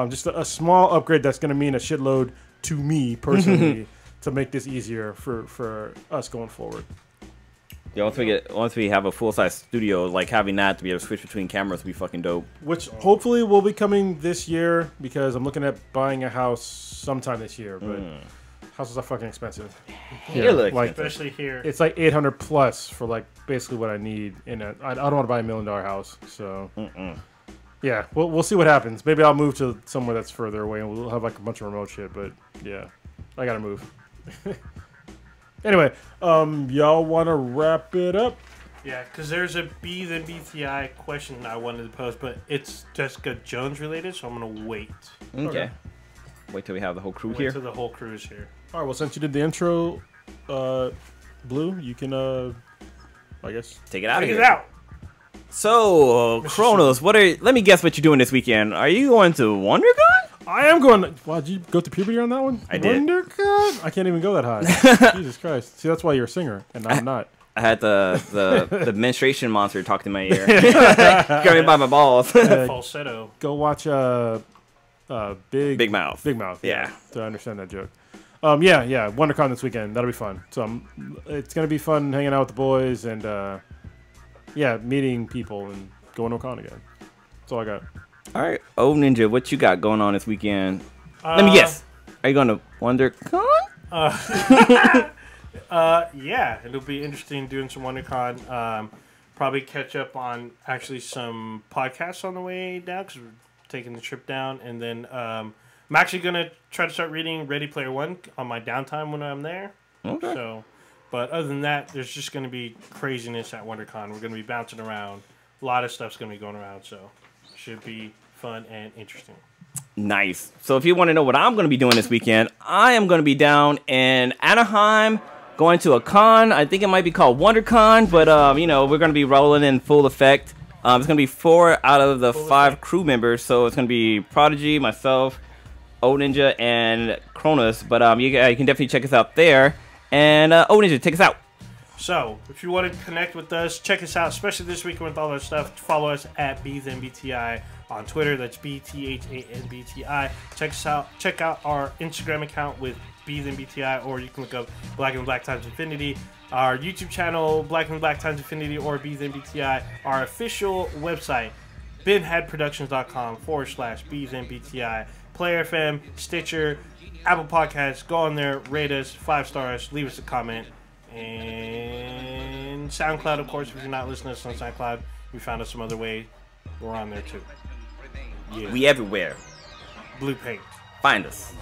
just a small upgrade that's going to mean a shitload to me personally to make this easier for us going forward. Yeah, once we have a full size studio, like having that to be able to switch between cameras would be fucking dope. Which hopefully will be coming this year, because I'm looking at buying a house sometime this year. But houses are fucking expensive. Hella like Especially here. it's like 800 plus for like basically what I need in it. I don't want to buy $1 million house, so yeah, we'll see what happens. Maybe I'll move to somewhere that's further away and we'll have like a bunch of remote shit. But yeah, I gotta move. Anyway, y'all want to wrap it up? Yeah, because there's a B then BTI question I wanted to post, but it's Jessica Jones related, so I'm gonna wait. Okay. Wait till we have the whole crew Wait here. till the whole crew is here. All right. Well, since you did the intro, Blue, you can I guess. Take it out of Take here. it out. So, Kronos, let me guess what you're doing this weekend. Are you going to WonderCon? I am going. Wow, did you go through puberty on that one? I did. WonderCon? I can't even go that high. Jesus Christ! See, that's why you're a singer, and I'm not. I had the menstruation monster talk to my ear. Got me by my balls. Falsetto. Go watch Big Mouth. Big Mouth. Yeah. To understand that joke. Yeah. WonderCon this weekend. That'll be fun. So it's gonna be fun hanging out with the boys, and yeah, meeting people and going to a con again. That's all I got. All right, old Ninja, what you got going on this weekend? Let me guess. Are you going to WonderCon? Yeah, it'll be interesting doing some WonderCon. Probably catch up on actually some podcasts on the way down because we're taking the trip down. And then I'm actually going to try to start reading Ready Player One on my downtime when I'm there. Okay. So, but other than that, there's just going to be craziness at WonderCon. We're going to be bouncing around. A lot of stuff's going to be going around, so should be fun and interesting. Nice. So if you want to know what I'm going to be doing this weekend, I am going to be down in Anaheim going to a con. I think it might be called WonderCon, but you know, we're going to be rolling in full effect. It's going to be 4 out of the 5 crew members, so it's going to be Prodigy, myself, Old Ninja, and Cronus. But you can definitely check us out there. And Old Ninja, take us out. So, if you want to connect with us, check us out, especially this weekend with all our stuff. Follow us at BThanBTI on Twitter. That's BTHANBTI. Check us out. Check out our Instagram account with BThanBTI, or you can look up Black and Black Times Infinity. Our YouTube channel, Black and Black Times Infinity, or BThanBTI. Our official website, BenHadProductions.com/BThanBTI. Player FM, Stitcher, Apple Podcasts. Go on there, rate us 5 stars, leave us a comment. And SoundCloud, of course, if you're not listening to us on SoundCloud, we found us some other way. We're on there too. Yeah. We everywhere. Blue paint. Find us.